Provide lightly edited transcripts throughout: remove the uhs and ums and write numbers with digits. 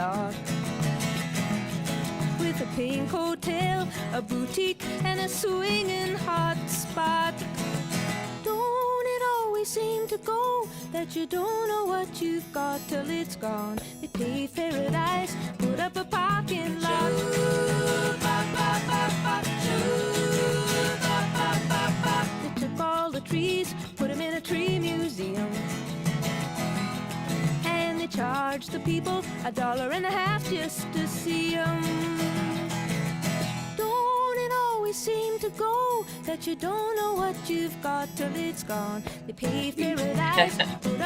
lot. With a pink hotel, a boutique, and a swinging hot spot. Don't it always seem to go that you don't know what you've got till it's gone? They paved paradise, put up a parking lot. They took all the trees, put them in a tree museum. And they charged the people $1.50 just to see them. Don't it always seem to go that you don't know what you've got till it's gone? They paved paradise.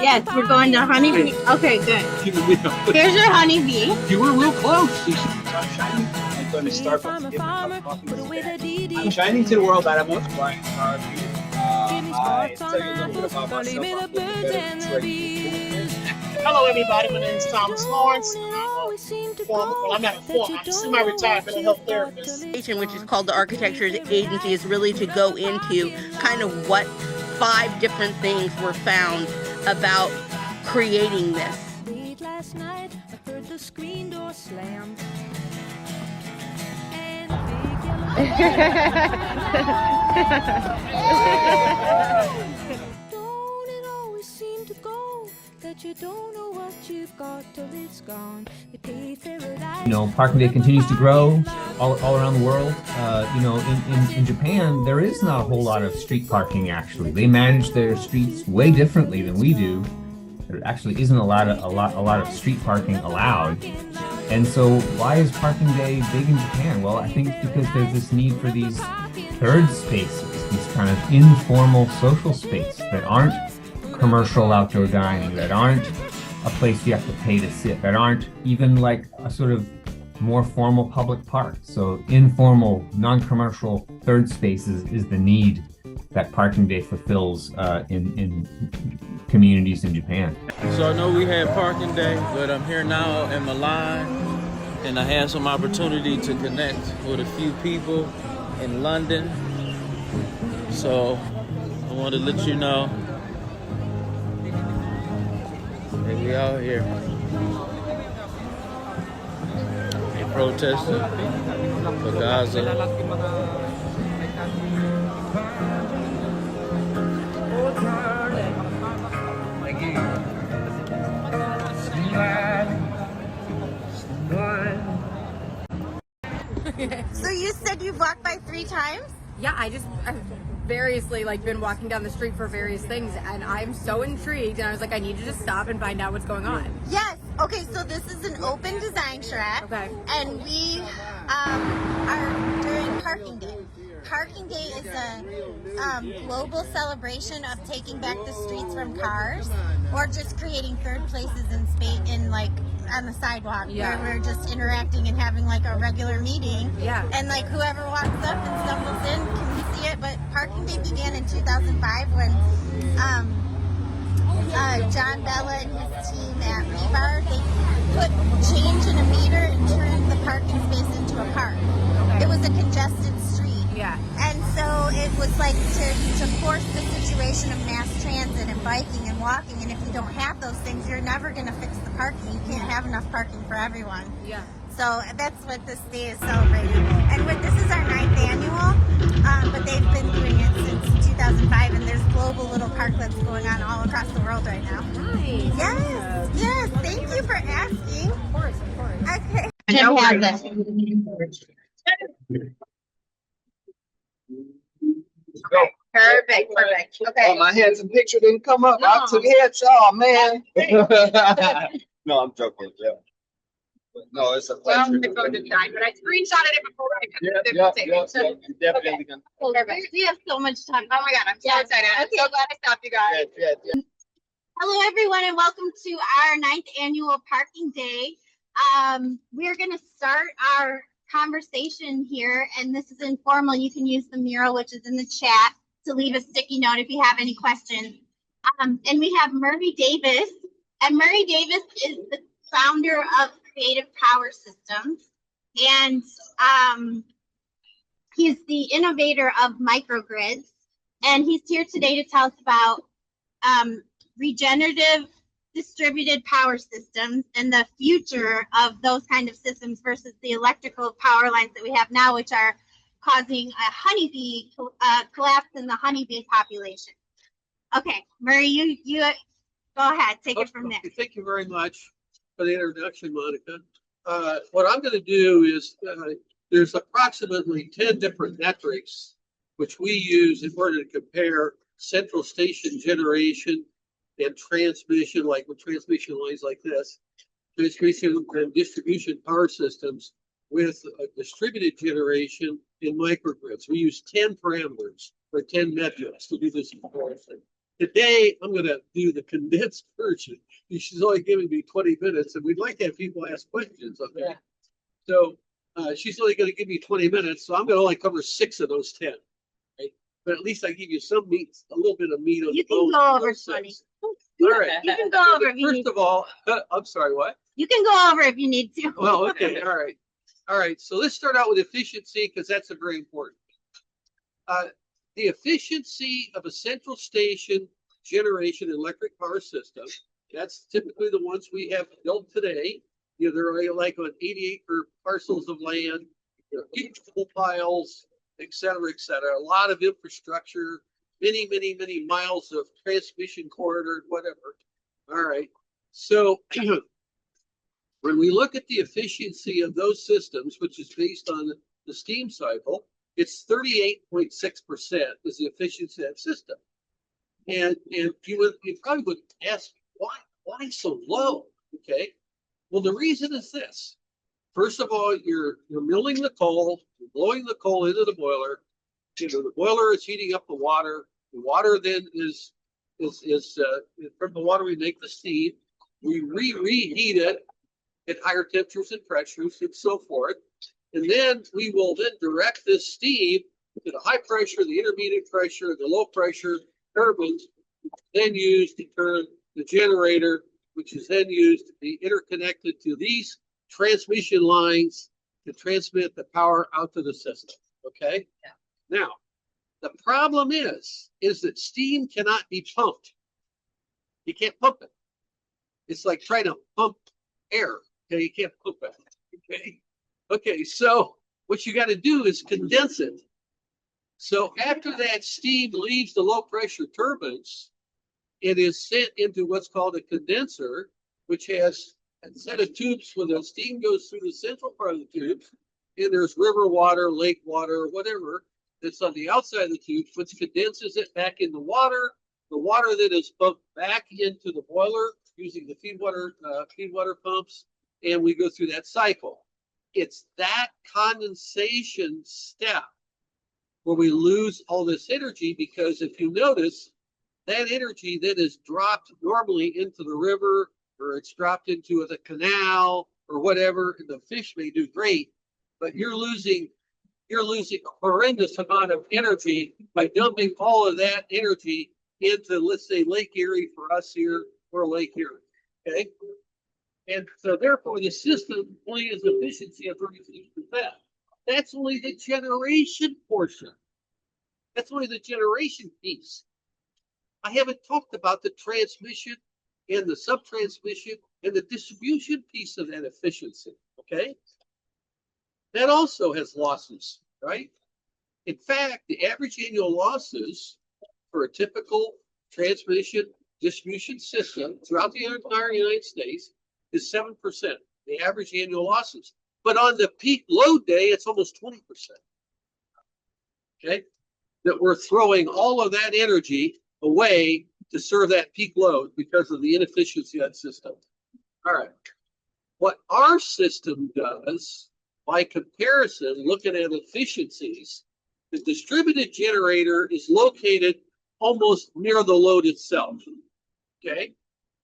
Yes, we're going to Honeybee. Okay, good. Here's your Honeybee. You were real close. I'm going to start with I'm shining to the world that I'm most Brian Harvey. Hello, everybody. My name is Thomas Lawrence. I'm not a former. I'm semi-retired mental health therapist. Which is called the Architecture Agency, is really to go into kind of what 5 different things were found about creating this. Late last night, I heard the screen door slam. Don't it always seem to go that you don't know what you've got till it's gone? They pay paradise. You know, Parking Day continues to grow all around the world. You know, in Japan, there is not a whole lot of street parking. Actually, they manage their streets way differently than we do. There actually isn't a lot of street parking allowed. And so why is Parking Day big in Japan? Well, I think it's because there's this need for these third spaces, these kind of informal social spaces that aren't commercial outdoor dining, that aren't a place you have to pay to sit, that aren't even like a sort of more formal public park. So informal, non-commercial third spaces is the need that Parking Day fulfills in communities in Japan. So I know we had Parking Day, but I'm here now in Milan, and I had some opportunity to connect with a few people in London. So I want to let you know that we out here. They protesting for Gaza. So you said you've walked by 3 times? Yeah, I've variously been walking down the street for various things, and I'm so intrigued, and I was like, I need to just stop and find out what's going on. Yes. Okay, so this is an open design charrette. Okay. And we are during Parking Day. Parking Day is a global celebration of taking back the streets from cars, or just creating third places in space, on the sidewalk, where we're just interacting and having a regular meeting. Yeah. And whoever walks up and stumbles in can see it. But Parking Day began in 2005 when John Bella and his team at Rebar, they put change in a meter and turned the parking space into a park. Okay. It was a congested street. Yeah. And so it was to force the situation of mass transit and biking and walking. And if you don't have those things, you're never going to fix the parking. You can't have enough parking for everyone. Yeah. So that's what this day is celebrating. And this is our 9th annual, but they've been doing it since 2005, and there's global little parklets going on all across the world right now. Nice. Yes, yes. Thank you for asking. Of course, of course. Okay. Jim has this. Perfect. Okay. Oh, my handsome picture didn't come up. No. I took heads. Oh, man. No, I'm joking. Yeah. No, it's a pleasure. Well, the phone didn't die, but I screenshotted it before I could Definitely. Perfect. We have so much time. Oh my God, I'm so excited. I'm so glad I stopped you guys. Yeah. Hello, everyone, and welcome to our 9th annual Parking Day. We're going to start our conversation here, and this is informal. You can use the mural, which is in the chat, to leave a sticky note if you have any questions. And we have Murray Davis, and Murray Davis is the founder of Creative Power Systems, and he's the innovator of microgrids, and he's here today to tell us about regenerative distributed power systems and the future of those kind of systems versus the electrical power lines that we have now, which are causing a honeybee collapse in the honeybee population. Okay, Murray, you go ahead, take it from there. Thank you very much for the introduction, Monica. What I'm going to do is there's approximately 10 different metrics which we use in order to compare central station generation and transmission, like with transmission lines like this, transmission and distribution power systems with distributed generation in microgrids. We use 10 parameters or 10 metrics to do this comparison. Today, I'm going to do the condensed version. She's only giving me 20 minutes, and we'd like to have people ask questions on that. So she's only going to give me 20 minutes, so I'm going to only cover 6 of those 10. Right? But at least I give you some meat, a little bit of meat on You the can bone. go over 20. All right. You can go over if you need First of all, I'm sorry, what? You can go over if you need to. Well, okay, all right. All right, so let's start out with efficiency because that's a very important. The efficiency of a central station generation electric power system, that's typically the ones we have built today. You know, they're like on 80-acre parcels of land, huge coal piles, et cetera, et cetera. A lot of infrastructure, many, many, many miles of transmission corridor, whatever. All right, so when we look at the efficiency of those systems, which is based on the steam cycle, it's 38.6% is the efficiency of that system. And you probably would ask, why so low? Okay. Well, the reason is this. First of all, you're milling the coal, you're blowing the coal into the boiler. You know, the boiler is heating up the water. The water then is from the water we make the steam. We reheat it at higher temperatures and pressures and so forth. And then we will then direct this steam to the high pressure, the intermediate pressure, the low pressure turbines, then used to turn the generator, which is then used to be interconnected to these transmission lines to transmit the power out to the system. Okay? Yeah. Now, the problem is that steam cannot be pumped. You can't pump it. It's like trying to pump air. Okay, you can't pump it. Okay. Okay, so what you got to do is condense it. So after that steam leaves the low pressure turbines, it is sent into what's called a condenser, which has a set of tubes where the steam goes through the central part of the tubes, and there's river water, lake water, whatever that's on the outside of the tubes, which condenses it back in the water. The water then is pumped back into the boiler using the feed water pumps, and we go through that cycle. It's that condensation step where we lose all this energy, because if you notice, that energy then is dropped normally into the river, or it's dropped into the canal or whatever, and the fish may do great, but you're losing a horrendous amount of energy by dumping all of that energy into, let's say, Lake Erie for us here, or Lake Erie. Okay. And so therefore the system only has efficiency of 36%. That's only the generation portion. That's only the generation piece. I haven't talked about the transmission and the subtransmission and the distribution piece of that efficiency. Okay. That also has losses, right? In fact, the average annual losses for a typical transmission distribution system throughout the entire United States is 7%, the average annual losses. But on the peak load day, it's almost 20%. Okay, that we're throwing all of that energy away to serve that peak load because of the inefficiency of that system. All right, what our system does, by comparison, looking at efficiencies, the distributed generator is located almost near the load itself. Okay.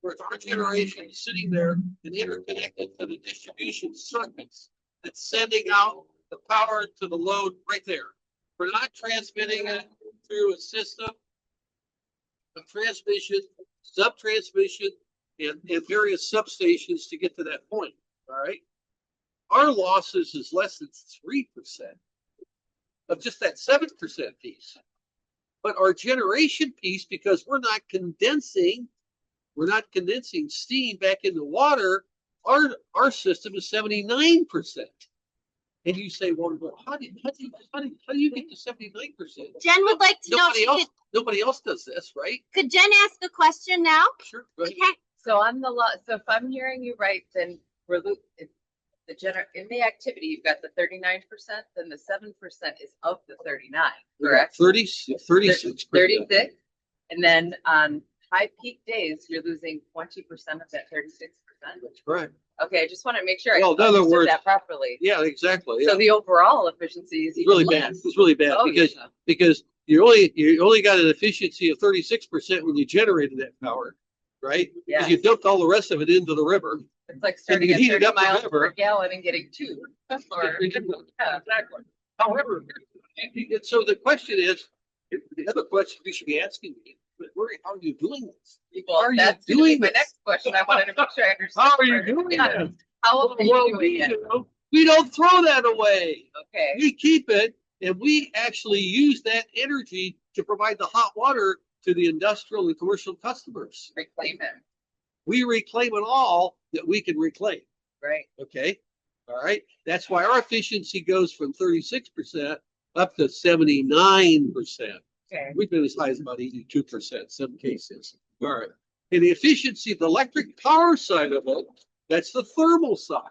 Whereas our generation is sitting there and interconnected to the distribution circuits that's sending out the power to the load right there. We're not transmitting it through a system of transmission, sub-transmission, and various substations to get to that point. All right. Our losses is less than 3% of just that 7% piece. But our generation piece, because we're not condensing, We're not condensing steam back into water. Our system is 79%. And you say, well, how do you get to 79%? Jen would like to know. Nobody else does this, right? Could Jen ask a question now? Sure. Go ahead. Okay. So on the lot, so if I'm hearing you right, then we're in the activity, you've got the 39%, then the 7% is of the 39, correct? 36%. 36. And then on high peak days, you're losing 20% of that 36%. That's correct. Okay, I just want to make sure I Well, in other understood words, that properly. Yeah, exactly. Yeah. So the overall efficiency is It's really even bad. less. It's really bad Oh, because yeah. because you only got an efficiency of 36% when you generated that power, right? Yeah. Because you dumped all the rest of it into the river. It's like starting you at heat it 30 up the miles river. per gallon and getting 2. Or, Yeah, exactly. However, so the question is, the other question you should be asking me, how are you doing this? well, Are you that's gonna be doing my this? next question. I wanted to make sure I understood. How are you further. doing Yeah. this? How are you doing it? We don't throw that away. Okay. We keep it, and we actually use that energy to provide the hot water to the industrial and commercial customers. Reclaim it. We reclaim it all that we can reclaim. Right. Okay. All right. That's why our efficiency goes from 36% up to 79%. Okay. We've been as high as about 82%, some cases. All right. And the efficiency of the electric power side of it, that's the thermal side.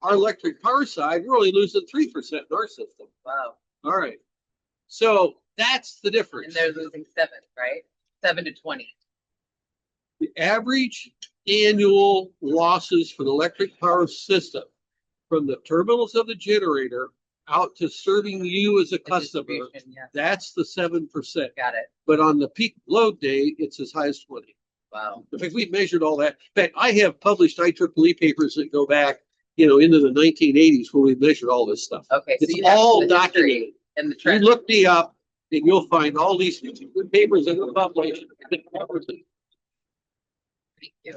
Our electric power side, we're only losing 3% in our system. Wow. All right. So that's the difference. And they're losing 7, right? 7 to 20. The average annual losses for the electric power system from the terminals of the generator out to serving you as a customer, Distribution, yeah. that's the 7%. Got it. But on the peak load day, it's as high as 20. Wow. In fact, we've measured all that. In fact, I have published IEEE papers that go back, into the 1980s where we measured all this stuff. Okay. So It's you have all the history documented. and the You trend. look me up and you'll find all these papers that are published. Thank you.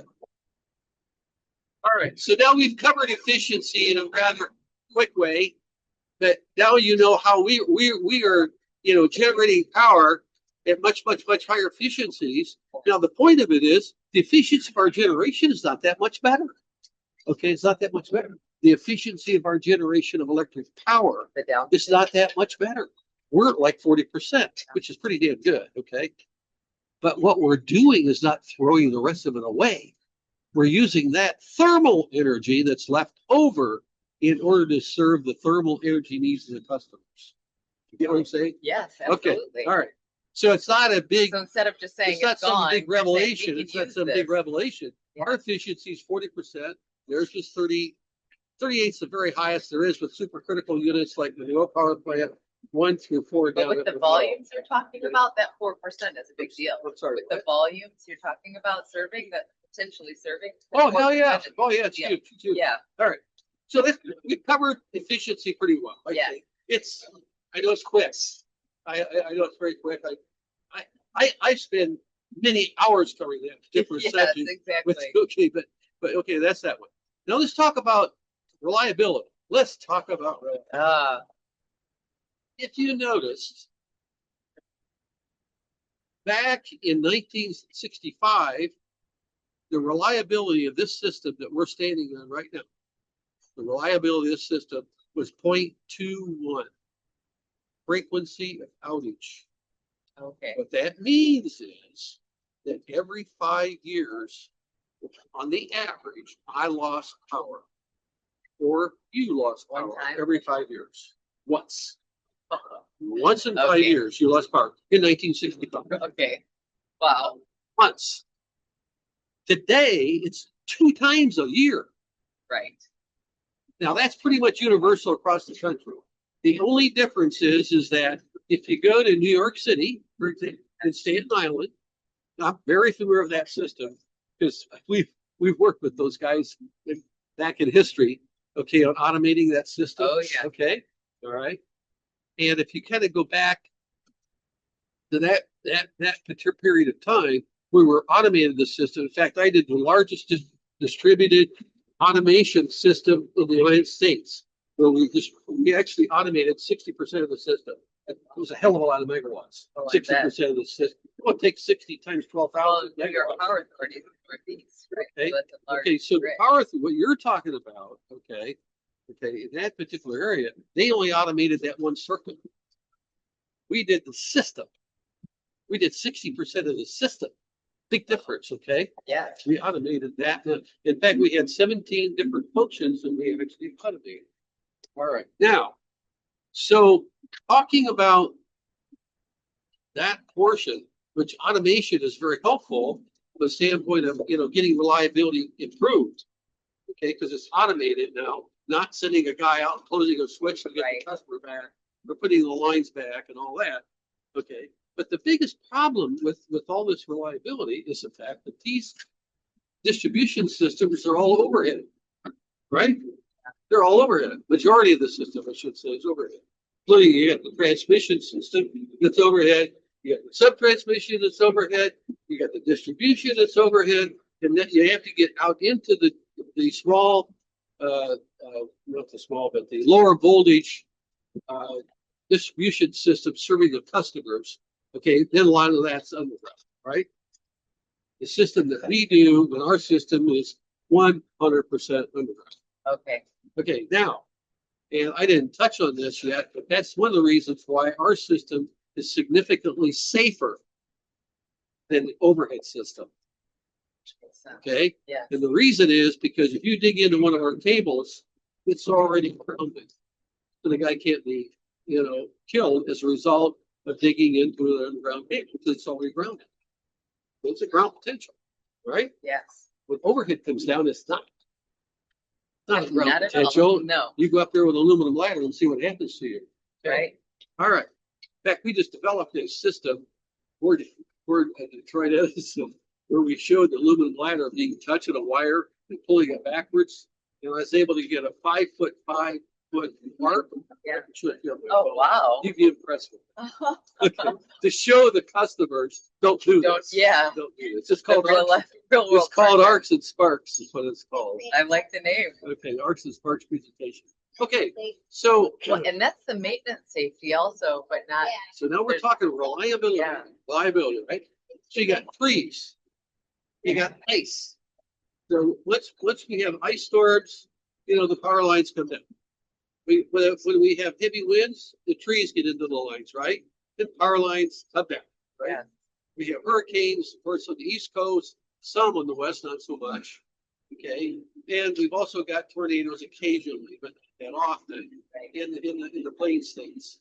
All right, so now we've covered efficiency in a rather quick way, but now you know how we are, generating power at much higher efficiencies. Now, the point of it is the efficiency of our generation is not that much better. Okay, it's not that much better. The efficiency of our generation of electric power The down. is not that much better. We're at like 40%, which is pretty damn good, okay? But what we're doing is not throwing the rest of it away. We're using that thermal energy that's left over in order to serve the thermal energy needs of the customers. You get what I'm saying? Yes, Okay, absolutely. all right. So it's not a big, So instead of just saying it's not some gone, big you're saying we revelation. can It's not use some this. big revelation. Yeah. Our efficiency is 40%. Theirs is 30. 38 is the very highest there is with supercritical units like the new power plant 1 through 4 But down with at the the volumes you're talking about, that 4% is a big deal. I'm sorry. With the volumes you're talking about serving, that potentially serving. Oh, that hell yeah. 4% is- Oh, yeah, it's Yeah. huge. It's huge. Yeah. All right. So we've covered efficiency pretty well. I Yeah. think. I know it's quick. I know it's very quick. I spend many hours covering that different Yes, subjects. exactly. Okay, but okay, that's that one. Now let's talk about reliability. Let's talk about reliability. If you noticed, back in 1965, the reliability of this system that we're standing on right now, the reliability of this system was 0.21 frequency of outage. Okay. What that means is that every 5 years, on the average, I lost power. Or you lost One power time? every 5 years. Once. Once in 5 Okay. years, you lost power in 1965. Okay. Wow. Once. Today, it's 2 times a year. Right. Now, that's pretty much universal across the country. The only difference is that if you go to New York City, for example, and Staten Island, I'm very familiar with that system because we've worked with those guys back in history, okay, on automating that system. Oh, yeah. Okay. All right. And if you kind of go back to that particular period of time, we were automating the system. In fact, I did the largest distributed automation system in the United States, where we actually automated 60% of the system. It was a hell of a lot of megawatts. Oh, I 60% of the system. It would take 60 times 12,000 New York megawatts. Power Authority is Northeast, right? Okay. So that's a large Okay, so the grid. power, what you're talking about, okay, in that particular area, they only automated that one circuit. We did the system. We did 60% of the system. Big difference, okay? Yeah. We automated that. In fact, we had 17 different functions that we actually automated. All right, now, so talking about that portion, which automation is very helpful from the standpoint of, getting reliability improved. Okay, because it's automated now, not sending a guy out, closing a switch to get Right. the customer back, or putting the lines back and all that. Okay, but the biggest problem with all this reliability is the fact that these distribution systems are all overhead, right? They're all overhead. Majority of the system, I should say, is overhead. Including you got the transmission system that's overhead, you got the sub-transmission that's overhead, you got the distribution that's overhead, and then you have to get out into the small, not the small, but the lower voltage distribution system serving the customers. Okay, then a lot of that's underground, right? The system that we do in our system is 100% underground. Okay. Okay, now, and I didn't touch on this yet, but that's one of the reasons why our system is significantly safer than the overhead system. Okay? Yeah. And the reason is because if you dig into one of our cables, it's already grounded. So the guy can't be, killed as a result of digging into an underground cable because it's already grounded. It's a ground potential, right? Yes. When overhead comes down, it's not. Not a ground Not at all. potential. No. You go up there with an aluminum ladder and see what happens to you. Okay? Right. All right. In fact, we just developed a system for Detroit Edison where we showed the aluminum ladder being touched on a wire and pulling it backwards. And I was able to get a 5'5" arc. Yeah. Sure, yeah. Oh, wow. You'd be impressed with it. Okay. To show the customers, don't do this. Yeah. Don't do it. It's just The called real arcs. real world. It's called project. Arcs and Sparks is what it's called. I like the name. Okay, Arcs and Sparks presentation. Okay, so Well, and that's the maintenance safety also, but not. so now we're there's- talking reliability, Yeah. reliability, right? So you got trees, you got ice. So once we have ice storms, the power lines come down. When we have heavy winds, the trees get into the lines, right? The power lines come down, right? Yeah. We have hurricanes, of course, on the East Coast, some on the West, not so much. Okay, and we've also got tornadoes occasionally, but not that often in the plain states.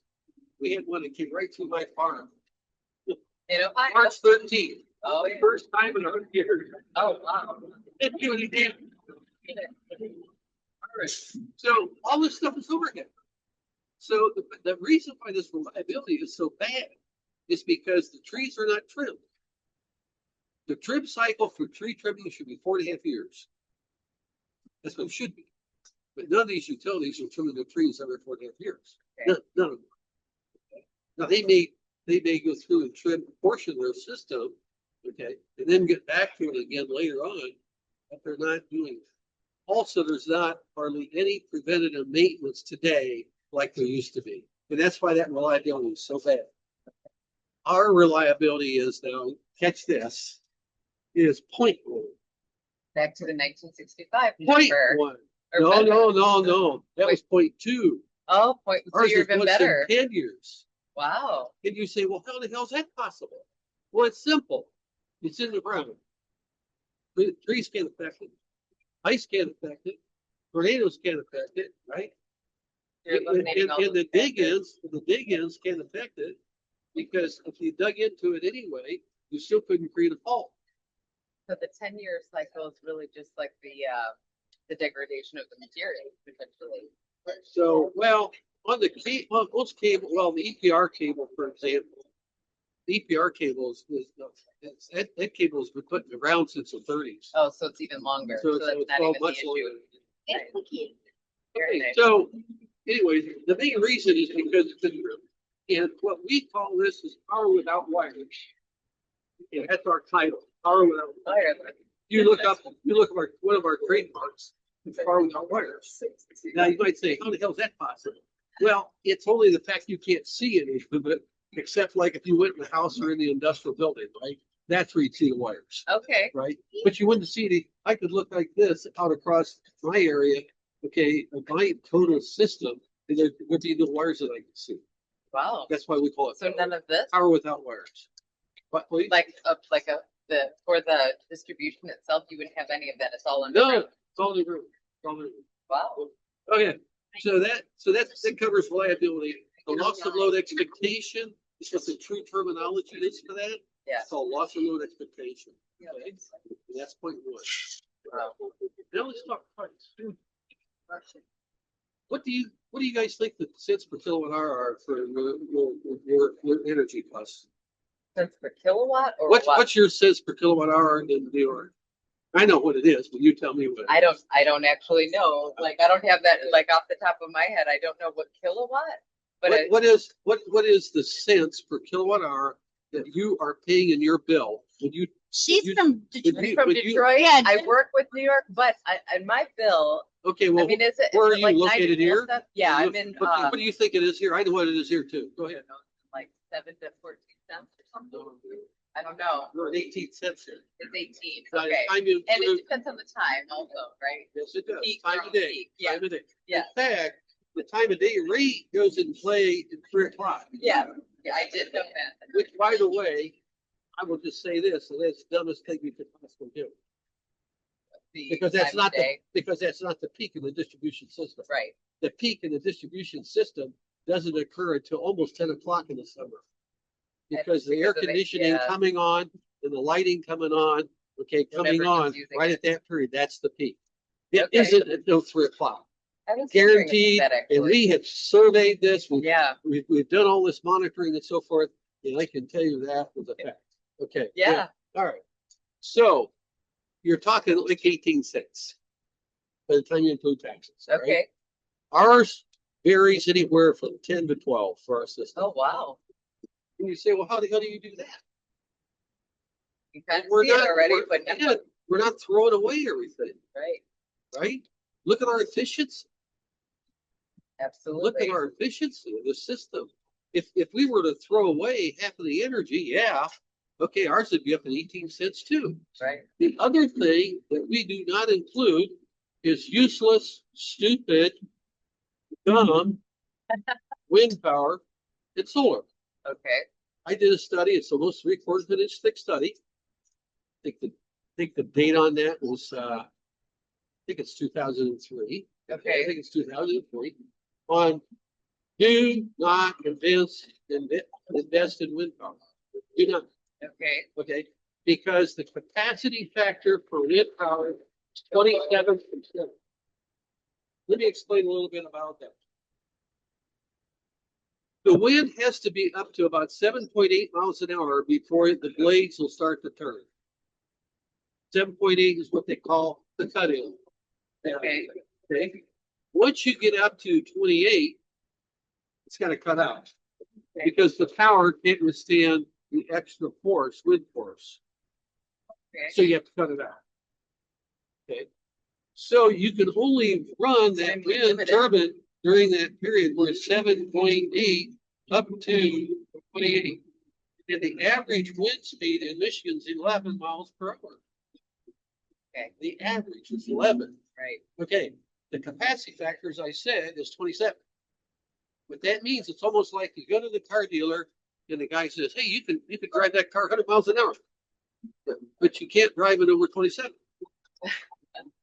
We had one that came right through my farm, March 13th. Oh, yeah. First time in 100 years. Oh, wow. Didn't do any damage. All right, so all this stuff is overhead. So the reason why this reliability is so bad is because the trees are not trimmed. The trim cycle for tree trimming should be 4.5 years. That's what it should be. But none of these utilities are trimming their trees every 4.5 years. Okay. None of them. Now they may go through and trim a portion of their system, okay, and then get back to it again later on, but they're not doing that. Also, there's not hardly any preventative maintenance today like there used to be. And that's why that reliability is so bad. Our reliability is now, catch this, is 0.1. Back to the 1965. 0.1. Or No. better. That was 0.2. Oh, point. So Ours you're is even once in better. 10 years. Wow. And you say, well, how the hell is that possible? Well, it's simple. It's in the ground. The trees can't affect it. Ice can't affect it. Tornadoes can't affect it, right? You're And eliminating all the those factors. dig-ins can't affect it because if you dug into it anyway, you still couldn't create a fault. So the 10-year cycle is really just like the degradation of the material, potentially. So, well, on the most cable, the EPR cable, for example, the EPR cable that cable has been put in the ground since the 30s. Oh, so it's even longer. So that's it's not all even the much issue. longer. Very Okay, nice. so anyways, the main reason is because it's in the room. And what we call this is power without wires. And that's our title, power without wires. You look up one of our trademarks, it's power without wires. Now you might say, how the hell is that possible? Well, it's only the fact you can't see any of it, except like if you went in the house or in the industrial building, right? That's where you'd see the wires, Okay. right? But you wouldn't see any. I could look like this out across my area, okay, my total system, and there would be no wires that I could see. Wow. That's why we call it So none of this, power without wires. What, please? for the distribution itself, you wouldn't have any of that. It's all No, underground. it's all in the room. It's all in the room. Wow. Okay, so that covers reliability. The loss of load expectation is what the true terminology is for that. Yeah. It's called loss of load expectation. Okay, and that's point one. Wow. Now let's talk price. What do you guys think the cents per kilowatt hour are for your energy costs? Cents per kilowatt or what? What's your cents per kilowatt hour in New York? I know what it is, but you tell me what. I don't actually know. Like, I don't have that like off the top of my head. I don't know what kilowatt, but what is the cents per kilowatt hour that you are paying in your bill when you? She's from Detroit. from Detroit. Yeah, I work with New York, but in my bill, Okay, well, I mean, is it where are like you located 94 here? cents? Yeah, I'm in What do you think it is here? I know what it is here too. Go ahead. like 7 to 14 cents or something. I don't know. You're at 18 cents here. It's 18. By the Okay. time you And it include- depends on the time also, right? Yes, it does. Peak Time from of day. peak. Yeah. Time of day. Yeah. In fact, the time of day rate goes in play at 3 o'clock. Yeah. Yeah, I did know that. Which, by the way, I will just say this, and that's the dumbest thing you could possibly do. Because that's not the peak in the distribution system. Right. The peak in the distribution system doesn't occur until almost 10 o'clock in the summer. Because the air because of the- conditioning yeah. coming on and the lighting coming on, okay, coming Whenever on it's using right it. at that period, that's the peak. It Okay. isn't until 3 o'clock. I was wondering about Guaranteed, that, and actually. we have surveyed this, Yeah. we've done all this monitoring and so forth, and I can tell you that was a fact. Okay. good. Yeah. All right. So you're talking like 18 cents by the time you include taxes. right? Okay. Ours varies anywhere from 10 to 12 for our system. Oh, wow. And you say, well, how the hell do you do that? You kind of We're see it not- already, we're- but yeah, we're not throwing away everything, right. right? Look at our efficiency. Absolutely. Look at our efficiency of the system. If we were to throw away half of the energy, yeah, okay, ours would be up at 18 cents too. Right. The other thing that we do not include is useless, stupid, dumb wind power and solar. Okay. I did a study. It's almost 3/4 of an inch thick study. I think the date on that was I think it's 2003. Okay. I think it's 2003. On do not invest in wind power. Do not. Okay. Okay, because the capacity factor for wind power is 27%. Let me explain a little bit about that. The wind has to be up to about 7.8 miles an hour before the blades will start to turn. 7.8 is what they call the cut-in. Okay. Okay. Once you get up to 28, it's got to cut out because the power can't withstand the extra force, wind force. Okay. So you have to cut it out. Okay. So you can only run that And wind limited. turbine during that period where it's 7.8 up to 28. And the average wind speed in Michigan is 11 miles per hour. Okay. The average is 11. Right. Okay. The capacity factor, as I said, is 27. What that means, it's almost like you go to the car dealer and the guy says, hey, you can drive that car 100 miles an hour, but you can't drive it over 27.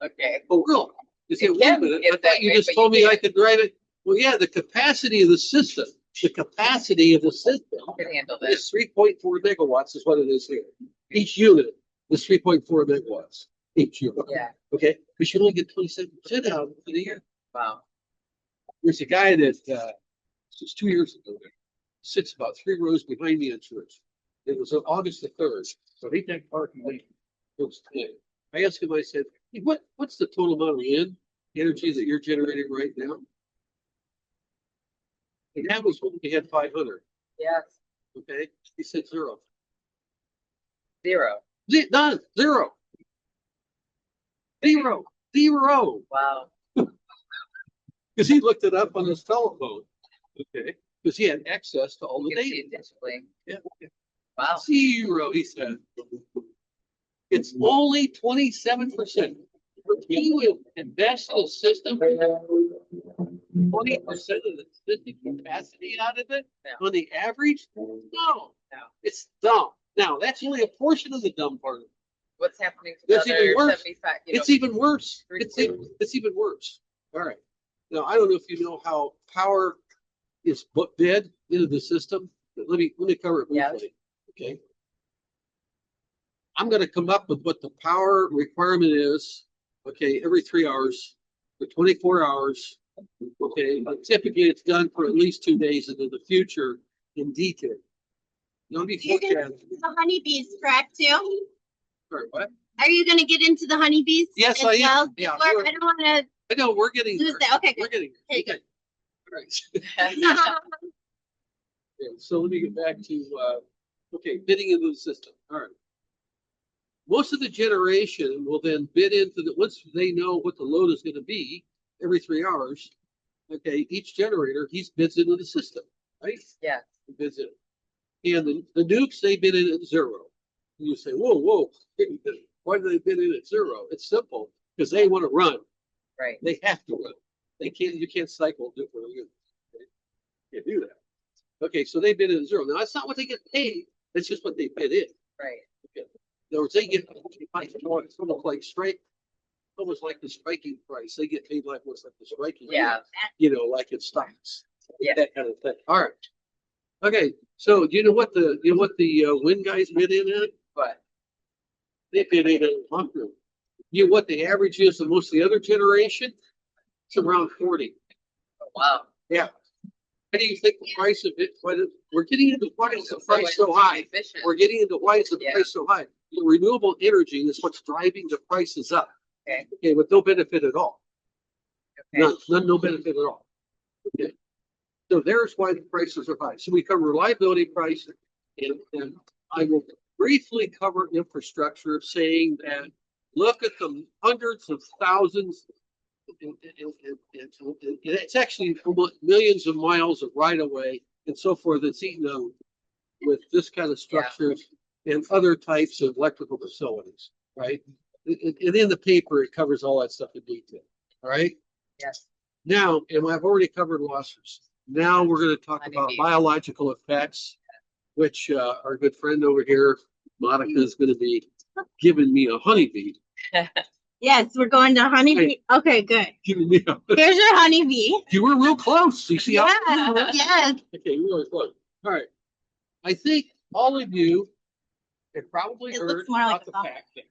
Okay. Oh, real? You say, It wait a can minute, get I that thought you way, just but told you me I can't. could drive it. Well, yeah, the capacity of the system Can handle that. is 3.4 megawatts is what it is here. Each unit is 3.4 megawatts, each unit. Yeah. Okay, because you only get 27% out for the year. Wow. There's a guy that, this was 2 years ago, sits about 3 rows behind me in church. It was on August the 3rd, so he that parking lane. It was clear. I asked him, I said, hey, what's the total amount of wind energy that you're generating right now? And that was when we had 500, Yes. okay? He said 0. 0. None, 0. 0. Wow. Because he looked it up on his telephone. Okay, because he had access to all the You can see data. it digitally. Yeah. Wow. 0, he said. It's only 27%. He would invest in a system, 20% of the system capacity out of it on the average? No, it's dumb. Now, that's only a portion of the dumb part of it. What's happening to the That's even other worse. 75? You know, It's even worse. three-quarters. It's even worse. All right. Now, I don't know if you know how power is bid into the system, but let me cover it Yeah. briefly. Okay. I'm going to come up with what the power requirement is. Okay, every 3 hours for 24 hours. Okay, but typically it's done for at least 2 days into the future in detail. Don't be You're gonna forecast. do the honeybees, correct, too? Sorry, what? Are you gonna get into the honeybees? Yes, as I am. well? Yeah, Or sure. I don't wanna I know we're getting lose there. that. Okay, We're good. getting Okay, there. good. All right. Yeah, so let me get back to okay, bidding into the system. All right. Most of the generation will then bid into the once they know what the load is going to be every 3 hours. Okay, each generator he's bids into the system, right? Yeah. He bids in. And the nukes they bid in at 0. And you say, whoa, why do they bid in at 0? It's simple because they want to run. Right. They have to run. They can't. You can't cycle different units. Okay? You can't do that. Okay, so they bid in at 0. Now that's not what they get paid. That's just what they bid in. Right. Okay. In other words, they get it's almost like almost like the striking price. They get paid like what's like the striking. Yeah. Rate, you know, like it stocks. Yeah. That kind of thing. All right. Okay. So do you know what the wind guys bid in at? But They bid in at 100. You know what the average is of most of the other generation? It's around 40. wow. Yeah. How do you think the price of it? We're getting into why is the price so high? Efficient. We're getting into why is the Yeah. price so high? The renewable energy is what's driving the prices up. Okay. Okay, with no benefit at all. Okay. No benefit at all. Okay. So there's why the prices are high. So we cover reliability price, and I will briefly cover infrastructure, saying that look at the hundreds of thousands. And it's actually almost millions of miles of right of way and so forth that's eaten up with this kind of structures and other types of electrical facilities, right? And in the paper, it covers all that stuff in detail. All right. Yes. Now, and I've already covered losses. Now we're going to talk about Honeybees. biological effects, which our good friend over here, Monica, is going to be giving me a honeybee. Yes, we're going to honeybee. Okay, good. Giving me a Here's your honeybee. You were real close. You see how? Yeah, yes. Okay, we were close. All right. I think all of you have probably It heard looks more like about a the thumb. fact that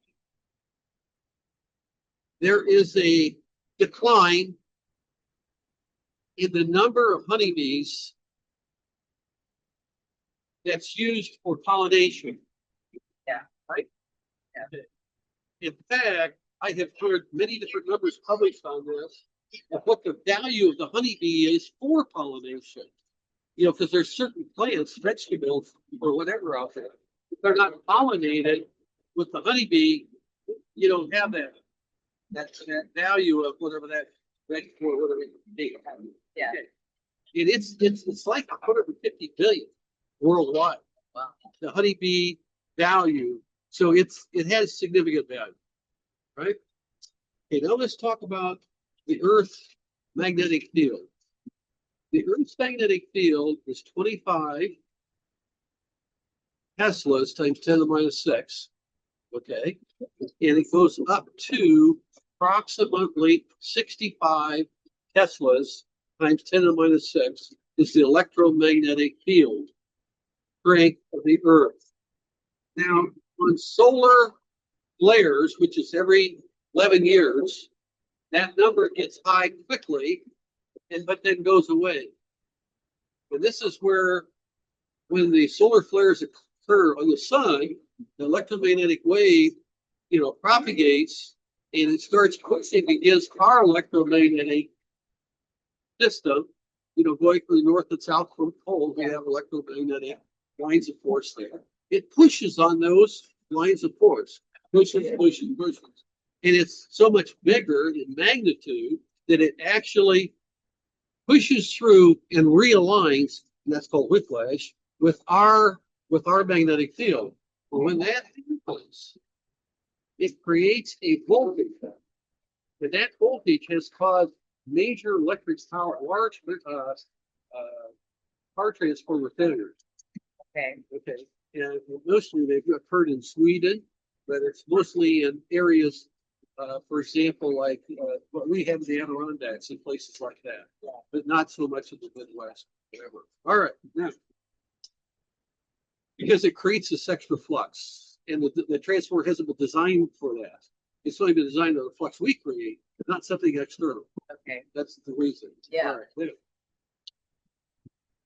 there is a decline in the number of honeybees that's used for pollination. Yeah. Right? Yeah. In fact, I have heard many different numbers published on this of what the value of the honeybee is for pollination. You know, because there's certain plants, vegetables, or whatever out there. If they're not pollinated with the honeybee, you don't have that value of whatever that vegetable or whatever it may have. Yeah. Okay. And it's like 150 billion worldwide. Wow. The honeybee value. So it has significant value. Right? Okay, now let's talk about the Earth's magnetic field. The Earth's magnetic field is 25 Teslas times 10 to the minus 6. Okay. And it goes up to approximately 65 Teslas times 10 to the minus 6 is the electromagnetic field strength of the Earth. Now, on solar flares, which is every 11 years, that number gets high quickly, but then goes away. And this is where, when the solar flares occur on the sun, the electromagnetic wave, propagates, and it starts pushing against our electromagnetic system, going from the north and south pole, we have electromagnetic lines of force there. It pushes on those lines of force, pushes. And it's so much bigger in magnitude that it actually pushes through and realigns, and that's called whiplash, with our magnetic field. Well, when that happens, it creates a voltage. And that voltage has caused major electric power, large power transformer failures. Okay. Okay. And mostly they've occurred in Sweden, but it's mostly in areas, for example, like what we have in the Adirondacks and places like that, but not so much in the Midwest. Whatever. All right. Now, because it creates this extra flux, and the transformer hasn't been designed for that. It's only been designed to the flux we create, not something external. Okay. That's the reason. Yeah. All right. Now,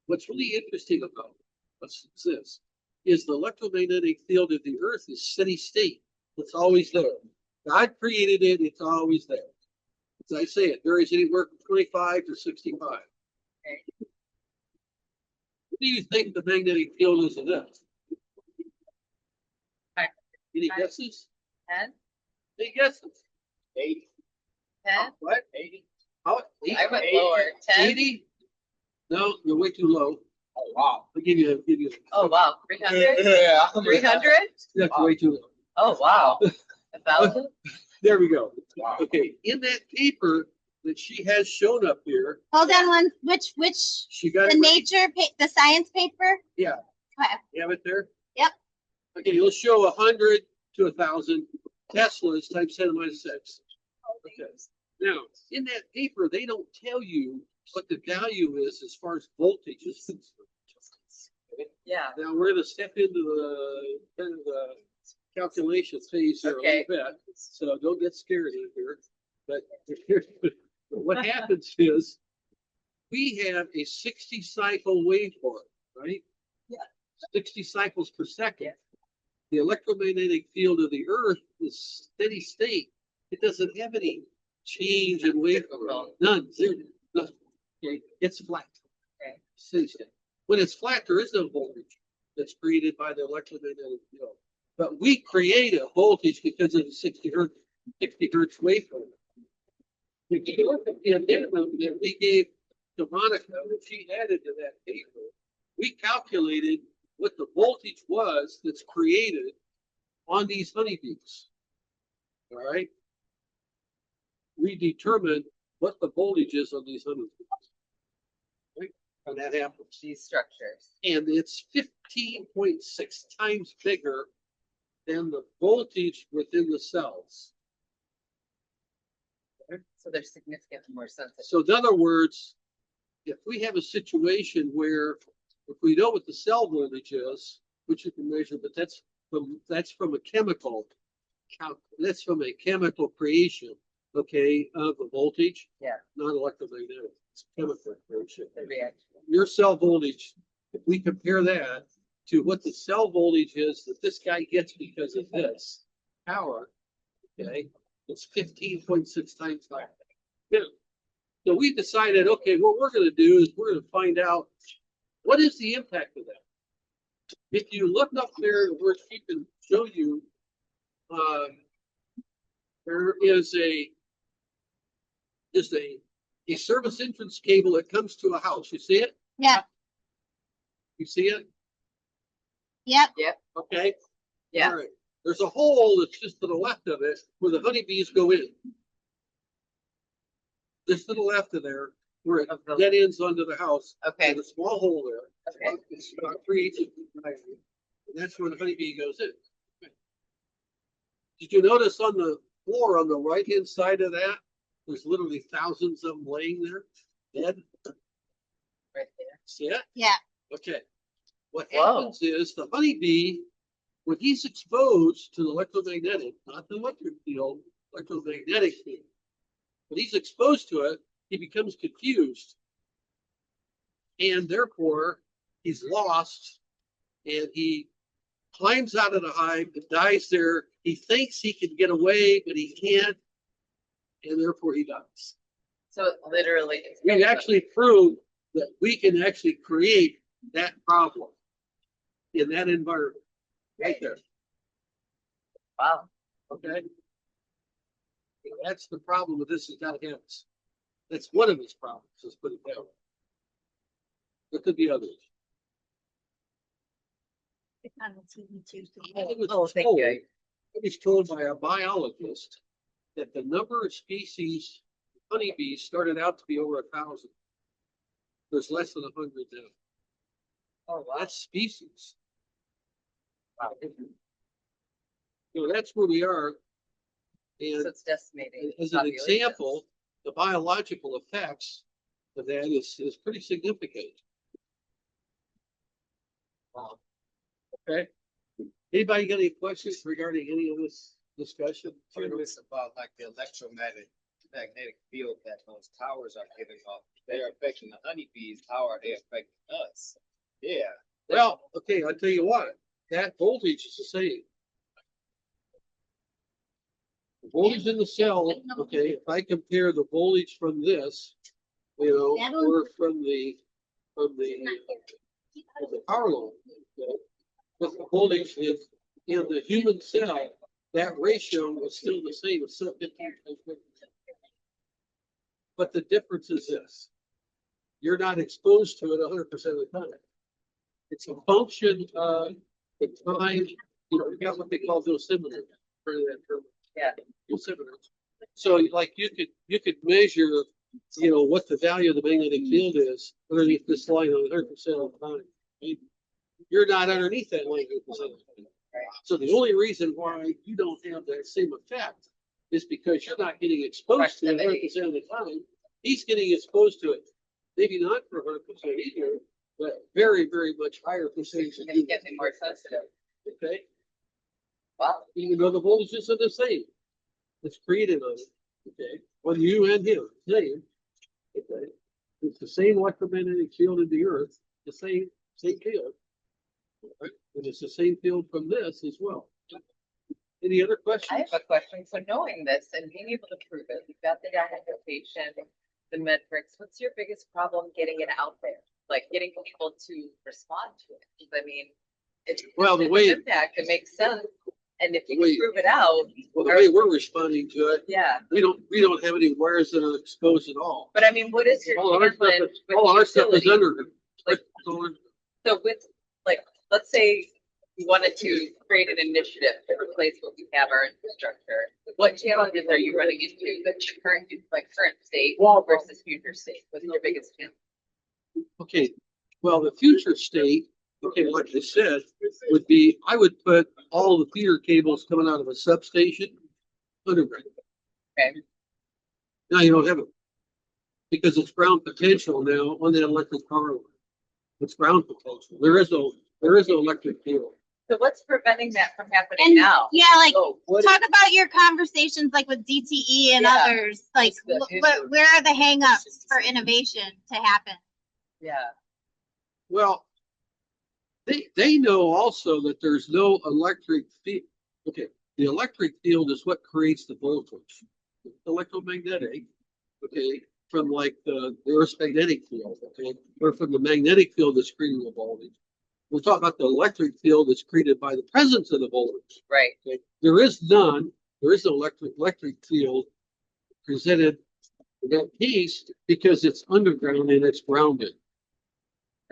what's really interesting about this is the electromagnetic field of the Earth is steady state. It's always there. God created it. It's always there. As I say, it varies anywhere from 25 to 65. Okay. What do you think the magnetic field is of this? Any guesses? 10? Any guesses? 80. 10? What? 80. How? I went lower. 10? 80? No, you're way too low. Oh, wow. I'll give you. Oh, wow. 300? Yeah. 300? That's Wow. way too low. Oh, wow. 1,000? There we go. Wow. Okay, in that paper that she has shown up here, Hold on one, which, she got the it. nature, the science paper? Yeah. Okay. You have it there? Yep. Okay, you'll show 100 to 1,000 Teslas times 10 to the minus 6. Okay. Now, in that paper, they don't tell you what the value is as far as voltage is concerned. Yeah. Now we're going to step into the kind of the calculation phase here Okay. a little bit, so don't get scared in here. But here's what happens is we have a 60 cycle waveform, right? Yeah. 60 cycles per second. Yeah. The electromagnetic field of the Earth is steady state. It doesn't have any change in waveform. None. Zero. Nothing. Okay. It's flat. Okay. Steady state. When it's flat, there is no voltage that's created by the electromagnetic field. But we create a voltage because of the 60 hertz waveform. If you look at the minimum that we gave to Monica, that she added to that paper, we calculated what the voltage was that's created on these honeybees. All right. We determined what the voltage is on these honeybees. Right? And that happens. These structures. And it's 15.6 times bigger than the voltage within the cells. So they're significantly more sensitive. So in other words, if we have a situation where if we know what the cell voltage is, which you can measure, but that's from a chemical creation, okay, of the voltage. Yeah. Not electromagnetic. It's chemical creation. The reaction. Your cell voltage, if we compare that to what the cell voltage is that this guy gets because of this power, okay, it's 15.6 times higher. Yeah. So we decided, okay, what we're going to do is we're going to find out what is the impact of that. If you look up there where she can show you, there is a service entrance cable that comes to a house. You see it? Yeah. You see it? Yep. Okay. Yeah. All right. There's a hole that's just to the left of it where the honeybees go in. Just to the left of there, where it dead ends onto the house. Okay. There's a small hole there. Okay. It's about 3/8 inches high, and that's where the honeybee goes in. Okay. Did you notice on the floor on the right hand side of that, there's literally thousands of them laying there, dead? Right there. See it? Yeah. Okay. What Whoa. happens is the honeybee, when he's exposed to the electromagnetic, not the electric field, electromagnetic field, when he's exposed to it, he becomes confused. And therefore, he's lost and he climbs out of the hive and dies there. He thinks he can get away, but he can't. And therefore, he dies. So it literally. It's We actually proved that we can actually create that problem in that environment right there. Wow. Okay. That's the problem with this. It's got to have That's one of its problems. Let's put it that way. There could be others. I was thank told- you. I was told by a biologist that the number of species of honeybees started out to be over 1,000. There's less than 100 now. Oh, wow. That's species. Wow. That's where we are. And So it's decimating. as an populations. example, the biological effects of that is pretty significant. Okay. Anybody got any questions regarding any of this discussion? It's about like the magnetic field that those towers are giving off. They're affecting the honeybees. How are they affecting us? Yeah. Well, okay, I'll tell you what, that voltage is the same. The voltage in the cell, okay, if I compare the voltage from this, or from the power line, okay, with the voltage in the human cell, that ratio was still the same. It's still 15 times 50. But the difference is this: you're not exposed to it 100% of the time. It's a function of the time. You got what they call dosimeters. Heard of that term? Yeah. Dosimeters. So, like you could measure, what the value of the magnetic field is underneath this line 100% of the time. You're not underneath that line 100% of the time. So the only reason why you don't have that same effect is because you're not getting exposed to it 100% of the time. He's getting exposed to it, maybe not for 100% either, but very, very much higher percentage. It's getting more sensitive. Okay. Wow. Even though the voltages are the same, it's created on it. Okay. Whether you and him, same. Okay. It's the same electromagnetic field in the earth, the same field. Right? And it's the same field from this as well. Any other questions? I have a question. So knowing this and being able to prove it, you've got the documentation, the metrics. What's your biggest problem getting it out there? Like getting people to respond to it? Because I mean, it's the way impact, it makes sense. And if you can prove it out, the way we're responding to it, yeah. we don't have any wires that are exposed at all. But I mean, what is your All our stuff is under. So with let's say we wanted to create an initiative to replace what we have our infrastructure. What challenges are you running into the current state versus future state? What's your biggest challenge? Okay, well, the future state, okay, like I said, would be I would put all the feeder cables coming out of a substation underground. Okay. Now you don't have it because it's ground potential now on the electric power line. It's ground potential. There is no electric field. So what's preventing that from happening now? Yeah, talk about your conversations with DTE and others. Where are the hangups for innovation to happen? Yeah. Well, they know also that there's no electric field. Okay, the electric field is what creates the voltage. Electromagnetic, okay, from the Earth's magnetic field, okay, or from the magnetic field that's creating the voltage. We're talking about the electric field that's created by the presence of the voltage. Right. Okay? There is no electric field presented in that piece because it's underground and it's grounded.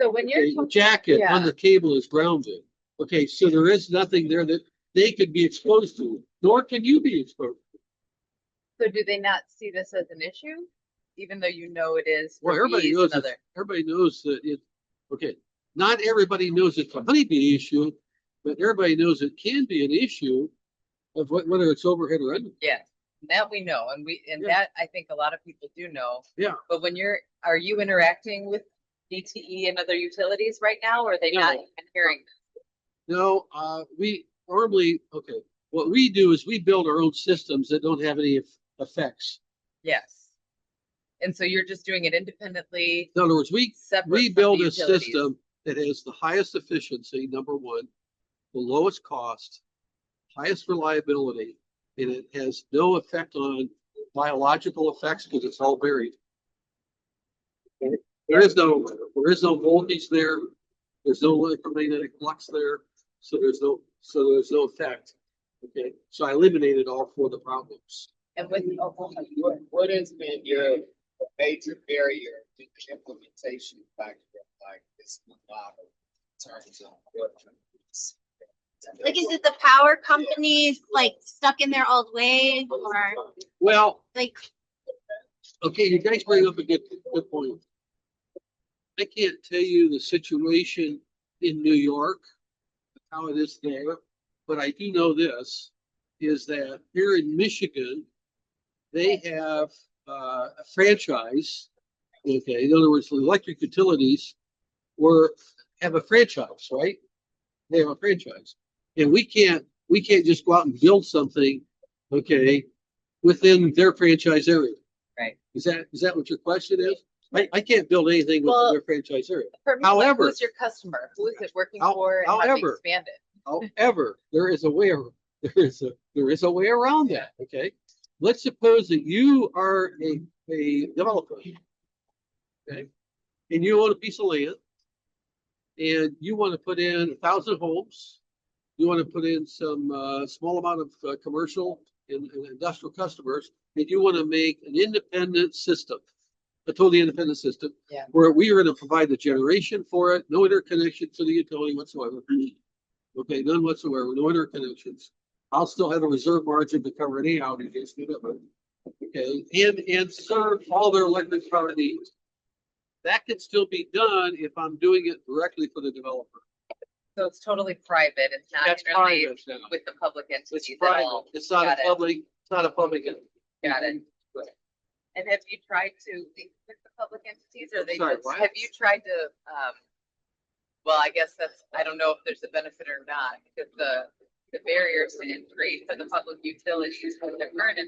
So when you're the jacket on the cable is grounded. Okay, so there is nothing there that they could be exposed to, nor can you be exposed to. So do they not see this as an issue, even though it is? Well, everybody knows that it. Okay, not everybody knows it's a honeybee issue, but everybody knows it can be an issue of whether it's overhead or under. Yeah, that we know, that I think a lot of people do know. Yeah. But are you interacting with DTE and other utilities right now, or are they not even hearing this? No, we normally, what we do is we build our own systems that don't have any effects. Yes. And so you're just doing it independently. In other words, we build a system that has the highest efficiency, number one, the lowest cost, highest reliability, and it has no effect on biological effects because it's all buried. Okay? There is no voltage there. There's no electromagnetic flux there, so there's no effect. Okay, so I eliminated all four of the problems. And with what has been your a major barrier to the implementation factor like this model in terms of what. Like, is it the power companies like stuck in their old ways, or Well, like? okay, you guys bring up a good point. I can't tell you the situation in New York, how it is there, but I do know this, is that here in Michigan, they have a franchise. Okay, in other words, the electric utilities have a franchise, right? They have a franchise. And we can't just go out and build something, okay, within their franchise area. Right. Is that what your question is? I can't build anything within Well, their franchise area. For me, However- who's your customer? Who is it working for? And how do you however- expand it? However, there is a way around that. Okay. Let's suppose that you are a developer. Okay. And you own a piece of land and you want to put in 1,000 homes. You want to put in some small amount of commercial and industrial customers, and you want to make an independent system, a totally independent system, Yeah. where we are going to provide the generation for it, no interconnection to the utility whatsoever. Okay, none whatsoever, no interconnections. I'll still have a reserve margin to cover any outages. Okay, and serve all their electric power needs. That can still be done if I'm doing it directly for the developer. So it's totally private. It's not That's interlaced private now. with the public It's entities at private. all. It's not Got a it. public. It's not a public. Got it. And have you tried to link with the public entities, or Sorry, just, what? have you tried to, well, I guess I don't know if there's a benefit or not, because the barriers to entry for the public utilities with the current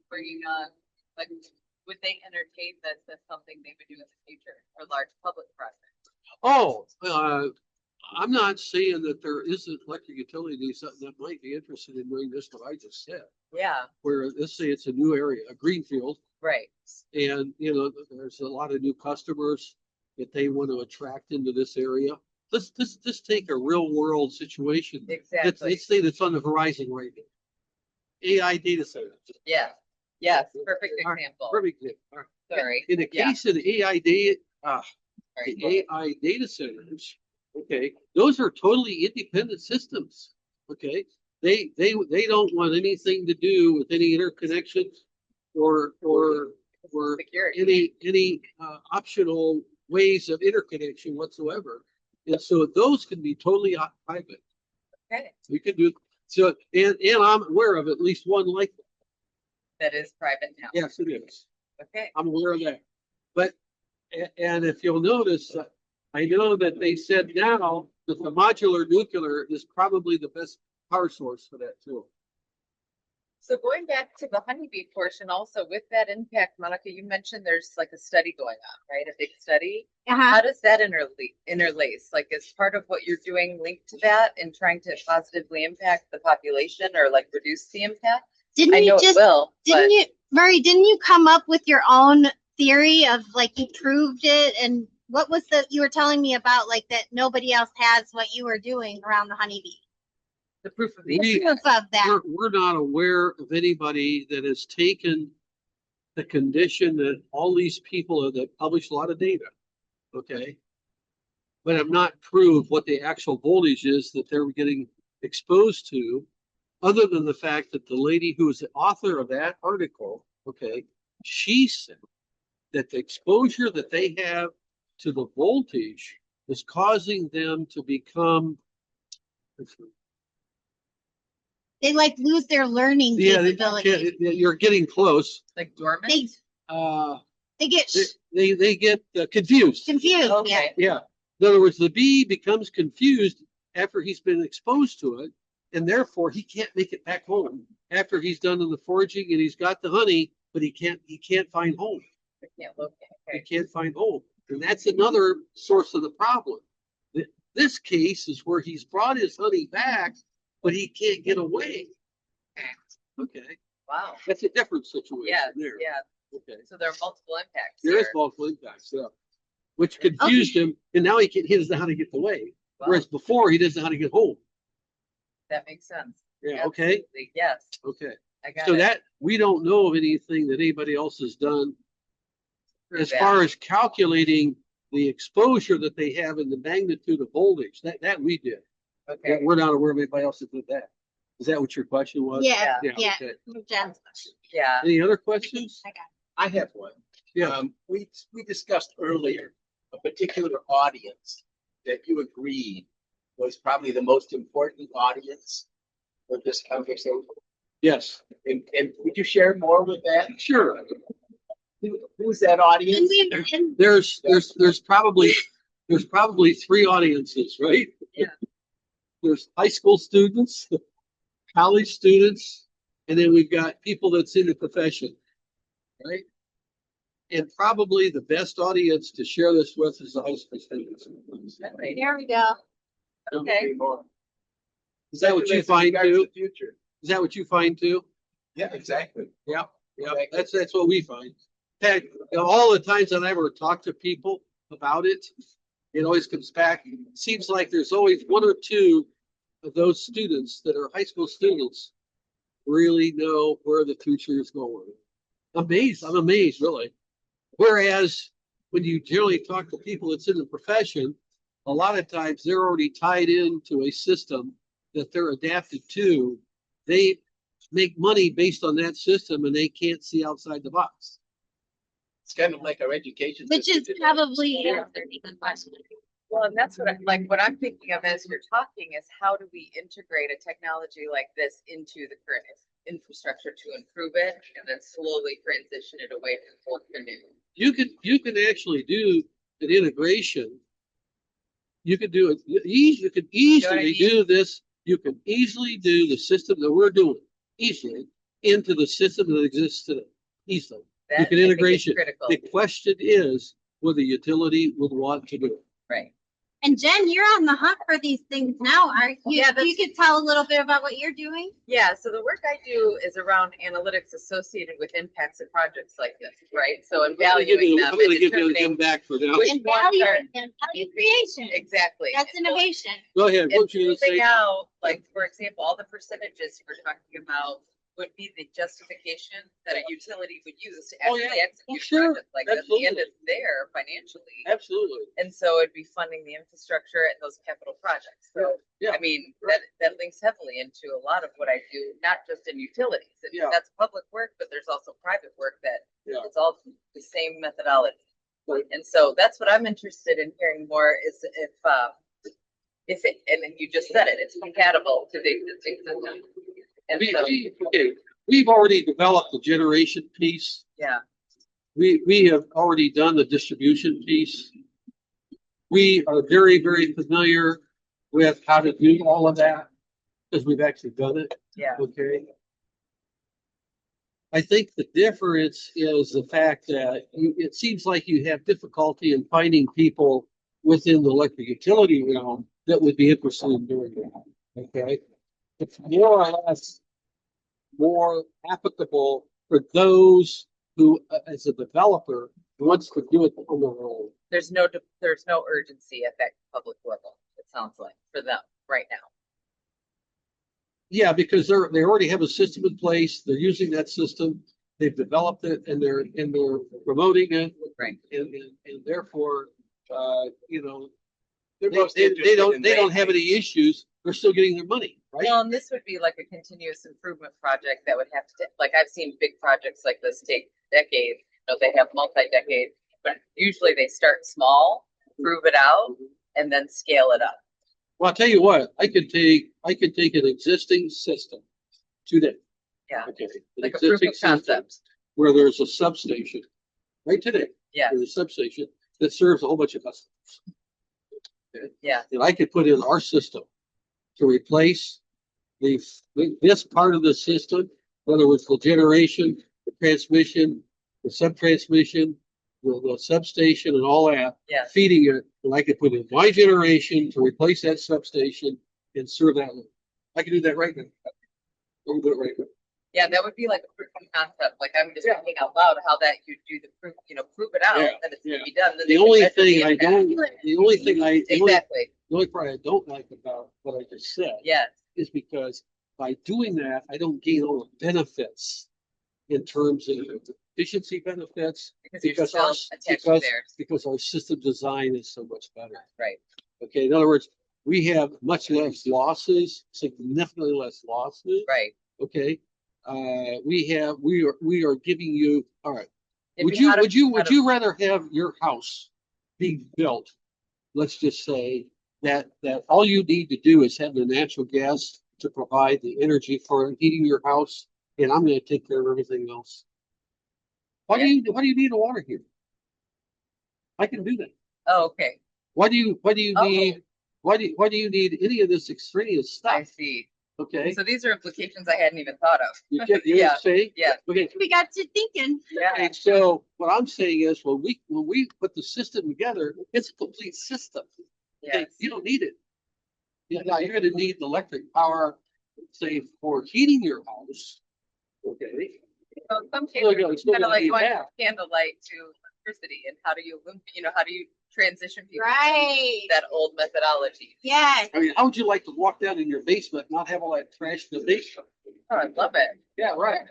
bringing on, like, would they entertain this as something they would do in the future for large public projects? Oh, I'm not saying that there isn't electric utilities that might be interested in doing this, what I just said. Yeah, Where let's say it's a new area, a greenfield, right. and there's a lot of new customers that they want to attract into this area. Let's just take a real world situation. Exactly. Let's say that's on the horizon right now. AI data centers. Yeah. Yes, perfect All right, example. Perfect. All right. Sorry. In the Yeah. case of the AI data, Sorry. the AI data centers, okay, those are totally independent systems. Okay, they don't want anything to do with any interconnections or Security. any optional ways of interconnection whatsoever. And so those can be totally private. Okay, We could do so, and I'm aware of at least one like that. that is private now. Yes, it is. Okay, I'm aware of that. But, and if you'll notice, I know that they said now that the modular nuclear is probably the best power source for that too. so going back to the honeybee portion also with that impact, Monica, you mentioned there's like a study going on, right? A big study. How does that interlace? Like, is part of what you're doing linked to that and trying to positively impact the population or like reduce the impact? I know it will, but Murray, didn't you come up with your own theory of like you proved it, and what was you were telling me about, like that nobody else has what you were doing around the honeybee? the proof of the We- Proof of that. We're not aware of anybody that has taken the condition that all these people that publish a lot of data, okay, but have not proved what the actual voltage is that they're getting exposed to, other than the fact that the lady who is the author of that article, okay, she said that the exposure that they have to the voltage is causing them to become, They like lose their learning capability. you're getting close. like dormant. They get They get confused. confused. Yeah. Okay, Yeah. In other words, the bee becomes confused after he's been exposed to it, and therefore he can't make it back home after he's done the foraging and he's got the honey, but he can't find home. I can't look. He Okay, can't find home, and that's another source of the problem. This case is where he's brought his honey back, but he can't get away. Okay, wow. that's a different situation Yeah, there. yeah. Okay. So there are multiple impacts There is here. multiple impacts, yeah. Which confused him, and now he doesn't know how to get away. Well, Whereas before, he doesn't know how to get home. that makes sense. Yeah, okay, Absolutely. Yes, okay. I got So it. that, we don't know of anything that anybody else has done as that. far as calculating the exposure that they have and the magnitude of voltage. That we did. Okay. We're not aware of anybody else that did that. Is that what your question was? Yeah, Yeah. yeah. Okay. Jen's question. Yeah. Any other questions? I got I have one. Yeah. We discussed earlier a particular audience that you agreed was probably the most important audience for this conversation. Yes. And would you share more with that? Sure. Who's that And audience? we, There's probably three audiences, right? Yeah. There's high school students, college students, and then we've got people that's in the profession, right? And probably the best audience to share this with is the high school students. Really? there we go. Okay. Is that what you find too? The future. Is that what you find too? Yeah, exactly. Yeah, yeah, Exactly. that's what we find. In fact, all the times that I ever talk to people about it, it always comes back. It seems like there's always one or two of those students that are high school students really know where the future is going. I'm amazed, really. Whereas when you generally talk to people that's in the profession, a lot of times they're already tied into a system that they're adapted to. They make money based on that system and they can't see outside the box. It's kind of like our education. Which is system today. probably Well, and that's what what I'm thinking of as you're talking is how do we integrate a technology like this into the current infrastructure to improve it and then slowly transition it away from old to new. You can actually do an integration. You could do it. You could easily do this. You can easily do the system that we're doing easily into the system that exists today. Easily. That, You can I think, is integration. critical. The question is whether utility would want to do it. Right. And Jen, you're on the hunt for these things now, aren't you? Yeah, You could tell a little bit about what you're doing. Yeah, so the work I do is around analytics associated with impacts of projects like this, right? So evaluating them I'm going to and give you determining him back for now. which And ones value are and value creation. exactly. That's innovation. Go ahead. And What you going to proving say? out, like, for example, all the percentages we're talking about would be the justification that a utility would use to Oh, actually yeah. execute Sure. projects like this. The end is Absolutely. there financially. Absolutely. And so it'd be funding the infrastructure and those capital projects. So, Yeah. I mean, that links heavily into a lot of what I do, not just in utilities. Yeah. That's public work, but there's also private work that Yeah. it's all the same methodology. Right. And so that's what I'm interested in hearing more is if it, and then you just said it, it's compatible to the existing system. And so, We've already developed the generation piece. yeah, We have already done the distribution piece. We are very, very familiar with how to do all of that because we've actually done it. yeah. Okay. I think the difference is the fact that it seems like you have difficulty in finding people within the electric utility realm that would be interested in doing that. Okay. It's more or less more applicable for those who, as a developer, wants to do it on their own. There's no urgency at that public level, it sounds like, for them right now. Yeah, because they already have a system in place. They're using that system. They've developed it and they're promoting it. Right. And therefore, you know, They're most they interested in don't have that. any issues. They're still getting their money, right? Well, and this would be like a continuous improvement project that would have to, like, I've seen big projects like this take decades. You know, they have multi-decade, but usually they start small, prove it out, and then scale it up. Well, I'll tell you what, I could take an existing system today. Yeah, Okay. an like a proof existing of system concept. Where there's a substation right today. Yeah, There's a substation that serves a whole bunch of customers. yeah, And I could put in our system to replace this part of the system, whether it's the generation, the transmission, the subtransmission, the substation and all that, yeah. feeding it, and I could put in my generation to replace that substation and serve that load. I can do that right now. I can do it right now. Yeah, that would be like a proof of concept. Like I'm just thinking out loud how that you do the proof, prove it out Yeah, that it's yeah. gonna be done. Then The they can only measure the thing I impact. don't, Exactly. the only part I don't like about what I just said Yes. is because by doing that, I don't gain all the benefits in terms of efficiency benefits Because you're because still our, attached to theirs. because our system design is so much better. Right. Okay, in other words, we have much less losses, significantly less losses. Right. Okay, we are giving you, all right. If Would you you, had a- would you rather have your house being built? Let's just say that all you need to do is have the natural gas to provide the energy for heating your house, and I'm gonna take care of everything else. Why do you need a water heater? I can do that. Oh, okay. Why do you Oh. need, why do you need any of this extraneous I stuff? see. Okay, So these are implications I hadn't even thought of. you get, you know what I'm saying? Yeah. Okay, We got you thinking. Yeah. and so what I'm saying is when we put the system together, it's a complete system. Okay, Yes. you don't need it. Yeah, now you're gonna need the electric power, say, for heating your house. Okay, So in some Still cases, gonna- it's still kind of gonna like need going that. from candlelight to electricity, and how do you, how do you transition people to Right. that old methodology? Yes. I mean, how would you like to walk down in your basement, and not have all that trash in the basement? Oh, I love it. Yeah, right.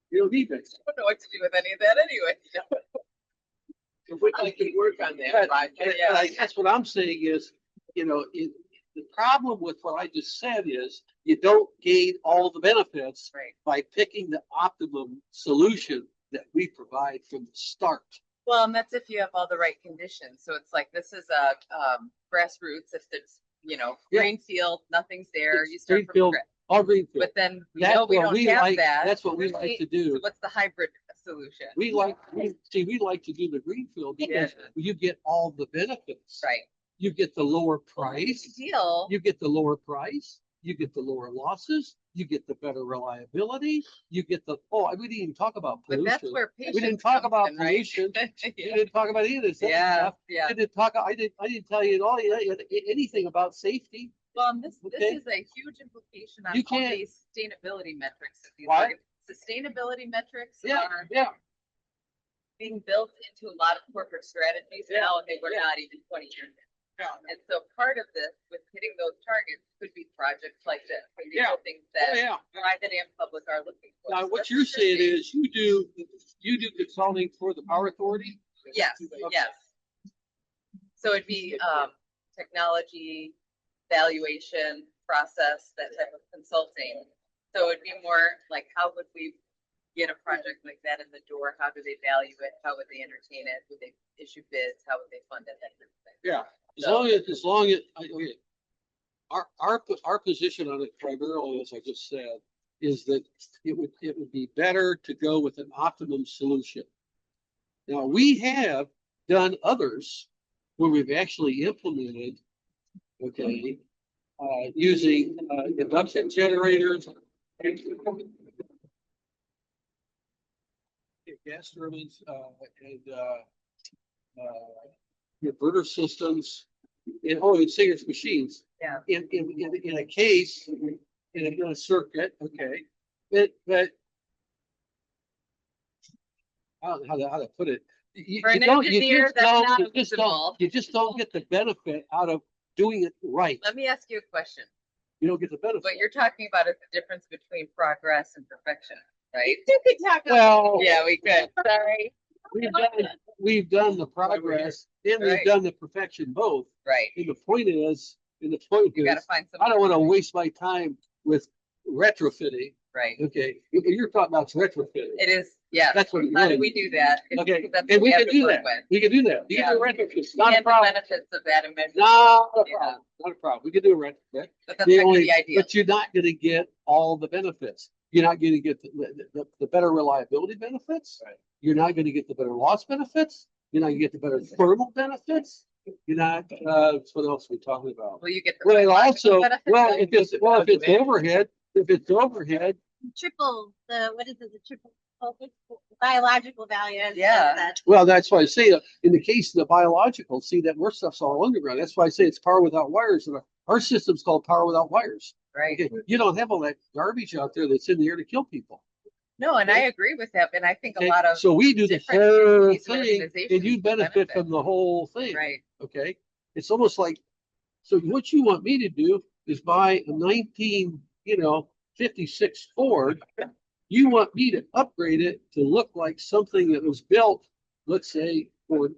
You don't need that. I don't know what to do with any of that anyway. If we can work on that, But, right? that's what I'm saying is, the problem with what I just said is you don't gain all the benefits Right. by picking the optimum solution that we provide from the start. Well, and that's if you have all the right conditions. So it's like, this is a grassroots. If it's, Yeah. green field, nothing's there, you start from Greenfield, scratch. all greenfield. But then we That's know we what don't we have like. that. That's what we like to do. So what's the hybrid solution? We like to do the greenfield because you get all the benefits. Right. You get the lower price. Deal. You get the lower price. You get the lower losses. You get the better reliability. You get the, we didn't even talk about But pollution. that's where We patience didn't talk comes about in, right? pollution. We didn't talk about any of this other Yeah, stuff. yeah. I didn't tell you at all anything about safety. Well, and this Okay. is a huge implication on You all can't- these sustainability metrics. That these Why? sustainability metrics Yeah, are yeah. being built into a lot of corporate strategies Yeah, now, and they were yeah. not even 20 years ago. Yeah. And so part of this, with hitting those targets, could be projects like this. Could be Yeah. the things that Yeah. private and public are looking for. Now, So what that's you're saying interesting. is you do consulting for the power authority? Yes, yes. So it'd be technology, valuation, process, that type of consulting. So it'd be more like, how would we get a project like that in the door? How do they value it? How would they entertain it? Would they issue bids? How would they fund it? That kind of thing. Yeah. Our position on it primarily, as I just said, is that it would be better to go with an optimum solution. Now, we have done others where we've actually implemented, using induction generators, gas turbines, and inverter systems, and Singer's machines. Yeah. In a case, in a circuit, okay, but I don't know how to put it. For an engineer, that's not feasible. You just don't get the benefit out of doing it right. Let me ask you a question. You don't get the benefit. What you're talking about is the difference between progress and perfection, right? You could talk about Well, Yeah, we could. Sorry. we've done the progress and we've Right. done the perfection both. Right. And the point is, You gotta find some. I don't want to waste my time with retrofitting. Right. Okay, you're talking about retrofitting. It is, yeah. That's what it How do really we do that? Okay, That's and what we have can to do work that. with. We can do that. You can do retrofits. Not a And the problem. benefits of that and measure. Not a Yeah. problem. Not a problem. We can do a retrofit. But that's The not only- the idea. But you're not going to get all the benefits. You're not going to get the better reliability benefits. Right. You're not going to get the better loss benefits. You're not going to get the better thermal benefits. You're not, what else are we talking about? Will you get the Well, biological also, benefits? if it's overhead, triple what is it? The triple biological value. Yeah. well, that's why I say in the case of the biological, see that more stuff's all underground. That's why I say it's power without wires. And our system's called power without wires. Right. Okay, you don't have all that garbage out there that's in the air to kill people. No, and I agree with that. And I think a Okay, lot of. so we do the different whole entities and thing, and organizations you benefit benefit. from the whole thing. Right. Okay, it's almost like, so what you want me to do is buy a you know, 56 Ford. You want me to upgrade it to look like something that was built, let's say, for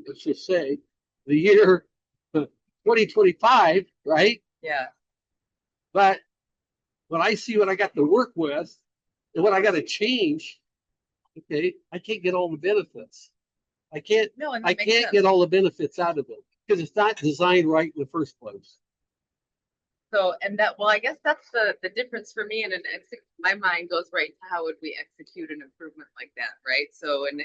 let's just say the year 2025, right? Yeah. But when I see what I got to work with and what I got to change, okay, I can't get all the benefits. I can't No, and I that makes can't sense. get all the benefits out of it because it's not designed right in the first place. So, and that, well, I guess that's the difference for me. And my mind goes right to how would we execute an improvement like that, right? So, an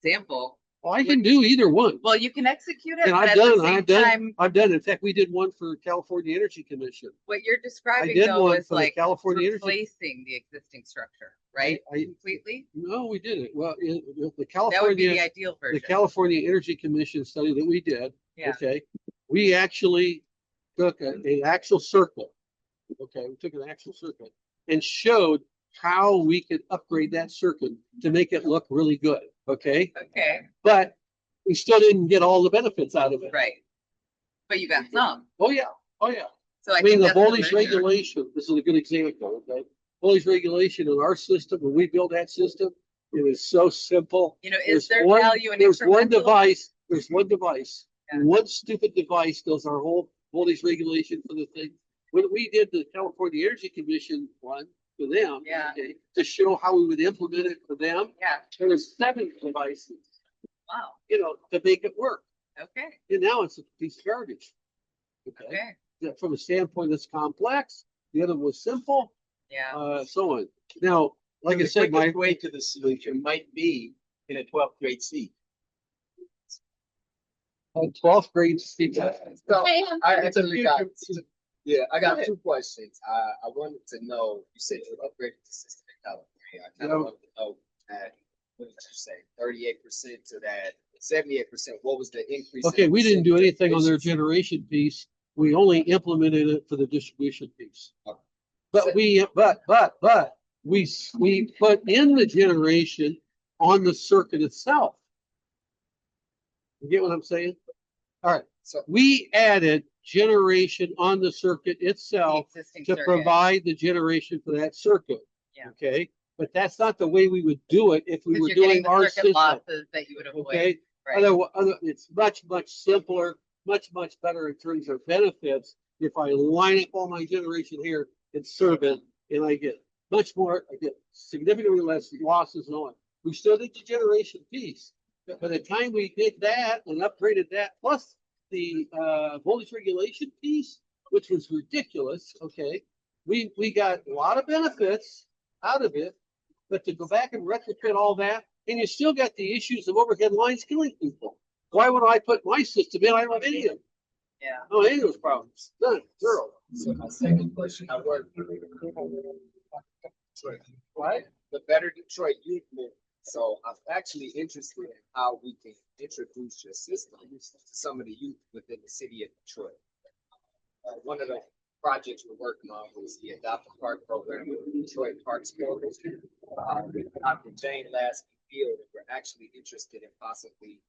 example. Well, I can do either one. Well, you can execute it, And but I've at the done, same I've done, time, I've done. In fact, we did one for California Energy Commission. what you're I describing did though one is for the like California Energy. replacing the existing structure, right? Completely. No, we did it. Well, the That would be the California, ideal the version. California Energy Commission study that we did. Yeah. Okay, we actually took an actual circuit. Okay, we took an actual circuit and showed how we could upgrade that circuit to make it look really good. Okay, Okay, but we still didn't get all the benefits out of it. right. But you got some. Oh yeah, oh yeah. So I I mean, think the that's the voltage measure. regulation, this is a good example, okay? Voltage regulation in our system, when we build that system, it is so simple. You know, is There's there one- value in There's one incremental? device, there's one device. Yeah. One stupid device does our whole voltage regulation for the thing. When we did the California Energy Commission one for them, Yeah. okay, to show how we would implement it for them, Yeah, there was 7 devices, wow, you know, to make it work. okay, And now it's a piece of garbage. Okay, okay, that from a standpoint that's complex, the other was simple, yeah. so on. Now, like I The said, my quickest way to the solution might be in a 12th grade seat. 12th grade teacher. So, Hey, I It's a actually got, future- yeah, I Go got ahead. 2 questions. I wanted to know, you said you upgraded the system in California. I kind Yeah. of wanted to know that, what did you say, 38% to that, 78%, what was the increase? in Okay, we didn't do percentage anything on their efficiency? generation piece. We only implemented it for the distribution piece. Okay. But we put in the generation on the circuit itself. You get what I'm saying? All right, So, we added generation on the circuit The itself existing to circuit. provide the generation for that circuit. Yeah. Okay, but that's not the way we would do it if we 'Cause were you're getting doing the our circuit system. losses that you would avoid. Okay, Right. it's much simpler, much better in terms of benefits. If I line up all my generation here and serve it, and I get much more, I get significantly less losses and all. We still did the generation piece. But by the time we did that and upgraded that, plus the voltage regulation piece, which was ridiculous, okay, we got a lot of benefits out of it, but to go back and retrofit all that, and you still got the issues of overhead lines killing people. Why would I put my system in? I don't have any of them. Yeah. No, any of those problems. None, zero. so my second question, I work. Right? The Better Detroit Youth Movement. So I'm actually interested in how we can introduce your system to some of the youth within the city of Detroit. One of the projects we're working on was the Adopt a Park program with the Detroit Parks Board. Dr. Jane Lasky Field, we're actually interested in possibly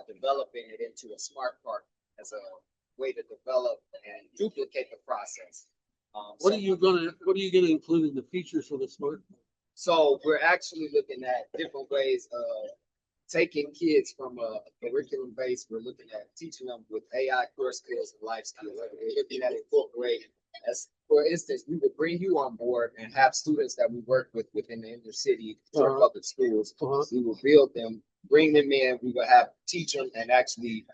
developing it into a smart park as a way to develop and duplicate the process. What are you gonna include in the features for the smart? So we're actually looking at different ways of taking kids from a curriculum base. We're looking at teaching them with AI core skills and life skills. We're looking at incorporating, as for instance, we would bring you on board and have students that we work with within the inner city, Detroit public schools. We will build them, bring them in. We will have teach them and actually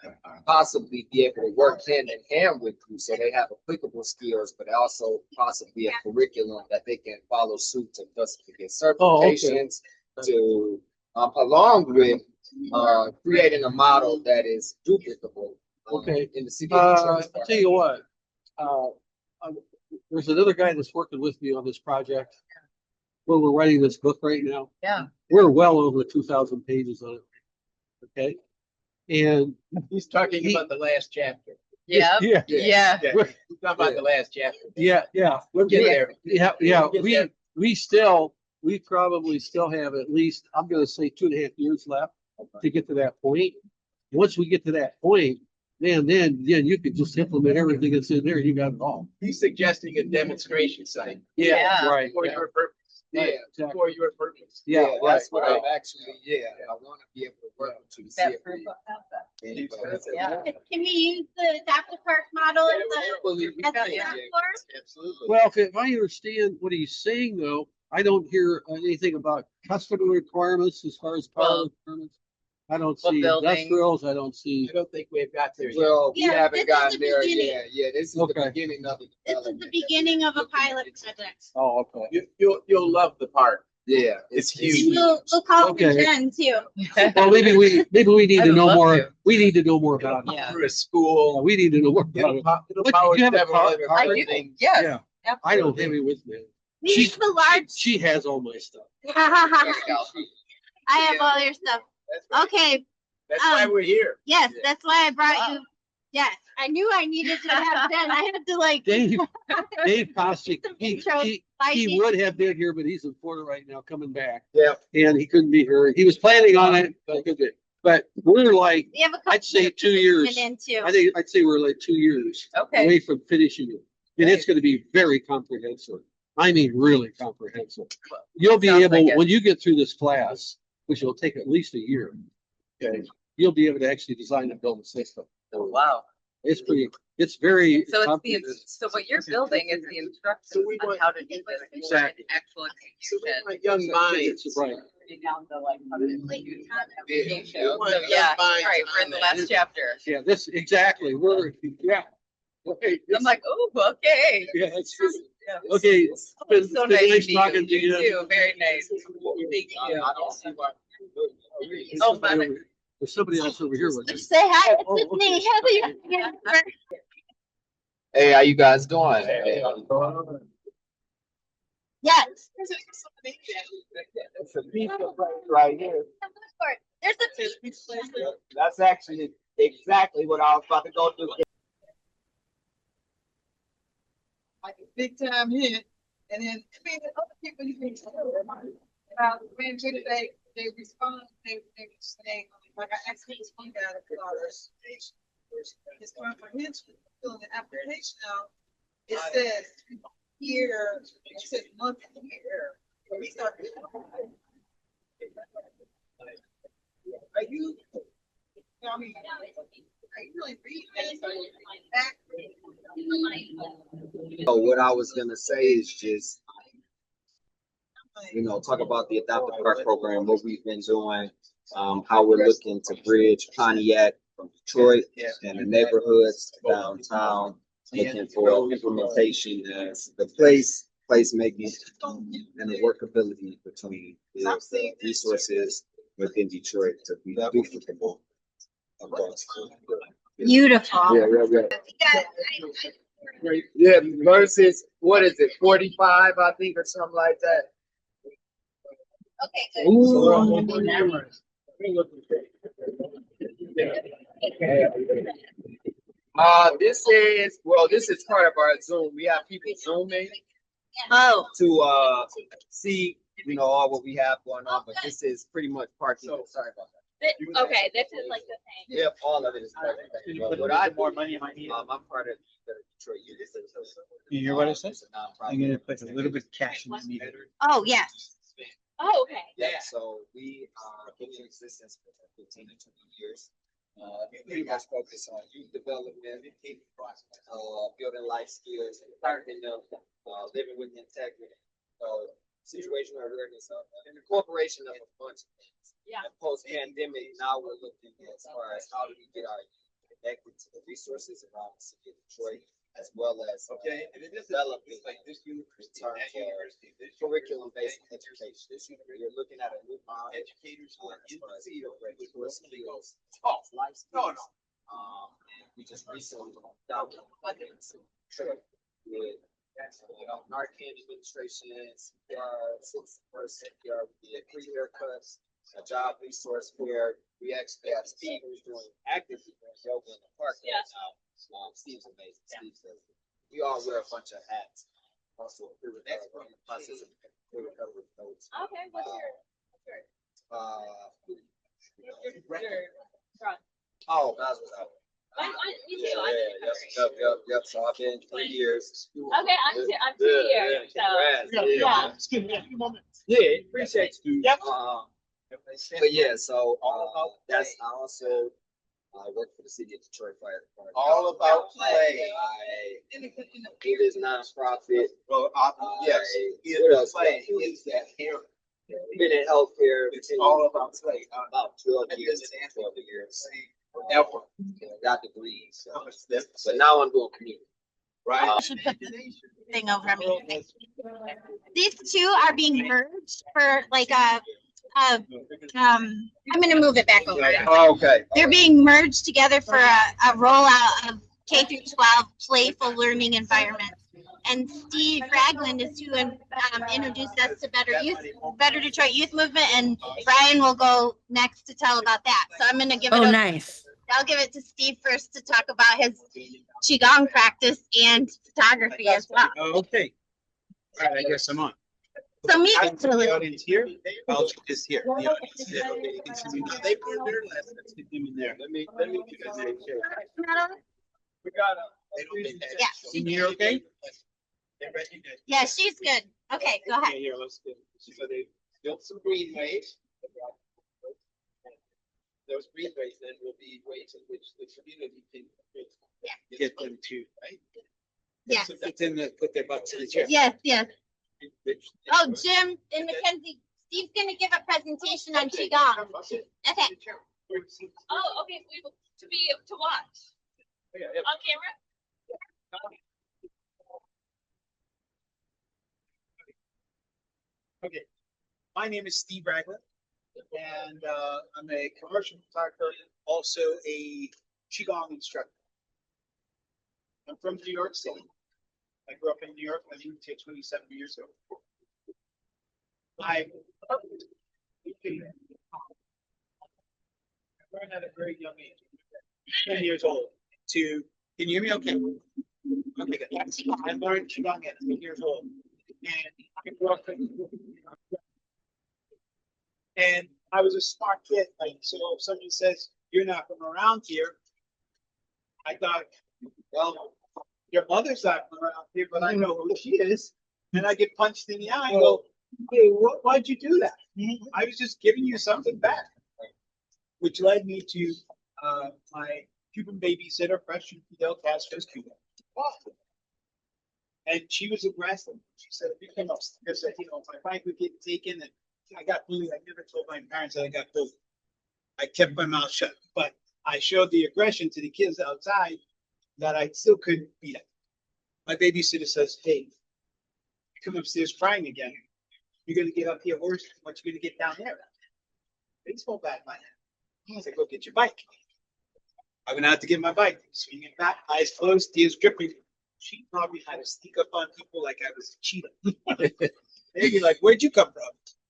possibly be able to work hand in hand with you, so they have applicable skills, but also possibly a curriculum that they can follow suit to thus to get certifications to along with creating a model that is duplicable. In the city of Detroit. I'll tell you what, there's another guy that's working with me on this project. Where we're writing this book right now. Yeah. We're well over 2,000 pages on it. Okay. And He's talking about the last chapter. Yeah. yeah, Yeah. Yeah, We're- he's talking about the last chapter. yeah. We'll get there. Yeah. We'll get there. We probably still have at least, I'm gonna say 2.5 years left to get to that point. Once we get to that point, man, then you could just implement everything that's in there. You got it all. He's suggesting a demonstration site. Yeah. Right. For your purpose. Yeah, Exactly. For your purpose. Yeah, that's right, what right. I'm actually, I want to be able to work with you to see That if proof we. of concept. Yeah. Can we use the adaptive park model as Believe me, the yeah, platform? absolutely. Well, if I understand what he's saying, though, I don't hear anything about customer requirements as far as power Well, requirements. I don't well, see building. industrials. I don't see. I don't think we've got there yet. Well, we Yeah, this haven't is gotten the there beginning. yet. Yeah, this is Okay. the beginning of it. This is the beginning of a pilot project. Oh, okay. You'll love the park. Yeah, It's And huge. we'll call Okay. it Jen too. Well, maybe we need I to would know love more. to. We need to know more It'll about it. Yeah. Through a school. We need to know more about it. It'll What, power do you have a several car- other car? I do. things. Yes. Yeah, I Absolutely. don't have it with me. We use the large. She has all my stuff. I have all your stuff. Okay, That's why we're here. yes, that's why I brought you. Yes, I knew I needed to have Jen. I had to like. Dave Pontiac, Intro, he lighting. would have been here, but he's in Florida right now, coming back, Yeah. and he couldn't be here. He was planning on it, but we're like, We have a couple. I'd say 2 years. coming in too. I'd say we're like 2 years Okay. away from finishing it, and it's going to be very comprehensive. I mean, really comprehensive. You'll be Sounds able, like it. when you get through this class, which will take at least a year, okay, you'll be able to actually design and build a system. Oh, wow. It's very. So it's comprehensive. so what you're building is the instructions So we on want- how to do this. Exactly. Actual So we execution. want young minds. Right. Down to like how to use application. We want So young yeah, all minds right, we're in on the that. last chapter. Yeah, this, exactly. Yeah. Okay. I'm like, oh, okay. Yeah, it's, Yeah. okay. It's been- So it's been nice nice to talking meet to you. you. Too. Very nice. Thank you. I don't see why. Oh, my. There's somebody else over here with me. Just say hi. Oh, It's me, Heather. Hey, how you guys doing? Yes. It's a pizza place right here. There's a pizza. That's actually exactly what I was about to go do. Like a big time hit, and then I mean the other people you can when they respond, they say like I asked this one guy to fill out his comprehension, filling the application out. It says here, it says month and year. When we start. Are you? I mean, are you really reading back? So what I was gonna say is just, talk about the adoptive park program, what we've been doing, how we're looking to bridge Pontiac from Detroit and the neighborhoods downtown, looking for implementation as the placemaking and the workability between the resources within Detroit to be duplicable across. Beautiful. Yeah, versus, what is it, 45, I think, or something like that. Okay, good. This is part of our Zoom. We have people Zooming Oh, to see, all what we have going on, but this is pretty much parking. Sorry about that. okay, this is like the thing. Yep, all of it is parking. But I more money in my need. I'm part of the Detroit Youth. You hear what I said? It's a nonprofit. I'm gonna put a little bit of cash in the meter. Oh, yes. Oh, okay. Yeah, so we been in existence for 15 to 20 years. Pretty much focus on youth development, building life skills, empowering them, living with integrity, situational awareness, and incorporation of a bunch of things. Yeah. And post-pandemic, now we're looking as far as how do we get our youth connected to the resources around the city of Detroit, as well as developing curriculum-based education. You're looking at a new model. Educators who are in the city of resource skills, life skills. We just recently done with Narcan administration, CPR, free haircuts, a job resource where we actually have Steve who's doing active yoga in the park right now. Steve's amazing. Steve says we all wear a bunch of hats. Also, process of recovery notes. Okay, what's your? Oh, that was out. Yep. So I've been 3 years. Okay, I'm 2 years. So Yeah. Excuse me, a few moments. Yeah, appreciate you. Yep. But yeah, so that's I also work for the city of Detroit Fire Department. All about play. It is nonprofit. Well, yes, What else? play is that here. Been in healthcare. It's all about play. About 12 years. 12 years. Ever. Got degrees. But now I'm doing community. Right. I should put the thing over me. These two are being merged for like I'm gonna move it back over. Okay. They're being merged together for a rollout of K through 12 playful learning environments. And Steve Ragland is who introduced us to Better Detroit Youth Movement, and Brian will go next to tell about that. So I'm gonna give it. Oh, nice. I'll give it to Steve first to talk about his Qigong practice and photography as well. Okay. All right, I guess I'm on. So me, The audience here, I'll just here. The audience here. Okay, you can see me now. They put their left. Let's get them in there. Let me do that. We got Yeah. See me here, okay? Yeah, she's good. Okay, go ahead. Okay, here, let's do. So they built some greenways. Those greenways then will be ways in which the community can Get them to, right? Yes. So put them to put their butts in the chair. Yes. Oh, Jim and Mackenzie, Steve's gonna give a presentation on Qigong. Okay. oh, okay, to watch on camera. Okay, my name is Steve Ragland, and I'm a commercial photographer, also a Qigong instructor. I'm from New York City. I grew up in New York. I moved here 27 years ago. I learned at a very young age, 10 years old, to, can you hear me okay? Okay, good. I learned Qigong at 10 years old. And I was a smart kid. Like, so if somebody says you're not from around here, I thought, well, your mother's not from around here, but I know who she is. And I get punched in the eye and go, hey, why'd you do that? I was just giving you something back, which led me to my Cuban babysitter, fresh from Fidel Castro's Cuba. And she was aggressive. She said, if you come upstairs, if my bike would get taken, and I got bullied. I never told my parents that I got bullied. I kept my mouth shut, but I showed the aggression to the kids outside that I still couldn't beat up. My babysitter says, hey, you come upstairs crying again. You're going to get up here worse than what you're going to get down there. Baseball bat, man. I said, go get your bike. I went out to get my bike, swinging back, eyes closed, tears dripping. She probably had to sneak up on people like I was a cheetah. They'd be like, where'd you come from?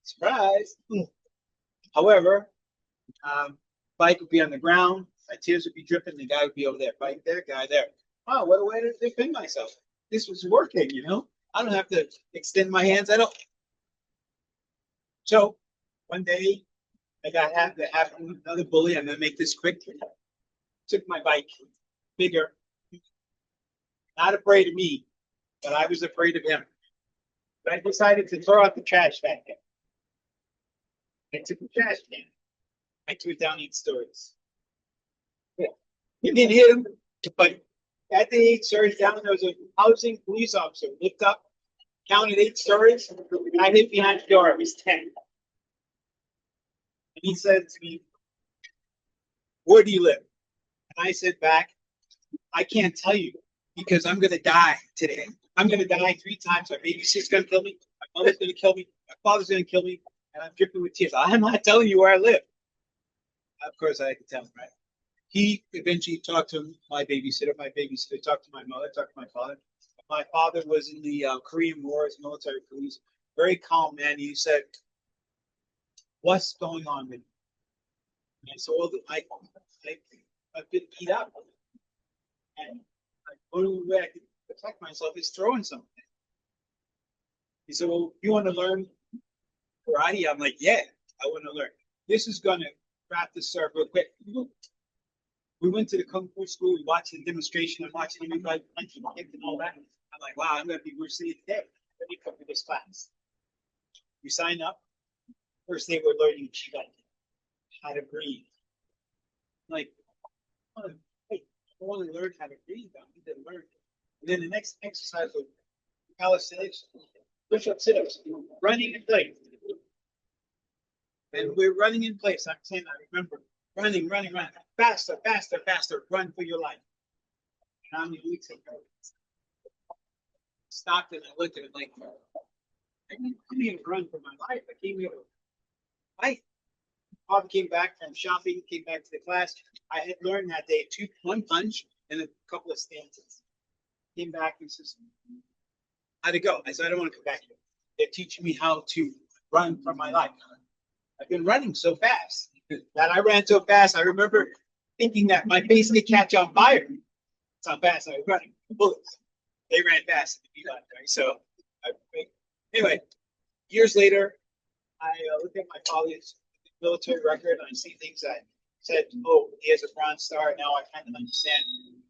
Surprise. However, bike would be on the ground, my tears would be dripping, the guy would be over there, bike there, guy there. Wow, what a way to defend myself. This was working, I don't have to extend my hands at all. So one day I got another bully. I'm gonna make this quick. Took my bike, bigger, not afraid of me, but I was afraid of him. But I decided to throw out the trash back there. I took the trash can. I threw it down 8 stories. Yeah. It didn't hit him, but at the 8 stories down, there was a housing police officer. Looked up, counted 8 stories. I hid behind the door. It was 10. And he said to me, where do you live? And I said back, I can't tell you because I'm going to die today. I'm going to die 3 times. My babysitter's going to kill me. My mother's going to kill me. My father's going to kill me. And I'm dripping with tears. I'm not telling you where I live. Of course, I had to tell him, right? He eventually talked to my babysitter talked to my mother, talked to my father. My father was in the Korean War as military police. Very calm man. He said, what's going on with you? And so I've been beat up. And the only way I can protect myself is throwing something. He said, well, you want to learn karate? I'm like, yeah, I want to learn. This is going to wrap this up real quick. We went to the Kung Fu school, we watched the demonstration, and watching everybody punch and kick and all that. I'm like, wow, I'm gonna be Bruce Lee today. Let me come to this class. We sign up. First day we're learning Qigong, how to breathe. Like, I want to learn how to breathe. I need to learn. And then the next exercise was calisthenics, push-ups, sit-ups, running in place. And we're running in place. I'm saying, I remember running, faster, run for your life. And how many weeks ago? Stopped and I looked at it like, I didn't even run for my life. I came here to fight. Bob came back from shopping, came back to the class. I had learned that day one punch and a couple of stances. Came back and says, how'd it go? I said, I don't want to come back here. They're teaching me how to run for my life. I've been running so fast that I ran so fast. I remember thinking that my face could catch on fire. That's how fast I was running. The bullets, they ran fast. Right? So, anyway, years later, I looked at my father's military record and I see things that said, oh, he has a Bronze Star. Now I kind of understand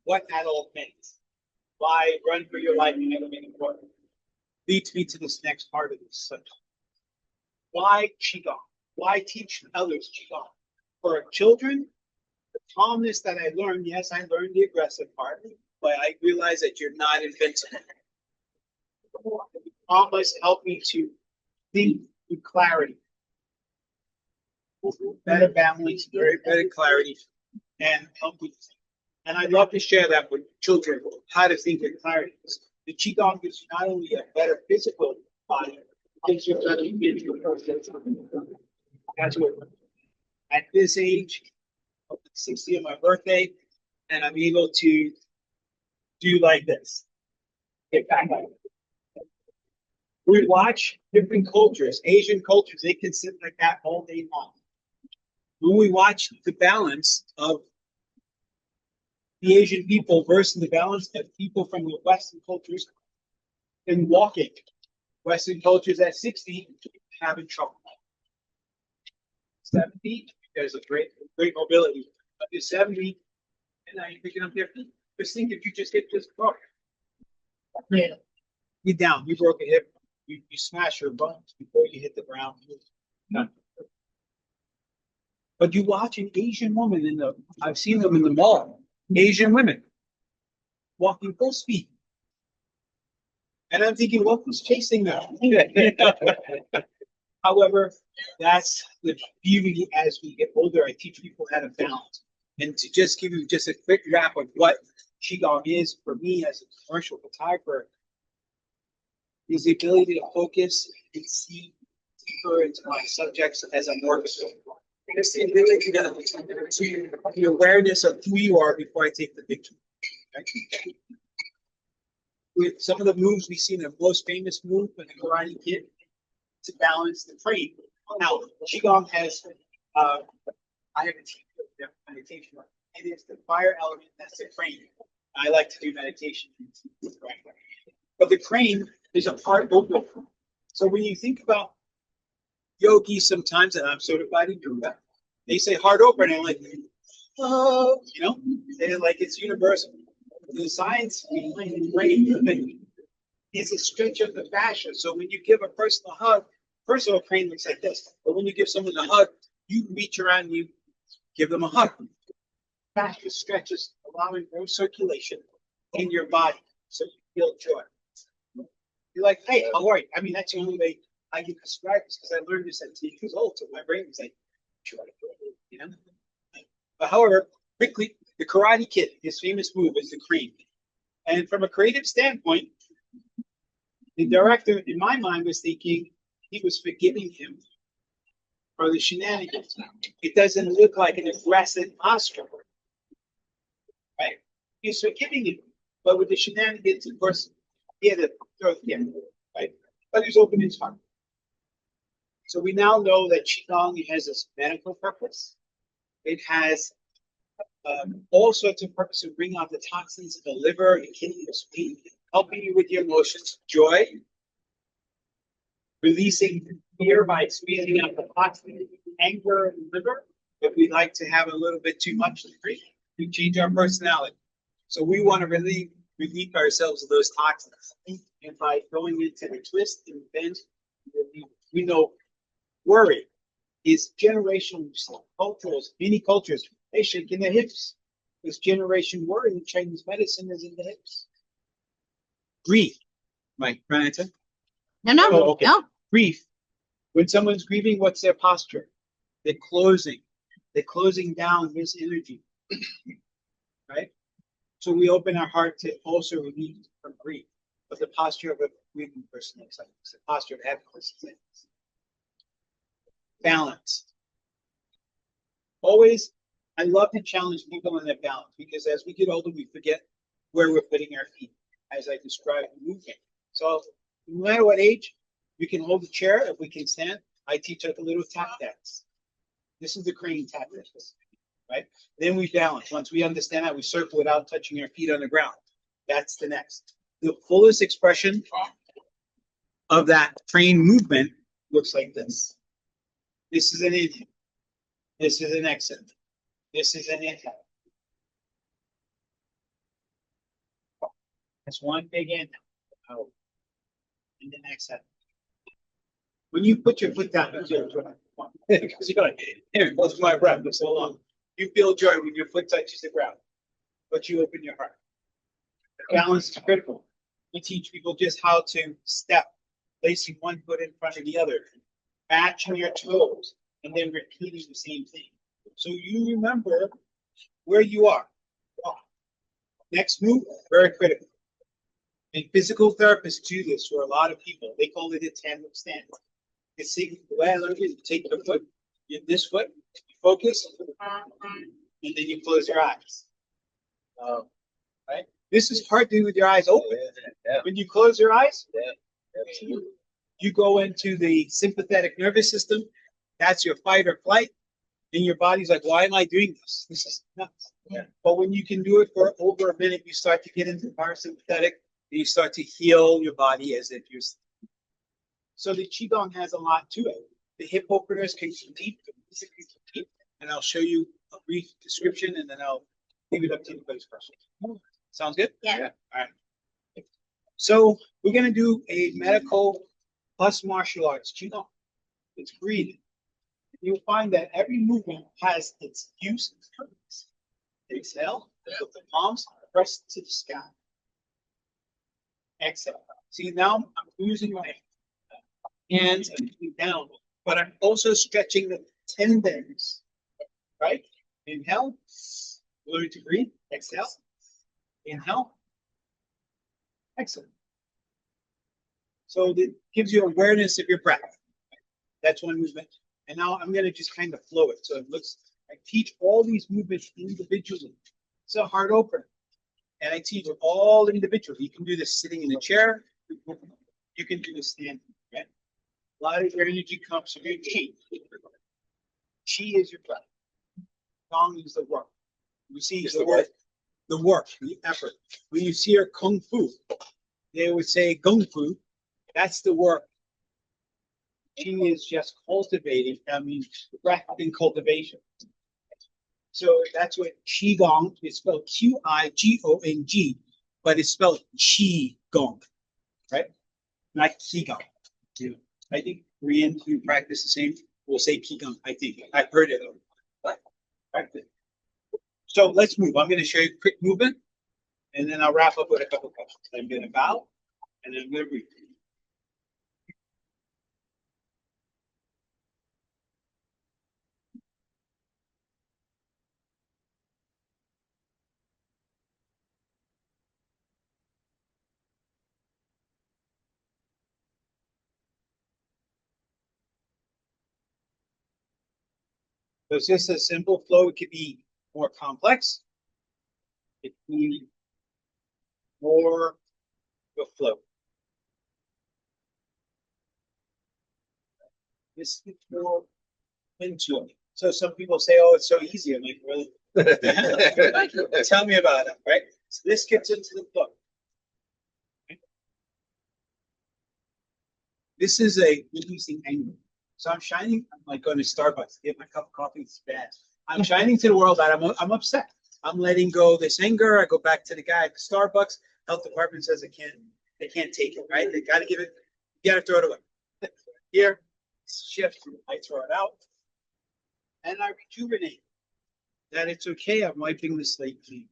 what that all meant. Why run for your life and everything important. Leads me to this next part of this subject. Why Qigong? Why teach others Qigong? For children, the calmness that I learned, yes, I learned the aggressive part, but I realized that you're not invincible. Calmness helped me to think with clarity. Better balance, very better clarity, and help me. And I'd love to share that with children, how to think with clarity. The Qigong gives you not only a better physical body, it gives you a better mental person. That's what, at this age, 60 of my birthday, and I'm able to do like this. Get back like that. We watch different cultures, Asian cultures, they can sit like that all day long. When we watch the balance of the Asian people versus the balance of people from the Western cultures in walking. Western cultures at 60 having trouble. 70, there's a great mobility. Up to 70, and now you're picking up their feet. Just think if you just hit this car. You're down, you broke a hip, you smash your bones before you hit the ground. None. But you watch an Asian woman I've seen them in the mall, Asian women walking full speed. And I'm thinking, well, who's chasing them? However, that's the beauty as we get older. I teach people how to balance. And to just give you just a quick wrap of what Qigong is for me as a commercial photographer, is the ability to focus and see deeper into my subjects as I'm working. It's the ability to the awareness of who you are before I take the picture. Okay? With some of the moves we see, the most famous move in the Karate Kid, to balance the frame. Now, Qigong has, I have a team of meditation. It is the fire element, that's the crane. I like to do meditation. But the crane is a part open. So when you think about yogis sometimes, and I'm certified in yoga, they say heart open, and like, oh, you know, they're like it's universal. The science behind the crane is a stretch of the fascia. So when you give a person a hug, first of all, crane looks like this. But when you give someone a hug, you reach around and you give them a hug. Fascia stretches, allowing more circulation in your body, so you feel joy. You're like, hey, how are you? I mean, that's the only way I can describe this, because I learned this at 10 years old, so my brain was like, joy, you know? But however, quickly, the Karate Kid, his famous move is the crane. And from a creative standpoint, the director, in my mind, was thinking he was forgiving him for the shenanigans. It doesn't look like an aggressive posture, right? He's forgiving him, but with the shenanigans, of course, he had to throw him, right? But he's open his heart. So we now know that Qigong has this medical purpose. It has all sorts of purpose to bring out the toxins in the liver, the kidney, the spleen, helping you with your emotions, joy, releasing fear by squeezing out the toxins, anger in the liver, if we like to have a little bit too much of grief, We change our personality. So we want to relieve ourselves of those toxins. And by going into the twist and bend, we know worry is generational cultures, many cultures, they shake in their hips. This generation worry in Chinese medicine is in the hips. Grief. Mike, answer? No, Oh, okay. no. Grief. When someone's grieving, what's their posture? They're closing. They're closing down this energy. Right? So we open our heart to also relieve from grief. But the posture of a grieving person looks like this. The posture of happiness. Balance. Always, I love to challenge people on their balance because as we get older, we forget where we're putting our feet, as I described the movement. So no matter what age, we can hold the chair. If we can stand, I teach like a little tap dance. This is the crane tap dance, right? Then we balance. Once we understand that, we circle without touching our feet on the ground. That's the next. The fullest expression of that crane movement looks like this. This is an inhale. This is an exhale. This is an inhale. That's one big inhale. Out. And then exhale. When you put your foot down, because you're like, here, what's my breath for so long? You feel joy when your foot touches the ground, but you open your heart. Balance is critical. We teach people just how to step, placing one foot in front of the other, matching your toes, and then repeating the same thing. So you remember where you are. Next move, very critical. And physical therapists do this for a lot of people. They call it a tandem stance. It's the way I learned it, you take the foot, this foot, you focus, and then you close your eyes. Right? This is hard to do with your eyes open. When you close your eyes, you go into the sympathetic nervous system. That's your fight or flight. And your body's like, why am I doing this? This is nuts. Yeah. But when you can do it for over a minute, you start to get into parasympathetic, and you start to heal your body as if you're. So the Qigong has a lot to it. The hip openers can deep, and I'll show you a brief description, and then I'll leave it up to anybody's questions. Sounds good? Yeah. All right. So we're gonna do a medical plus martial arts Qigong. It's breathing. You'll find that every movement has its use and purpose. Exhale, with the palms pressed to the sky. Exhale. See, now I'm using my hands and down, but I'm also stretching the tendons, right? Inhale, learn to breathe. Exhale. Inhale. Exhale. So it gives you awareness of your breath. That's one movement. And now I'm going to just kind of flow it. So it looks, I teach all these movements individually. It's a heart opener. And I teach it all individually. You can do this sitting in a chair. You can do this standing. Right? A lot of your energy comes from your chi. Chi is your breath. Gong is the work. You see the work, the effort. When you see your kung fu, they would say kung fu. That's the work. Chi is just cultivating, breath and cultivation. So that's what Qigong is spelled Qigong, but it's spelled Qigong, right? Not Qigong. I think Koreans who practice the same will say Qigong. I think I've heard it. So let's move. I'm going to show you a quick movement, and then I'll wrap up with a couple of questions. I'm going to bow, and then I'm going to breathe. So it's just a simple flow. It could be more complex. It could be more of a flow. This is more into it. So some people say, oh, it's so easy. I'm like, really? Tell me about it, right? So this gets into the flow. This is a releasing angle. So I'm shining, I'm like going to Starbucks to get my cup of coffee, it's bad. I'm shining to the world that I'm upset. I'm letting go of this anger. I go back to the guy at the Starbucks. Health department says they can't take it, right? They gotta give it, you gotta throw it away. Here, shift, I throw it out. And I rejuvenate. That it's okay, I'm wiping the slate clean.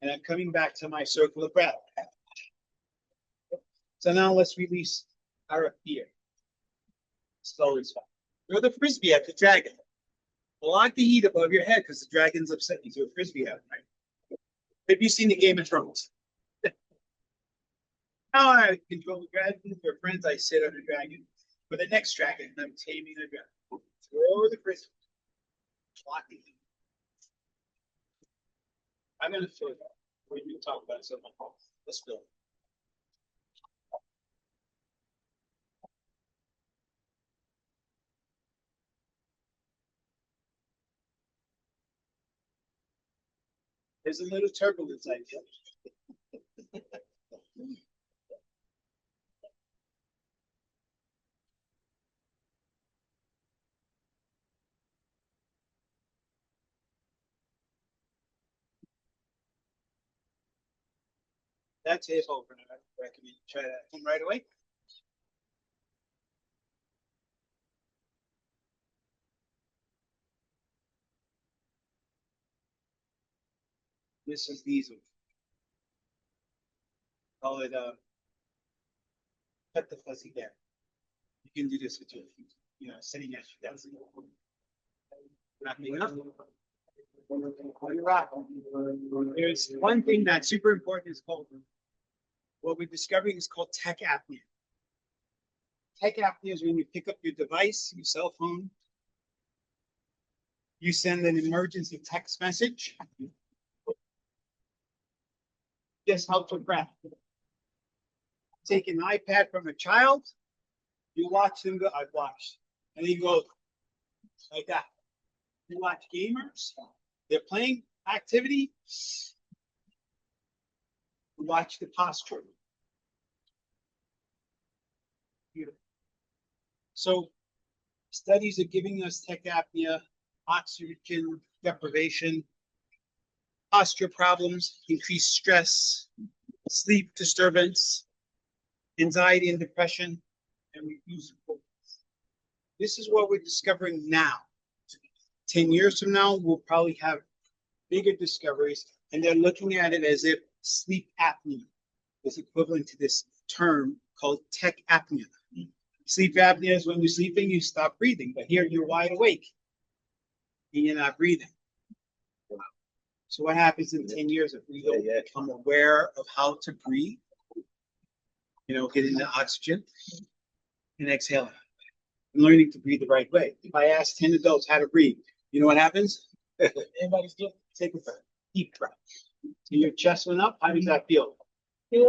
And I'm coming back to my circle of breath. So now let's release our fear. Slowly stop. Throw the frisbee at the dragon. Block the heat above your head because the dragon's upset you threw a frisbee at, right? Have you seen the Game of Thrones? Now I control the dragon. For friends, I sit on the dragon. For the next dragon, I'm taming the dragon. Throw the frisbee. Block the heat. I'm going to show you. We're going to talk about something. Let's build. There's a little turbulence, I feel. That's it over. I recommend you try that one right away. This is diesel. Call it cut the fuzzy down. You can do this with your feet, sitting at your desk. Wrapping up. There's one thing that's super important is called, what we're discovering is called tech apnea. Tech apnea is when you pick up your device, your cell phone, you send an emergency text message. Just helps with breath. Take an iPad from a child, you watch them go, I've watched, and you go like that. You watch gamers, they're playing activity, you watch the posture. Beautiful. So studies are giving us tech apnea, oxygen deprivation, posture problems, increased stress, sleep disturbance, anxiety and depression, and reduced focus. This is what we're discovering now. 10 years from now, we'll probably have bigger discoveries, and they're looking at it as if sleep apnea is equivalent to this term called tech apnea. Sleep apnea is when you're sleeping, you stop breathing, but here you're wide awake and you're not breathing. So what happens in 10 years if we don't become aware of how to breathe? Get into oxygen and exhale. And learning to breathe the right way. If I ask 10 adults how to breathe, you know what happens? Everybody's doing take a breath, deep breath. So your chest went up. How does that feel? There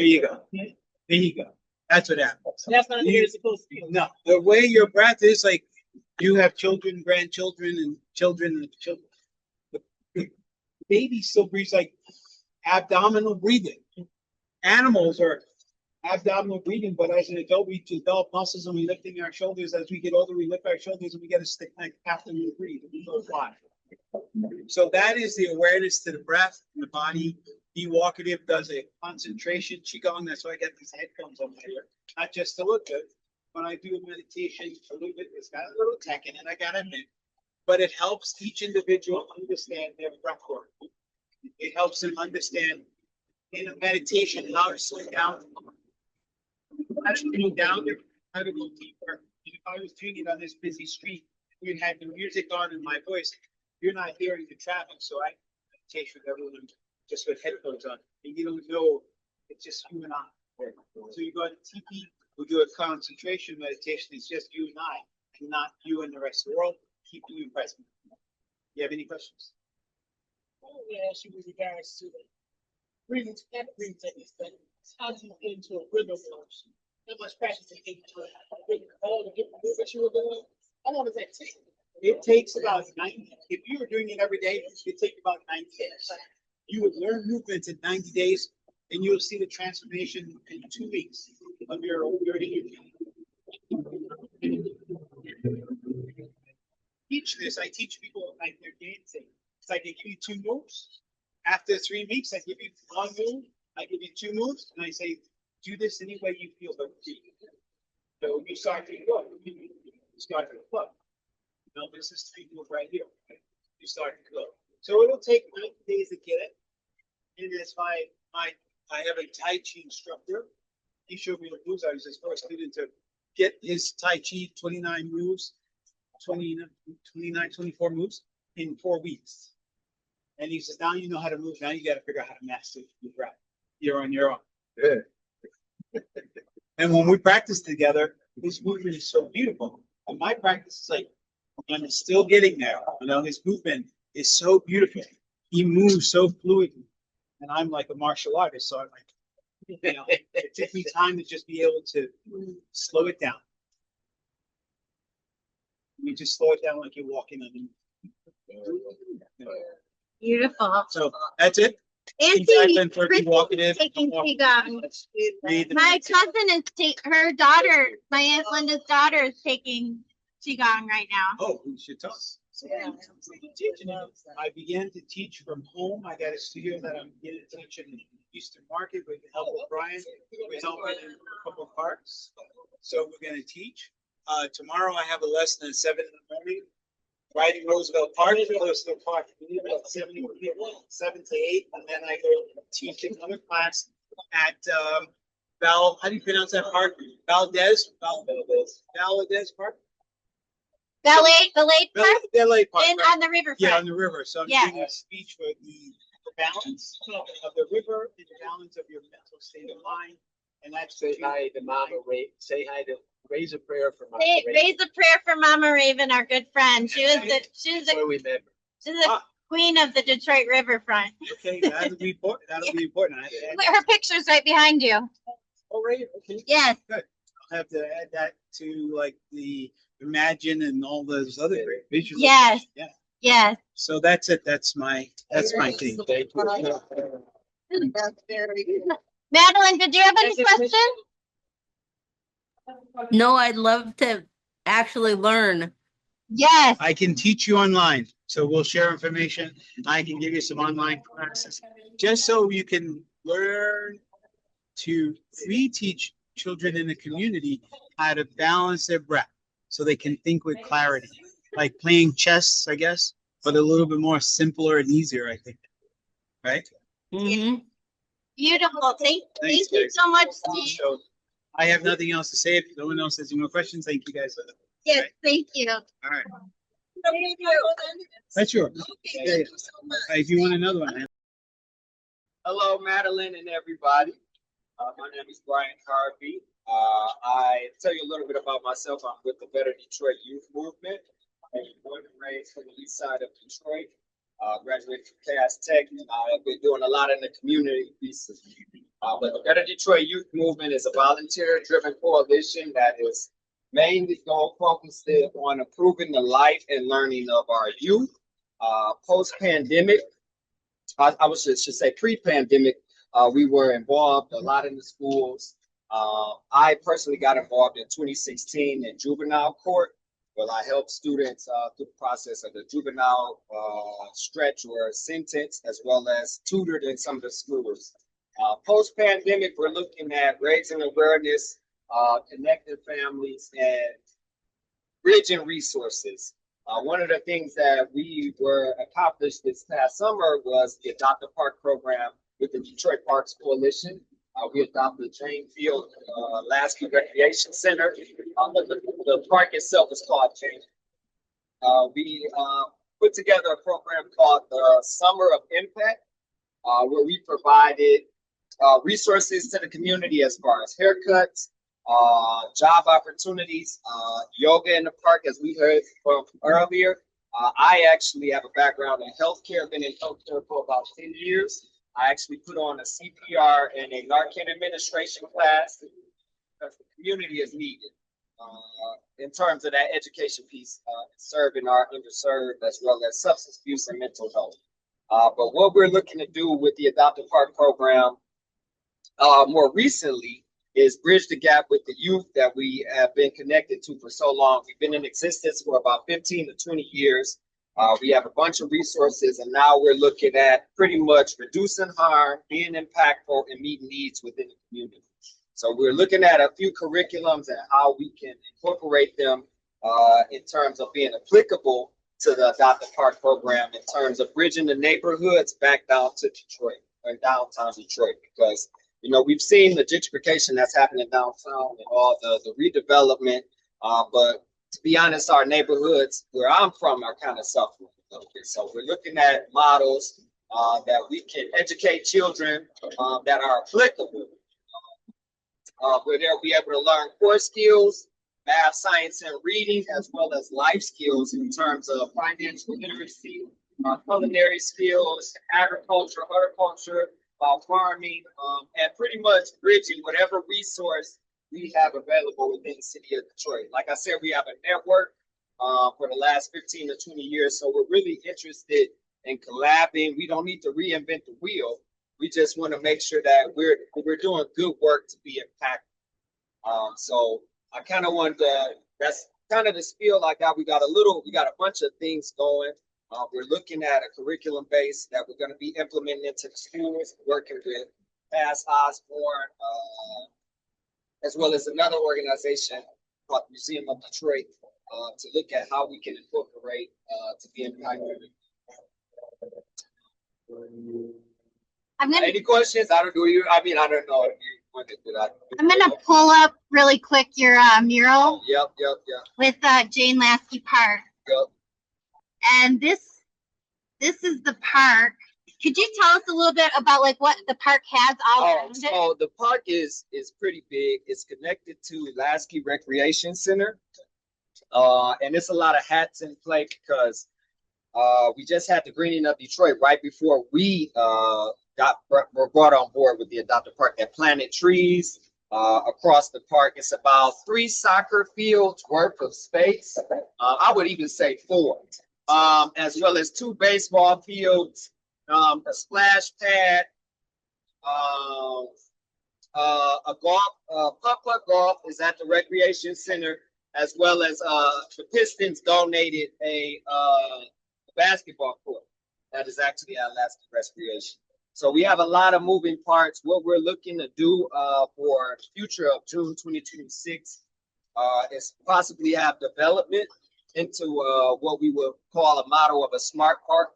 you go. There you go. That's what happens. That's not the way it's supposed to be. No, the way your breath is, like you have children, grandchildren, and children. The baby still breathes like abdominal breathing. Animals are abdominal breathing, but as an adult, we develop muscles and we lifting our shoulders. As we get older, we lift our shoulders and we get a stick like after we breathe. We go fly. So that is the awareness to the breath and the body. Walkative does a concentration qigong. That's why I got these headphones on my ear, not just to look good. When I do a meditation, a little bit, it's got a little tech in it, I gotta admit, but it helps each individual understand their breath work. It helps them understand in a meditation how to slow down, how to slow down, how to go deeper. If I was doing it on this busy street, you had the music on in my voice, you're not hearing the traffic, so I meditate with everyone just with headphones on, and you don't know, it's just you and I. So you go to TP, we do a concentration meditation, it's just you and I, and not you and the rest of the world, keeping you present. You have any questions? Yeah, she was regards to the breathing techniques, but how do you get into a rhythm? How much practice it takes to all the different moves that you were doing? How long does that take? It takes about 90. If you were doing it every day, it takes about 90 days. You would learn movements in 90 days, and you'll see the transformation in 2 weeks of your teach this. I teach people like they're dancing. It's like I give you 2 moves. After 3 weeks, I give you 1 move. I give you 2 moves, and I say, do this any way you feel. But so you start to go. You start to flow. You know, this is 3 move right here. Right? You start to go. So it'll take 90 days to get it. And it's I have a Tai Chi instructor. He showed me the moves. I was his first student to get his Tai Chi 29 moves, 24 moves in 4 weeks. And he says, now you know how to move. Now you got to figure out how to master your breath. You're on your own. Yeah. And when we practice together, his movement is so beautiful. And my practice is like, I'm still getting there. You know, his movement is so beautiful. He moves so fluidly. And I'm like a martial artist, so I'm like, you know, it took me time to just be able to slow it down. You just slow it down like you're walking on the. Beautiful. So that's it. Auntie, Walkative. taking Quigong. My cousin is her daughter, my Aunt Linda's daughter is taking Qigong right now. Oh, we should talk. I began to teach from home. I got a studio that I'm getting to teach in Eastern Market with the help of Brian. We're helping in a couple of parks. So we're going to teach. Tomorrow I have a lesson at 7 in the morning. Riding Roosevelt Park, Roosevelt Park, 7 to 8, and then I go teach another class at how do you pronounce that park? Valdez Park? Ballet Park? Ballet Park. And right. on the riverfront. Yeah, on the river. So I'm Yes. giving a speech for the balance of the river and the balance of your mental state of mind. And that's Say hi to Mama Ray. Say hi to raise a prayer for Mama Say, Ray. raise a prayer for Mama Raven, our good friend. She was That's where we met her. the queen of the Detroit riverfront. Okay, that'll be important. That'll be important. Her picture's right behind you. Oh, right. Okay. Yes. Good. I'll have to add that to like the Imagine and all those other great visuals. Yes. Yeah. Yes. So that's it. That's my thing. Thank you. Madeleine, did you have any questions? No, I'd love to actually learn. Yes. I can teach you online. So we'll share information. I can give you some online classes just so you can learn to reteach children in the community how to balance their breath so they can think with clarity, like playing chess, I guess, but a little bit more simpler and easier, I think. Right? Mm-hmm. Beautiful. Thank you guys. so much, Steve. So I have nothing else to say. If no one else has any more questions, thank you guys. Yes, Right. thank you. All right. That's yours. Yeah, yeah. If you want another one. Hello, Madeleine and everybody. My name is Brian Harvey. I tell you a little bit about myself. I'm with the Better Detroit Youth Movement. I'm born and raised from the east side of Detroit. Graduated from Cass Tech. I've been doing a lot in the community pieces. But the Better Detroit Youth Movement is a volunteer-driven coalition that is mainly focused on improving the life and learning of our youth. Post-pandemic, I should say pre-pandemic, we were involved a lot in the schools. I personally got involved in 2016 in juvenile court, where I helped students through the process of the juvenile stretch or sentence, as well as tutored in some of the schools. Post-pandemic, we're looking at raising awareness, connecting families, and bridging resources. One of the things that we were accomplished this past summer was the Adopt a Park program with the Detroit Parks Coalition. We adopted Jane Field Lasky Recreation Center. The park itself is called Jane. We put together a program called the Summer of Impact, where we provided resources to the community as far as haircuts, job opportunities, yoga in the park, as we heard from earlier. I actually have a background in healthcare, been in healthcare for about 10 years. I actually put on a CPR and a Narcan administration class because the community is needed in terms of that education piece, serving our underserved as well as substance abuse and mental health. But what we're looking to do with the Adopt a Park program more recently is bridge the gap with the youth that we have been connected to for so long. We've been in existence for about 15 to 20 years. We have a bunch of resources, and now we're looking at pretty much reducing harm, being impactful, and meeting needs within the community. So we're looking at a few curriculums and how we can incorporate them in terms of being applicable to the Adopt a Park program, in terms of bridging the neighborhoods back down to Detroit or downtown Detroit, because we've seen the gentrification that's happening downtown and all the redevelopment, but to be honest, our neighborhoods where I'm from are kind of suffering a little bit. So we're looking at models that we can educate children that are applicable, where they'll be able to learn core skills, math, science, and reading, as well as life skills in terms of financial literacy, culinary skills, agriculture, horticulture, farming, and pretty much bridging whatever resource we have available within the city of Detroit. Like I said, we have a network for the last 15 to 20 years, so we're really interested in collabing. We don't need to reinvent the wheel. We just want to make sure that we're doing good work to be impactful. So I kind of wanted to, that's kind of the spiel I got. We got a bunch of things going. We're looking at a curriculum base that we're going to be implementing into the schools, working with Pass Osborne, as well as another organization called the Museum of Detroit, to look at how we can incorporate to be impactful. Any questions? I don't know. I don't know if you wanted to. I'm gonna pull up really quick your mural. Yep. With Jane Lasky Park. Yep. And this is the park. Could you tell us a little bit about like what the park has all around it? So the park is pretty big. It's connected to Lasky Recreation Center, and it's a lot of hats in play because we just had the greening of Detroit right before we were brought on board with the Adopt a Park that planted trees across the park. It's about 3 soccer fields worth of space. I would even say 4, as well as 2 baseball fields, a splash pad, a golf, putt-putt golf is at the recreation center, as well as the Pistons donated a basketball court that is actually at Lasky Recreation. So we have a lot of moving parts. What we're looking to do for the future of June 2026 is possibly have development into what we would call a model of a smart park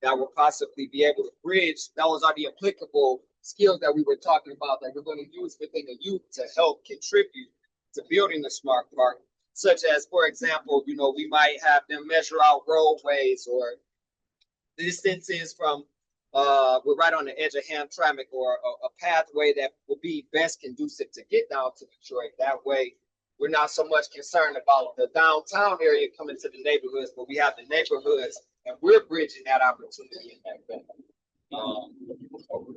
that will possibly be able to bridge. Those are the applicable skills that we were talking about that we're going to use within the youth to help contribute to building the smart park, such as, for example, we might have them measure out roadways or distances from we're right on the edge of Hamtramck, or a pathway that will be best conducive to get down to Detroit. That way, we're not so much concerned about the downtown area coming to the neighborhoods, but we have the neighborhoods, and we're bridging that opportunity in that way.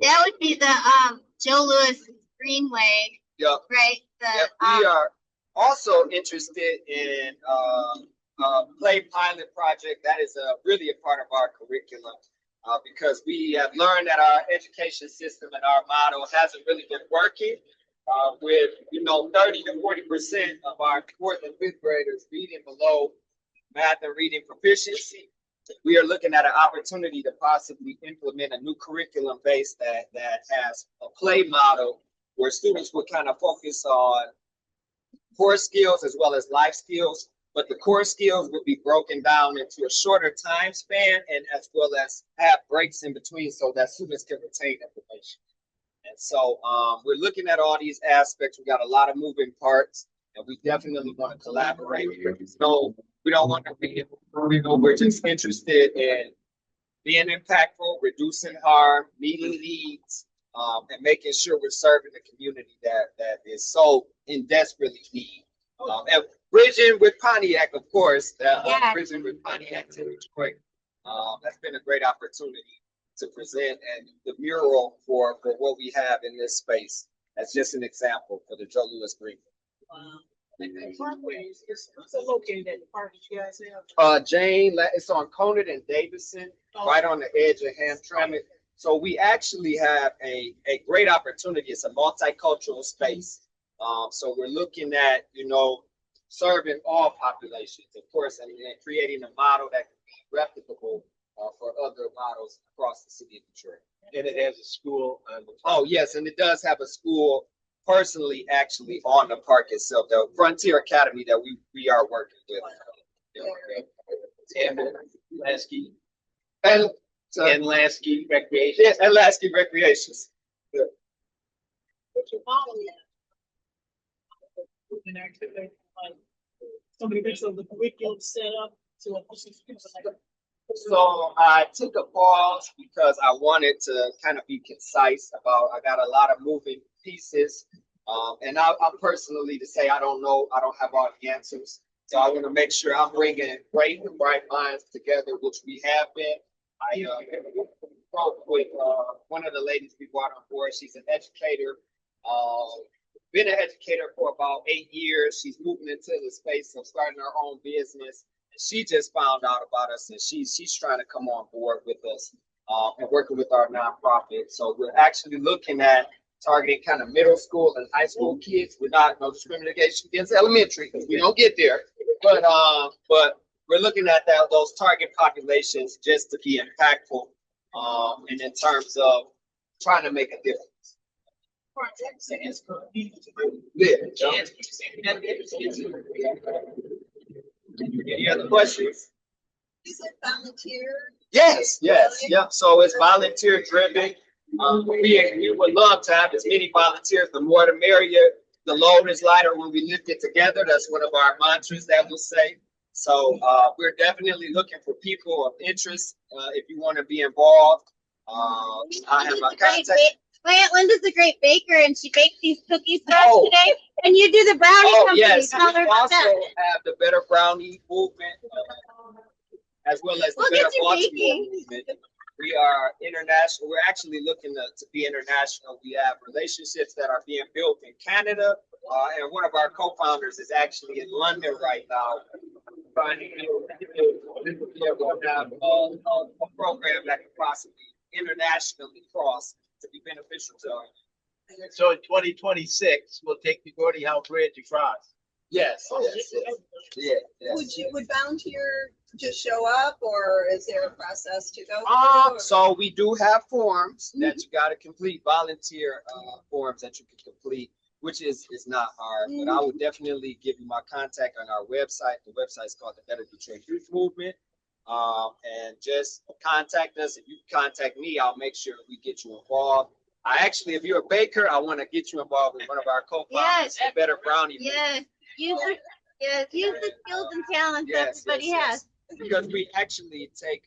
That would be the Joe Louis Greenway. Yep. Right. We are also interested in Play Pilot Project. That is really a part of our curriculum. Because we have learned that our education system and our model hasn't really been working with 30 to 40% of our 4th and 5th graders reading below math and reading proficiency. We are looking at an opportunity to possibly implement a new curriculum base that has a play model where students will kind of focus on core skills as well as life skills. But the core skills will be broken down into a shorter time span, and as well as have breaks in between so that students can retain information. And so we're looking at all these aspects. We got a lot of moving parts, and we definitely want to collaborate. So we don't want to be, we're just interested in being impactful, reducing harm, meeting needs, and making sure we're serving the community that is so in desperately need. And bridging with Pontiac, of course, bridging with Pontiac to Detroit. That's been a great opportunity to present, and the mural for what we have in this space as just an example for the Joe Louis Green. It's located at the park that you guys have. Jane, it's on Conant and Davidson, right on the edge of Hamtramck. So we actually have a great opportunity. It's a multicultural space. So we're looking at, serving all populations, of course, and creating a model that can be replicable for other models across the city of Detroit. And it has a school on the. Oh, yes, and it does have a school personally actually on the park itself, the Frontier Academy that we are working with. And Lasky. And And Lasky Recreation. yes, and Lasky Recreations. What's your follow that? An activity, like, somebody makes a curriculum set up to So I took a pause because I wanted to kind of be concise about, I got a lot of moving pieces. And I'm personally to say, I don't know, I don't have all the answers. So I want to make sure I'm bringing great and bright minds together, which we have been. I spoke with one of the ladies we brought on board. She's an educator, been an educator for about 8 years. She's moving into the space of starting her own business. She just found out about us, and she's trying to come on board with us and working with our nonprofit. So we're actually looking at targeting kind of middle school and high school kids. We're not no discrimination against elementary because we don't get there, but we're looking at those target populations just to be impactful, and in terms of trying to make a difference. Any other questions? Is it volunteer? Yes, yep. So it's volunteer driven. We would love to have as many volunteers. The more the merrier. The load is lighter when we lift it together. That's one of our mantras that we'll say. So we're definitely looking for people of interest. If you want to be involved, I have my contact. Linda's a great baker, and she baked these cookies for us today. And you do the brownie company. Yes, Tell her we about also that. have the Better Brownie movement, as well as the We'll Better get you Baltimore baking. movement. We are international. We're actually looking to be international. We have relationships that are being built in Canada, and one of our co-founders is actually in London right now. Trying to have a program that could possibly internationally cross to be beneficial to our. So in 2026, we'll take the Gordie Howe Bridge across. Yes. Would volunteer just show up, or is there a process to go through? So we do have forms that you got to complete, volunteer forms that you can complete, which is not hard. But I would definitely give you my contact on our website. The website is called the Better Detroit Youth Movement. And just contact us. If you contact me, I'll make sure we get you involved. If you're a baker, I want to get you involved with one of our co-founders, the Better Brownie. Yes. Use the skills and talents everybody has. Because we actually take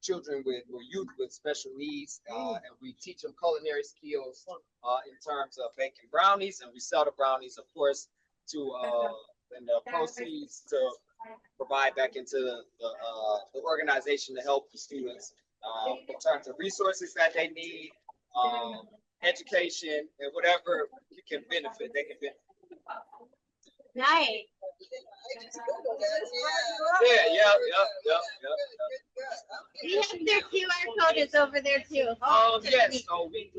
children or youth with special needs, and we teach them culinary skills in terms of baking brownies, and we sell the brownies, of course, to and the proceeds to provide back into the organization to help the students in terms of resources that they need, education, and whatever can benefit, they can benefit. Nice. Yeah. We have their QR code is over there too. Yes. So you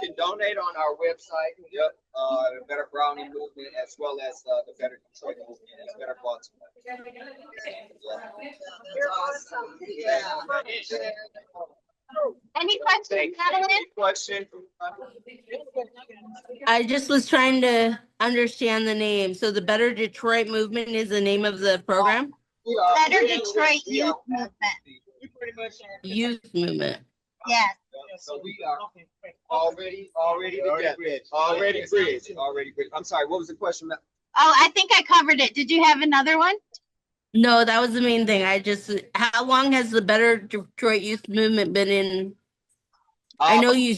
can donate on our website. Yep. The Better Brownie Movement, as well as the Better Detroit Movement, and Better Baltimore. Any questions, Madeleine? Question? I just was trying to understand the name. So the Better Detroit Movement is the name of the program? Better Detroit Youth Movement. Youth Movement. Yes. So we are already together. Already bridged. I'm sorry, what was the question? Oh, I think I covered it. Did you have another one? No, that was the main thing. How long has the Better Detroit Youth Movement been in? I know you.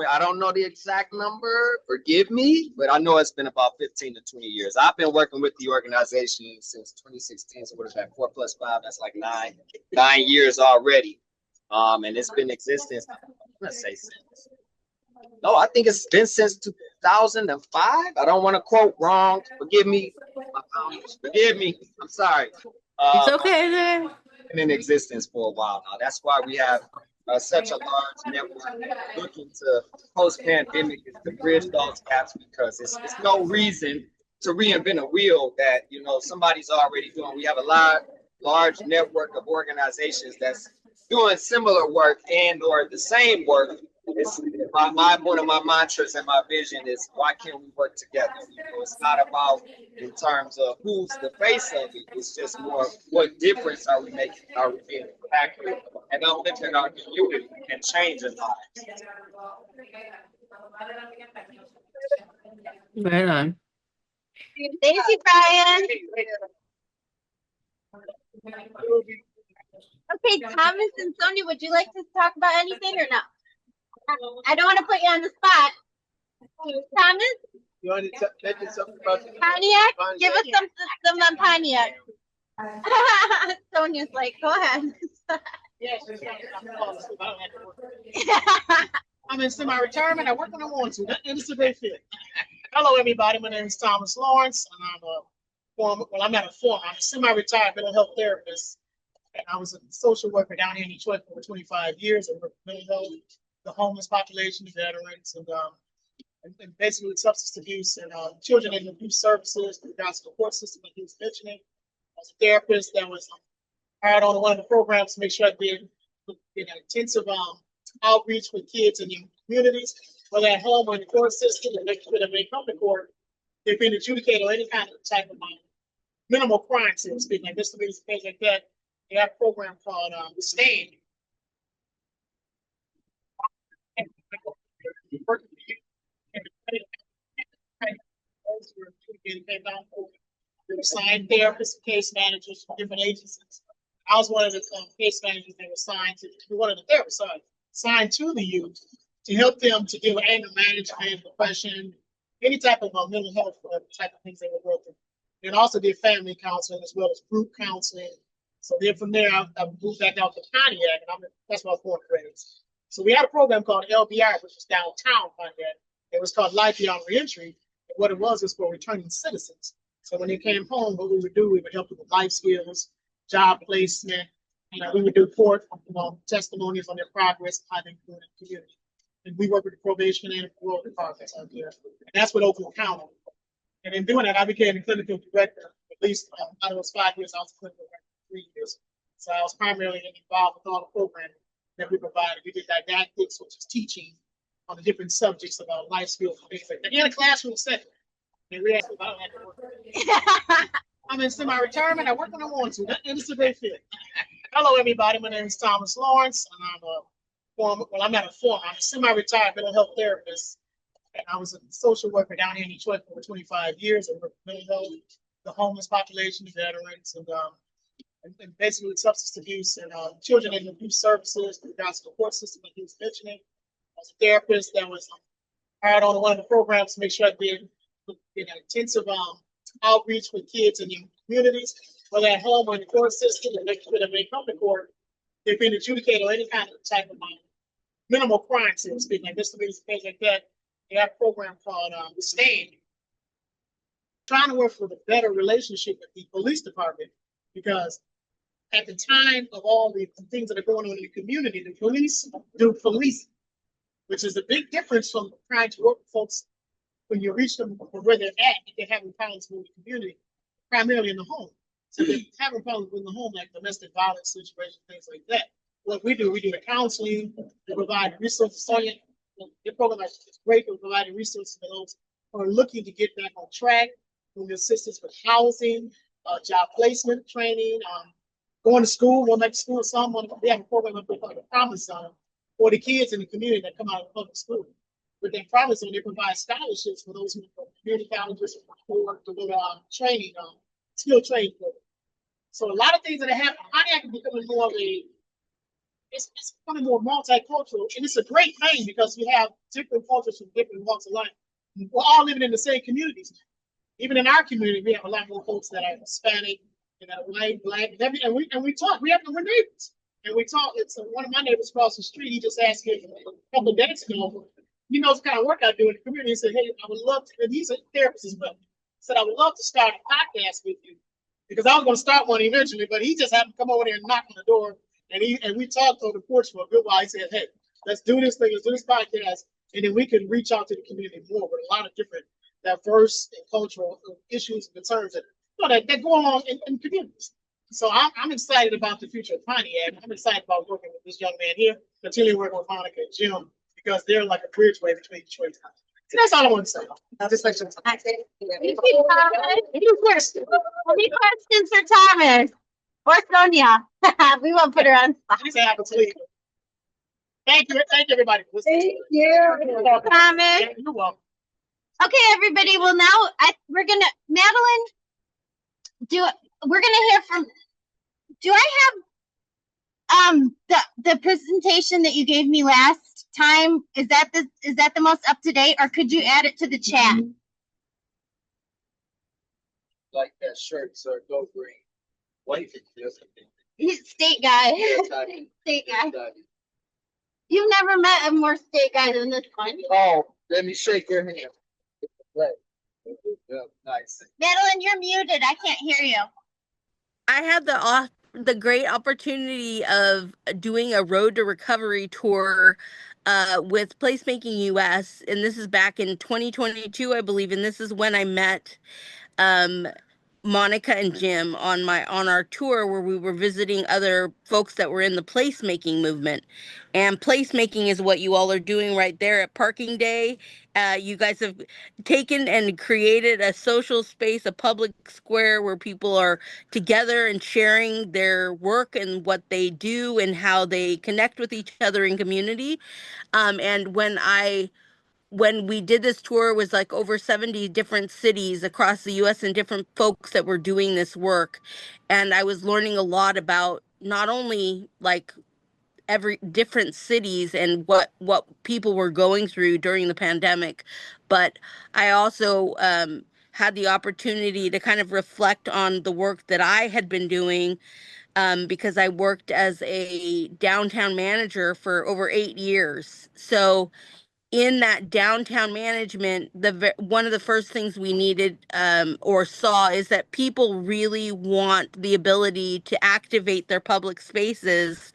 I don't know the exact number, forgive me, but I know it's been about 15 to 20 years. I've been working with the organization since 2016, so what is that, 4 plus 5, that's like 9 years already. And it's been in existence, let's say since. No, I think it's been since 2005. I don't want to quote wrong, forgive me, I'm sorry. It's okay then. Been in existence for a while now, that's why we have such a large network looking to post-pandemic is to bridge those gaps, because it's no reason to reinvent a wheel that somebody's already doing. We have a lot large network of organizations that's doing similar work and or the same work. It's one of my mantras and my vision is why can't we work together? It's not about in terms of who's the face of it. It's just more what difference are we making? Are we being impactful and uplifting our community and changing lives? Right on. Thank you, Brian. Okay, Thomas and Sonia, would you like to talk about anything or no? I don't want to put you on the spot. Thomas? You want to mention something about Pontiac? Give us some on Pontiac. Sonia's like, go ahead. Yes, I'm in semi-retirement. I work when I want to, and it's a great fit. Hello, everybody. My name is Thomas Lawrence, and I'm a former. Well, I'm not a former. I'm a semi-retired mental health therapist, and I was a social worker down here in Detroit for 25 years. I worked with mental health, the homeless population, the veterans, and basically with substance abuse and children in abuse services, the gospel support system that he was mentioning. I was a therapist that was hired on one of the programs to make sure I did intensive outreach with kids in your communities, whether at home or in the court system, and make sure that they come to court, they've been adjudicated on any kind of type of minimal crime, so to speak, like misdemeanors, things like that. They have a program called the Stand. They were assigned therapists, case managers from different agencies. I was one of the case managers that were assigned to, one of the therapists, assigned to the youth to help them to deal with anger management, depression, any type of mental health type of things they were working. And also did family counseling as well as group counseling. So then from there, I moved back out to Pontiac, and that's why I was born and raised. So we had a program called LBR, which was downtown Pontiac. It was called Life Beyond Reentry. And what it was for returning citizens. So when they came home, what we would do, we would help them with life skills, job placement. We would do court testimonies on their progress, how they do in the community. And we work with the probation and the parole departments out there. And that's what Oakland County. And in doing that, I became the clinical director. At least out of those 5 years, I was clinical director for 3 years. So I was primarily involved with all the programming that we provided. We did didactics, which is teaching on the different subjects about life skills and things like that. In a classroom setting. And we actually, I don't have to work. I'm in semi-retirement. I work when I want to, and it's a great fit. Hello, everybody. My name is Thomas Lawrence, and I'm a former. Well, I'm not a former. I'm a semi-retired mental health therapist, and I was a social worker down here in Detroit for 25 years. I worked with mental health, the homeless population, the veterans, and basically with substance abuse and children in abuse services, the gospel support system that he was mentioning. I was a therapist that was hired on one of the programs to make sure I did intensive outreach with kids in your communities, whether at home or in the court system, and make sure that they come to court, they've been adjudicated on any kind of type of minimal crime, so to speak, like misdemeanors, things like that. They have a program called the Stand. Trying to work for a better relationship with the police department, because at the time of all the things that are going on in the community, the police do policing, which is a big difference from trying to work with folks when you reach them where they're at, if they're having problems with the community, primarily in the home. So they're having problems in the home, like domestic violence situations, things like that. What we do the counseling, we provide resources. So your program is great for providing resources for those who are looking to get back on track, with assistance with housing, job placement, training, going to school, going back to school. We have a program called the Promise Zone for the kids in the community that come out of public school. With their Promise Zone, they provide scholarships for those who go to community colleges who work to go to training, skill training program. So a lot of things that are happening, Pontiac is becoming more of it's becoming more multicultural, and it's a great thing because we have different cultures from different walks of life. We're all living in the same communities. Even in our community, we have a lot more folks that are Hispanic, white, black, and we talk. We're neighbors, and we talk. It's one of my neighbors across the street. He just asked me a couple of days ago. He knows the kind of work I do in the community. He said, "Hey, I would love to." And he's a therapist as well. He said, "I would love to start a podcast with you," because I was going to start one eventually, but he just happened to come over there and knock on the door, and we talked on the porch for a good while. He said, "Hey, let's do this thing. Let's do this podcast, and then we can reach out to the community more with a lot of different diverse and cultural issues and concerns that that go along in communities." So I'm excited about the future of Pontiac. I'm excited about working with this young man here, continuing working with Monica and Jim, because they're like a bridgeway between Detroit and Pontiac. So that's all I want to say. Just like some time. Any questions for Thomas or Sonia? We won't put her on spot. Thank you everybody for listening. Thank you, Thomas. You're welcome. Okay, everybody. Well, now we're gonna Madeleine. We're gonna hear from. Do I have the presentation that you gave me last time? Is that the most up to date, or could you add it to the chat? Like that shirt, sir, go green. White is He's state guy. State guy. You've never met a more state guy than this one. Oh, let me shake your hand. Right. Yeah, nice. Madeleine, you're muted. I can't hear you. I had the great opportunity of doing a Road to Recovery tour with Placemaking US, and this is back in 2022, I believe, and this is when I met Monica and Jim on our tour, where we were visiting other folks that were in the placemaking movement. And placemaking is what you all are doing right there at Parking Day. You guys have taken and created a social space, a public square where people are together and sharing their work and what they do and how they connect with each other in community. And when we did this tour, it was like over 70 different cities across the US and different folks that were doing this work. And I was learning a lot about not only like every different cities and what people were going through during the pandemic, but I also had the opportunity to kind of reflect on the work that I had been doing, because I worked as a downtown manager for over 8 years. So in that downtown management, one of the first things we needed or saw is that people really want the ability to activate their public spaces,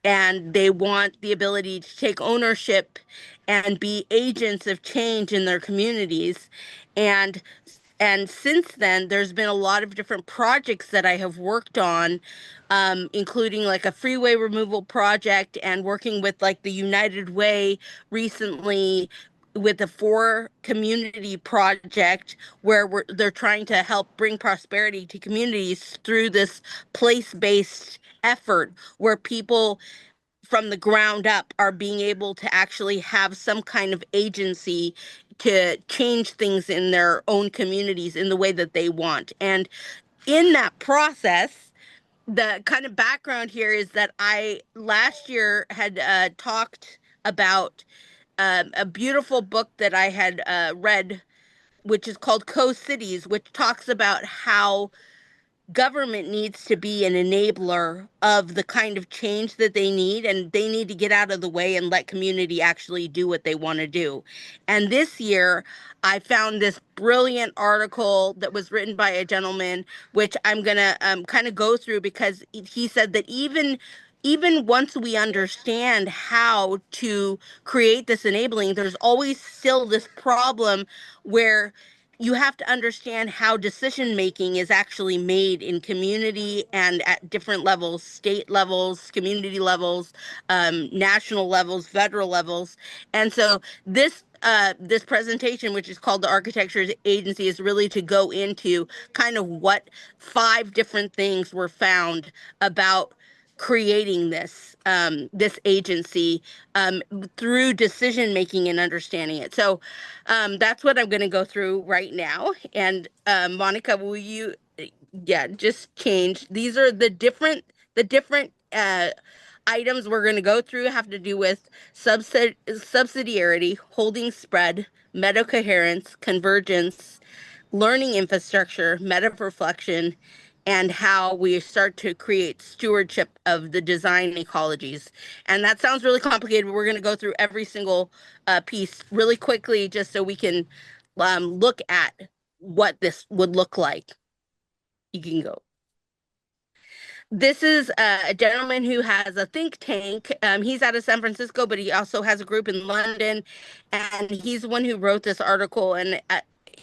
and they want the ability to take ownership and be agents of change in their communities. And since then, there's been a lot of different projects that I have worked on, including like a freeway removal project and working with like the United Way recently with the 4 community project, where they're trying to help bring prosperity to communities through this place-based effort where people from the ground up are being able to actually have some kind of agency to change things in their own communities in the way that they want. And in that process, the kind of background here is that I last year had talked about a beautiful book that I had read, which is called Co-Cities, which talks about how government needs to be an enabler of the kind of change that they need, and they need to get out of the way and let community actually do what they want to do. And this year, I found this brilliant article that was written by a gentleman, which I'm going to kind of go through, because he said that even once we understand how to create this enabling, there's always still this problem where you have to understand how decision making is actually made in community and at different levels, state levels, community levels, national levels, federal levels. And so this presentation, which is called the Architecture Agency, is really to go into kind of what 5 different things were found about creating this agency through decision making and understanding it. So that's what I'm going to go through right now. And Monica, will you just change? These are the different items we're going to go through have to do with subsidiarity, holding spread, meta coherence, convergence, learning infrastructure, meta reflection, and how we start to create stewardship of the design ecologies. And that sounds really complicated, but we're going to go through every single piece really quickly, just so we can look at what this would look like. You can go. This is a gentleman who has a think tank. He's out of San Francisco, but he also has a group in London, and he's the one who wrote this article. And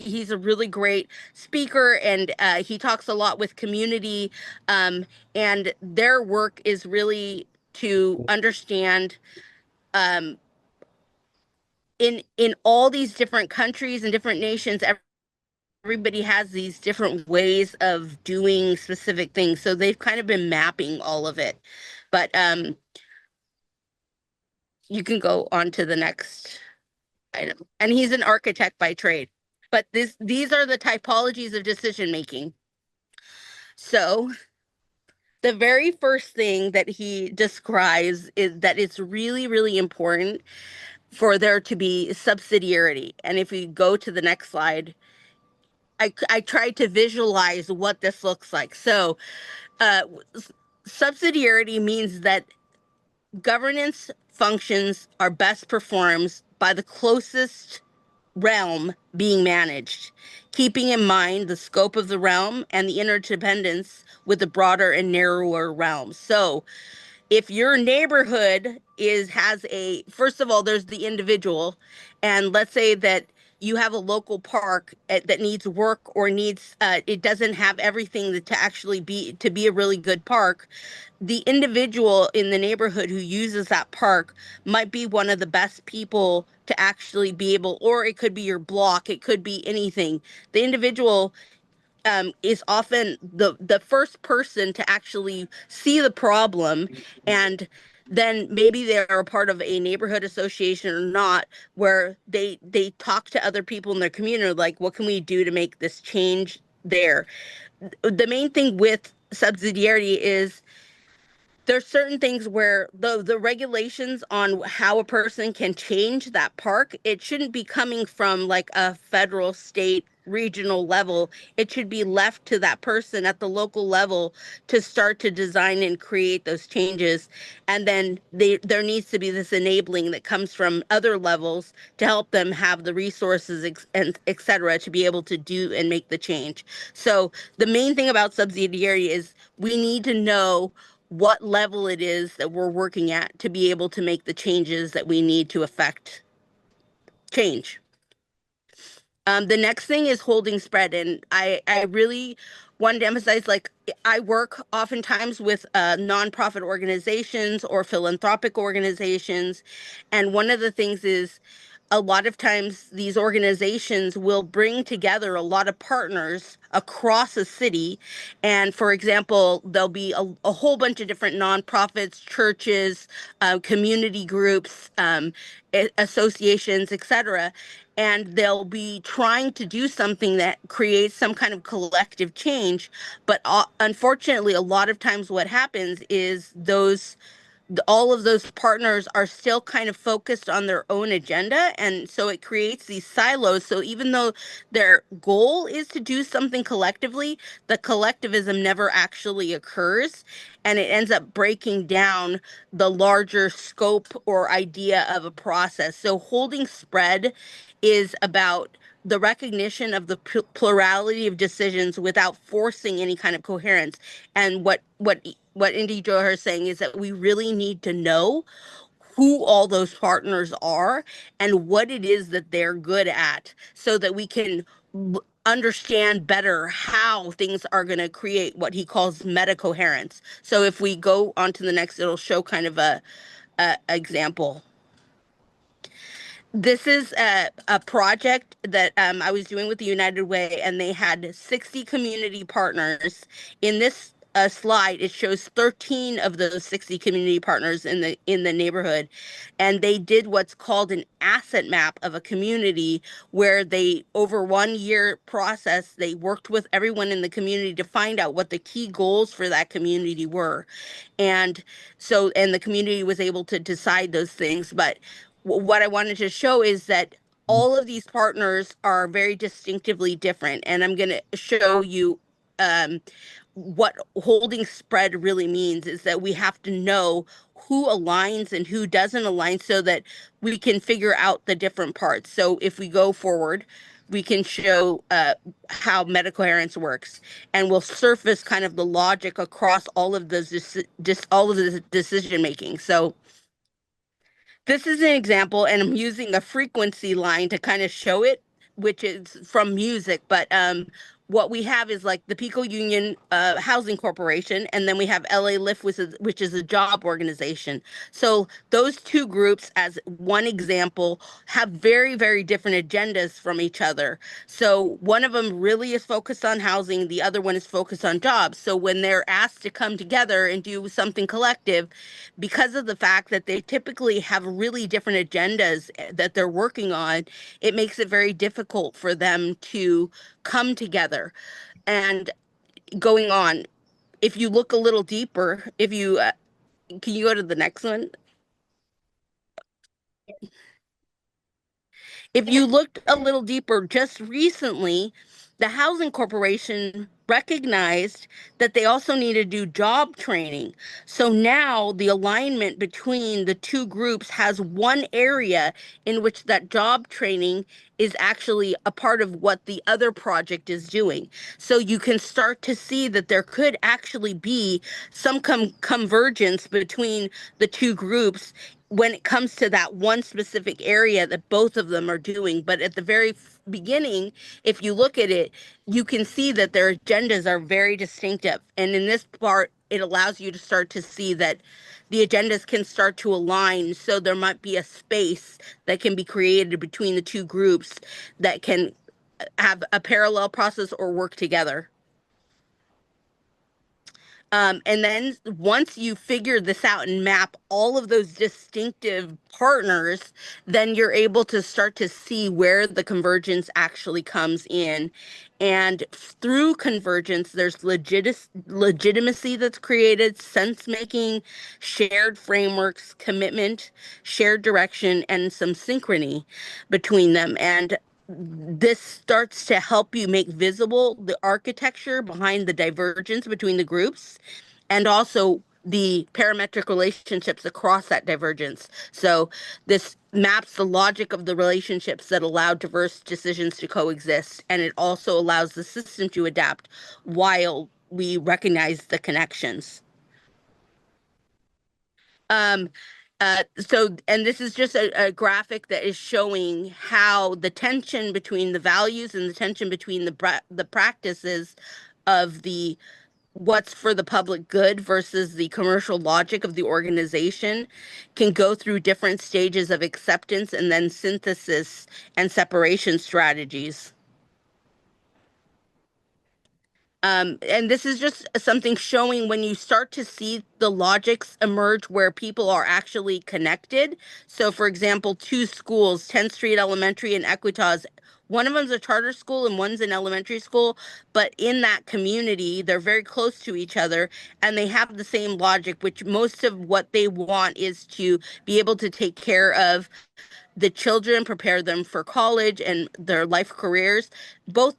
he's a really great speaker, and he talks a lot with community, and their work is really to understand in all these different countries and different nations, everybody has these different ways of doing specific things. So they've kind of been mapping all of it. But you can go on to the next item. And he's an architect by trade. But these are the typologies of decision making. So the very first thing that he describes is that it's really, really important for there to be subsidiarity. And if we go to the next slide, I tried to visualize what this looks like. So subsidiarity means that governance functions are best performed by the closest realm being managed, keeping in mind the scope of the realm and the interdependence with the broader and narrower realms. So if your neighborhood has a, first of all, there's the individual, and let's say that you have a local park that needs work or needs it doesn't have everything to actually be a really good park. The individual in the neighborhood who uses that park might be one of the best people to actually be able, or it could be your block, it could be anything. The individual is often the first person to actually see the problem, and then maybe they're a part of a neighborhood association or not, where they talk to other people in their community, like, what can we do to make this change there? The main thing with subsidiarity is there's certain things where the regulations on how a person can change that park, it shouldn't be coming from like a federal, state, regional level. It should be left to that person at the local level to start to design and create those changes. And then there needs to be this enabling that comes from other levels to help them have the resources and et cetera to be able to do and make the change. So the main thing about subsidiarity is we need to know what level it is that we're working at to be able to make the changes that we need to affect change. The next thing is holding spread. And I really wanted to emphasize, like, I work oftentimes with nonprofit organizations or philanthropic organizations. And one of the things is a lot of times these organizations will bring together a lot of partners across a city. And for example, there'll be a whole bunch of different nonprofits, churches, community groups, associations, etc. And they'll be trying to do something that creates some kind of collective change. But unfortunately, a lot of times what happens is all of those partners are still kind of focused on their own agenda. And so it creates these silos. So even though their goal is to do something collectively, the collectivism never actually occurs. And it ends up breaking down the larger scope or idea of a process. So holding spread is about the recognition of the plurality of decisions without forcing any kind of coherence. And what Indy Johar is saying is that we really need to know who all those partners are and what it is that they're good at, so that we can understand better how things are going to create what he calls meta coherence. So if we go on to the next, it'll show kind of a example. This is a project that I was doing with the United Way, and they had 60 community partners. In this slide, it shows 13 of those 60 community partners in the neighborhood, and they did what's called an asset map of a community, where they, over 1 year process, they worked with everyone in the community to find out what the key goals for that community were. And the community was able to decide those things. But what I wanted to show is that all of these partners are very distinctively different. And I'm going to show you what holding spread really means, is that we have to know who aligns and who doesn't align, so that we can figure out the different parts. So if we go forward, we can show how metacoherence works, and we'll surface kind of the logic across all of the decision making. So this is an example, and I'm using a frequency line to kind of show it. which is from music, but what we have is like the Pico Union Housing Corporation, and then we have LA Lift, which is a job organization. So those two groups, as one example, have very, very different agendas from each other. So one of them really is focused on housing, the other one is focused on jobs. So when they're asked to come together and do something collective, because of the fact that they typically have really different agendas that they're working on, it makes it very difficult for them to come together. And going on, if you look a little deeper, if you can you go to the next one? If you looked a little deeper, just recently, the Housing Corporation recognized that they also need to do job training. So now the alignment between the two groups has one area in which that job training is actually a part of what the other project is doing. So you can start to see that there could actually be some convergence between the two groups when it comes to that one specific area that both of them are doing. But at the very beginning, if you look at it, you can see that their agendas are very distinctive. And in this part, it allows you to start to see that the agendas can start to align. So there might be a space that can be created between the two groups that can have a parallel process or work together. And then once you figure this out and map all of those distinctive partners, then you're able to start to see where the convergence actually comes in. And through convergence, there's legitimacy that's created, sense making, shared frameworks, commitment, shared direction, and some synchrony between them. And this starts to help you make visible the architecture behind the divergence between the groups and also the parametric relationships across that divergence. So this maps the logic of the relationships that allow diverse decisions to coexist, and it also allows the system to adapt while we recognize the connections. And this is just a graphic that is showing how the tension between the values and the tension between the practices of the what's for the public good versus the commercial logic of the organization can go through different stages of acceptance and then synthesis and separation strategies. And this is just something showing when you start to see the logics emerge where people are actually connected. So, for example, two schools, 10th Street Elementary and Equitas, one of them's a charter school and one's an elementary school, but in that community, they're very close to each other and they have the same logic, which most of what they want is to be able to take care of the children, prepare them for college and their life careers. Both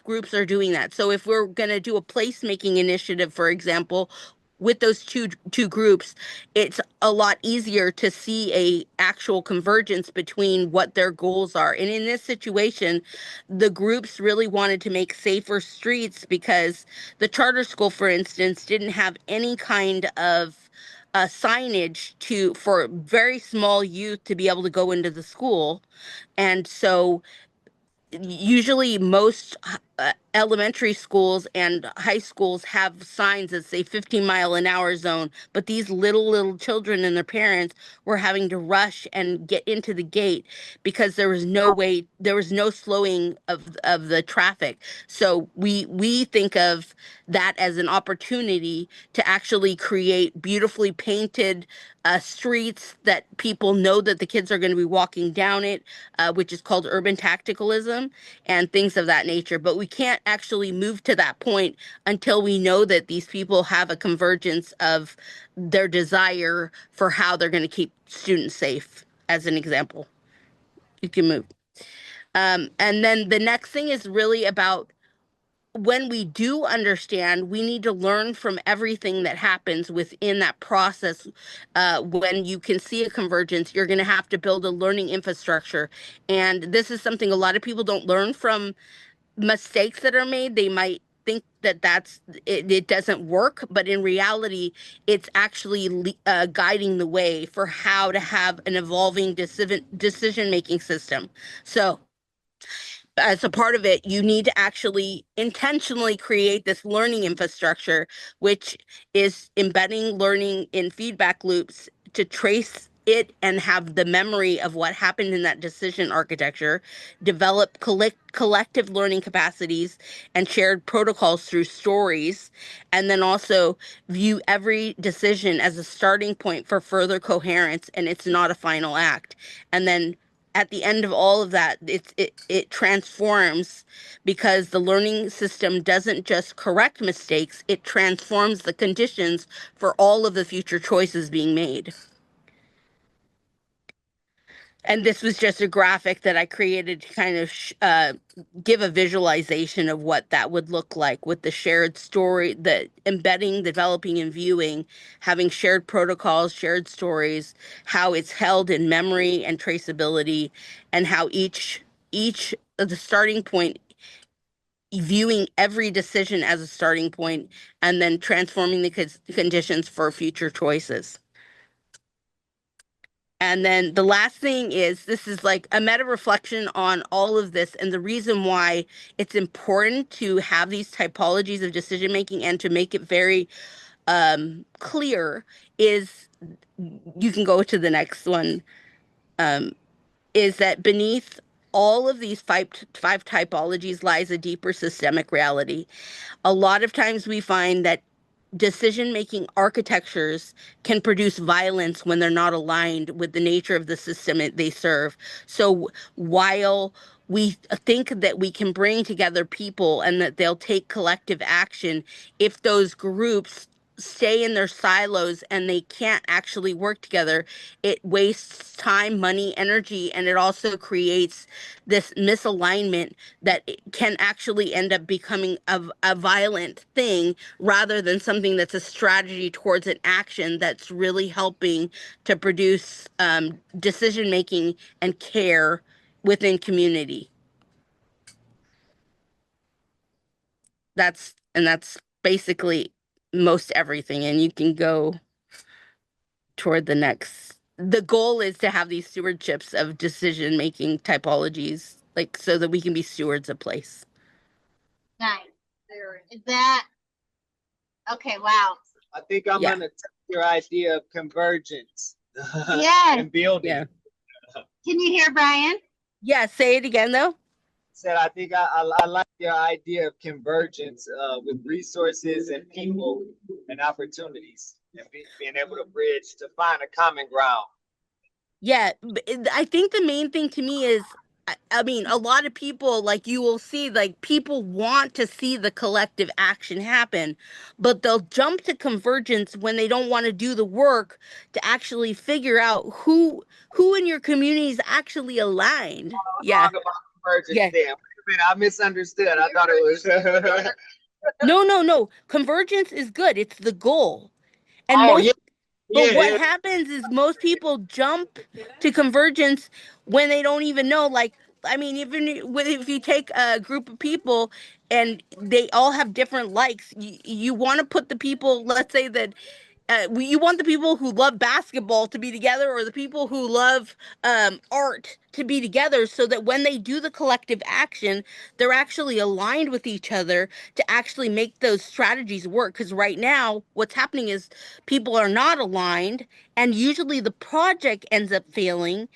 groups are doing that. So if we're going to do a placemaking initiative, for example, with those two groups, it's a lot easier to see a actual convergence between what their goals are. And in this situation, the groups really wanted to make safer streets because the charter school, for instance, didn't have any kind of signage for very small youth to be able to go into the school. And so usually most elementary schools and high schools have signs that say 15-mile-an-hour zone, but these little children and their parents were having to rush and get into the gate because there was no slowing of the traffic. So we think of that as an opportunity to actually create beautifully painted streets that people know that the kids are going to be walking down it, which is called urban tacticalism and things of that nature. But we can't actually move to that point until we know that these people have a convergence of their desire for how they're going to keep students safe, as an example. You can move. And then the next thing is really about when we do understand, we need to learn from everything that happens within that process. When you can see a convergence, you're going to have to build a learning infrastructure. And this is something a lot of people don't learn from mistakes that are made. They might think that it doesn't work, but in reality, it's actually guiding the way for how to have an evolving decision-making system. So as a part of it, you need to actually intentionally create this learning infrastructure, which is embedding learning in feedback loops to trace it and have the memory of what happened in that decision architecture, develop collective learning capacities and shared protocols through stories, and then also view every decision as a starting point for further coherence, and it's not a final act. And then at the end of all of that, it transforms, because the learning system doesn't just correct mistakes, it transforms the conditions for all of the future choices being made. And this was just a graphic that I created to kind of give a visualization of what that would look like, with the shared story, the embedding, developing, and viewing, having shared protocols, shared stories, how it's held in memory and traceability, and how each of the starting point, viewing every decision as a starting point, and then transforming the conditions for future choices. And then the last thing is, this is like a meta reflection on all of this, and the reason why it's important to have these typologies of decision making and to make it very clear is, you can go to the next one, is that beneath all of these five typologies lies a deeper systemic reality. A lot of times we find that decision-making architectures can produce violence when they're not aligned with the nature of the system they serve. So while we think that we can bring together people and that they'll take collective action, if those groups stay in their silos and they can't actually work together, it wastes time, money, energy, and it also creates this misalignment that can actually end up becoming a violent thing, rather than something that's a strategy towards an action that's really helping to produce decision making and care within community. That's basically most everything, and you can go toward the next. The goal is to have these stewardships of decision making typologies, like, so that we can be stewards of place. Nice. Is that okay? Wow. I think I'm gonna take your idea of convergence. Yes. And building. Yeah. Can you hear Brian? Yeah, say it again though. Said I think I like your idea of convergence with resources and people and opportunities, and being able to bridge to find a common ground. Yeah, I think the main thing to me is, I mean, a lot of people, like, you will see, like, people want to see the collective action happen, but they'll jump to convergence when they don't want to do the work to actually figure out who in your community is actually aligned. Yeah. Yeah. I misunderstood. I thought it was. No. Convergence is good. It's the goal. And what happens is most people jump to convergence when they don't even know. Like, I mean, even if you take a group of people and they all have different likes, you want to put the people, let's say that you want the people who love basketball to be together, or the people who love art to be together, so that when they do the collective action, they're actually aligned with each other to actually make those strategies work. Because right now, what's happening is people are not aligned, and usually the project ends up failing,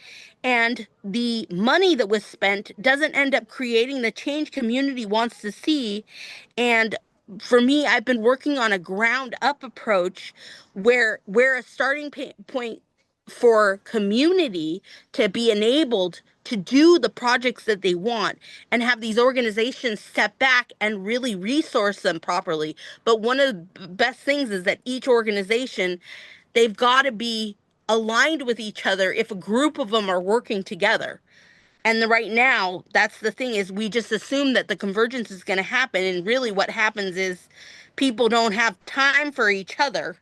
and the money that was spent doesn't end up creating the change community wants to see. And for me, I've been working on a ground up approach where a starting point for community to be enabled to do the projects that they want, and have these organizations step back and really resource them properly. But one of the best things is that each organization, they've got to be aligned with each other if a group of them are working together. And right now, that's the thing, is we just assume that the convergence is going to happen. And really what happens is people don't have time for each other,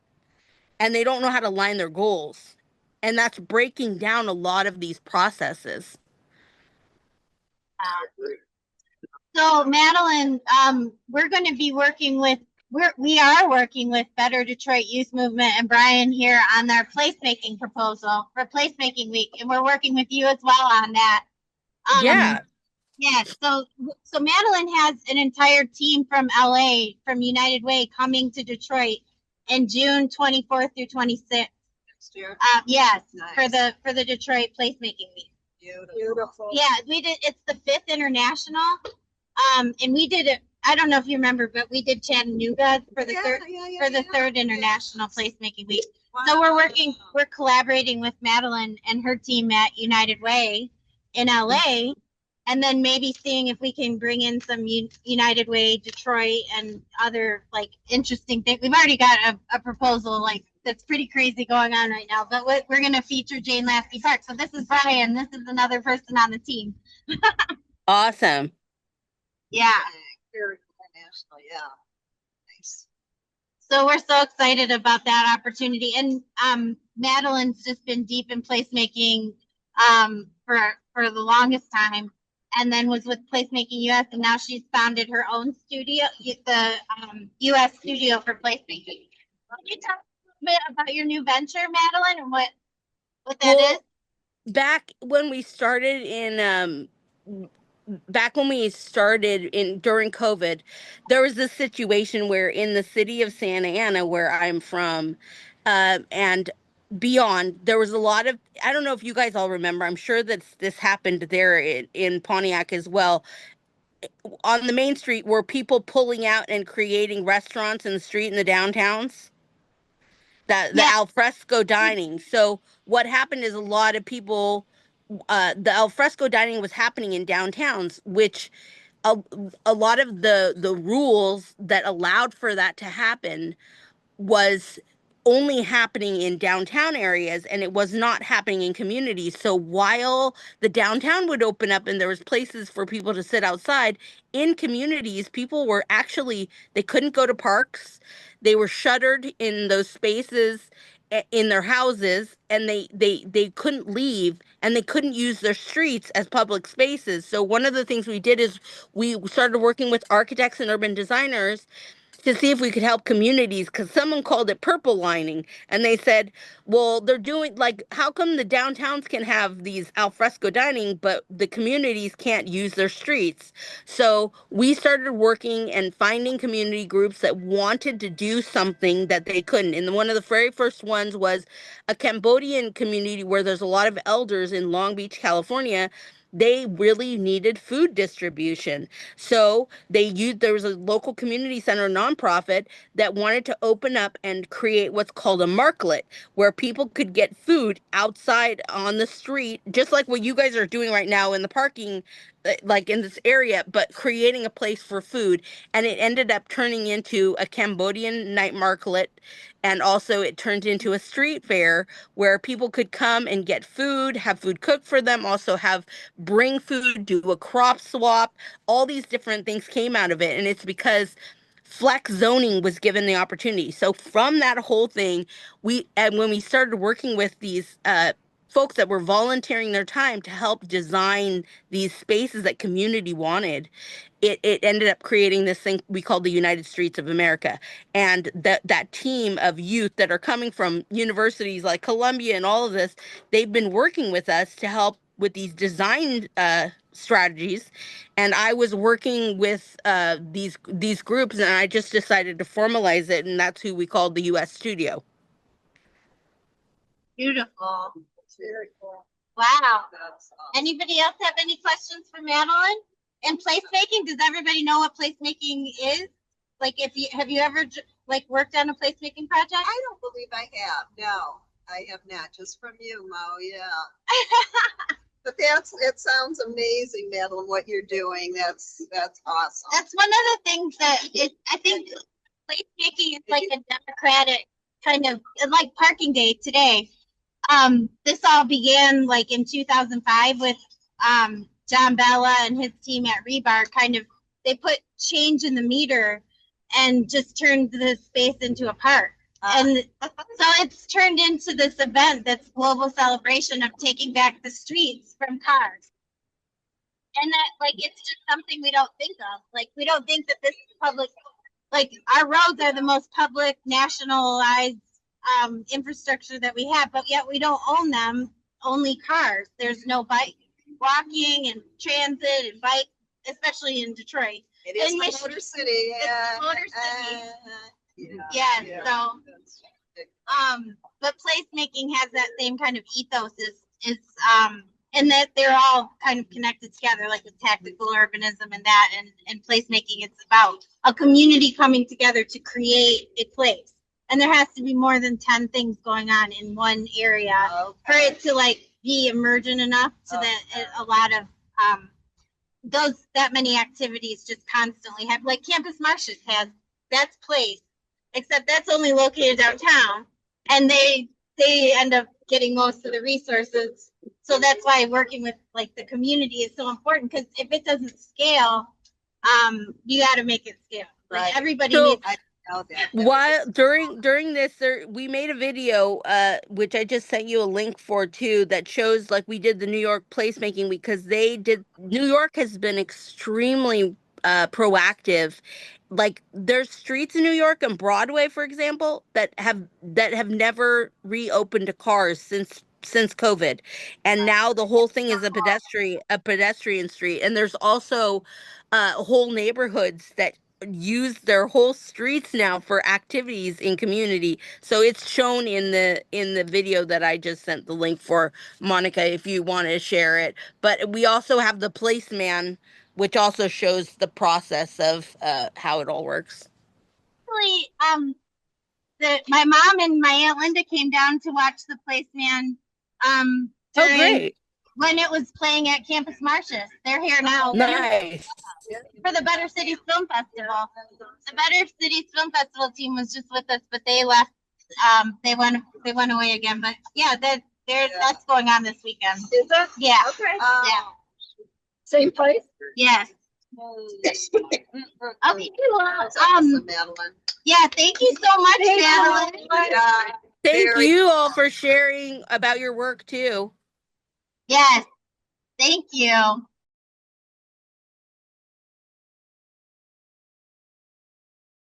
and they don't know how to align their goals. And that's breaking down a lot of these processes. So Madeleine, we're going to be working with, we are working with Better Detroit Youth Movement and Brian here on their placemaking proposal for Placemaking Week. And we're working with you as well on that. Yeah. Yes, so Madeleine has an entire team from LA, from United Way, coming to Detroit in June 24th through 26th. Next year. Yes, Nice. for the Detroit Placemaking Week. Beautiful. Yeah, we did. It's the 5th international. And we did it. I don't know if you remember, but we did Chattanooga for the third international placemaking week. So we're collaborating with Madeleine and her team at United Way in LA, and then maybe seeing if we can bring in some United Way Detroit and other like interesting things. We've already got a proposal like that's pretty crazy going on right now, but we're going to feature Jane Lasky Park. So this is Brian. This is another person on the team. Awesome. Yeah. Very international, yeah. Nice. So we're so excited about that opportunity. And Madeleine's just been deep in placemaking for the longest time, and then was with Placemaking US, and now she's founded her own studio, the US studio for placemaking. Can you talk a bit about your new venture, Madeleine, and what that is? Back when we started during COVID, there was this situation where in the city of Santa Ana, where I'm from, and beyond, there was a lot of, I don't know if you guys all remember, I'm sure that this happened there in Pontiac as well. On the main street were people pulling out and creating restaurants in the street in the downtowns. The alfresco dining. So what happened is a lot of people, the alfresco dining was happening in downtowns, which a lot of the rules that allowed for that to happen was only happening in downtown areas, and it was not happening in communities. So while the downtown would open up and there was places for people to sit outside, in communities people were actually, they couldn't go to parks, they were shuttered in those spaces in their houses, and they couldn't leave, and they couldn't use their streets as public spaces. So one of the things we did is we started working with architects and urban designers to see if we could help communities, because someone called it purple lining, and they said, well, they're doing, like, how come the downtowns can have these alfresco dining but the communities can't use their streets? So we started working and finding community groups that wanted to do something that they couldn't. And one of the very first ones was a Cambodian community where there's a lot of elders in Long Beach, California. They really needed food distribution. So there was a local community center nonprofit that wanted to open up and create what's called a marklet, where people could get food outside on the street, just like what you guys are doing right now in the parking, like in this area, but creating a place for food. And it ended up turning into a Cambodian night marklet. And also it turned into a street fair where people could come and get food, have food cooked for them, also bring food, do a crop swap. All these different things came out of it. And it's because flex zoning was given the opportunity. So from that whole thing, when we started working with these folks that were volunteering their time to help design these spaces that community wanted, it ended up creating this thing we call the United Streets of America. And that team of youth that are coming from universities like Columbia and all of this, they've been working with us to help with these design strategies. And I was working with these groups, and I just decided to formalize it, and that's who we called the US Studio. Beautiful. Very cool. Wow. Anybody else have any questions for Madeleine? And placemaking, does everybody know what placemaking is? Like, have you ever like worked on a placemaking project? I don't believe I have. No, I have not. Just from you, Mo. Yeah. But it sounds amazing, Madeleine, what you're doing. That's awesome. That's one of the things that I think placemaking is like a democratic kind of, like Parking Day today. This all began like in 2005 with John Bella and his team at Rebar. They put change in the meter and just turned the space into a park. And so it's turned into this event that's global celebration of taking back the streets from cars. And that, like, it's just something we don't think of. Like, we don't think that this is public, like, our roads are the most public, nationalized infrastructure that we have, but yet we don't own them, only cars. There's no bike. walking and transit and bike, especially in Detroit. It is And the Mich- Motor City. It's the Motor City. Yeah, so, but placemaking has that same kind of ethos and that they're all kind of connected together, like with tactical urbanism and that, and placemaking, it's about a community coming together to create a place. And there has to be more than 10 things going on in one area for it to like be emergent enough so that a lot of that many activities just constantly have, like Campus Marshes has, that's place, except that's only located downtown, and they end up getting most of the resources. So that's why working with like the community is so important, because if it doesn't scale, you got to make it scale. Like everybody needs. While during this, we made a video, which I just sent you a link for too, that shows like we did the New York placemaking, because New York has been extremely proactive. Like there's streets in New York and Broadway, for example, that have never reopened to cars since COVID, and now the whole thing is a pedestrian street. And there's also whole neighborhoods that use their whole streets now for activities in community. So it's shown in the video that I just sent the link for, Monica, if you want to share it. But we also have the Placeman, which also shows the process of how it all works. Actually, my mom and my Aunt Linda came down to watch the Placeman Great. when it was playing at Campus Marshes. They're here now. Nice. For the Better Cities Film Festival. The Better Cities Film Festival team was just with us, but they left. They went away again. But yeah, that's going on this weekend. Is that? Yeah. Okay. Yeah. Same place? Yes. Okay. Madeleine. Yeah. Thank you so much, Madeleine. Thank you all for sharing about your work too. Yes. Thank you.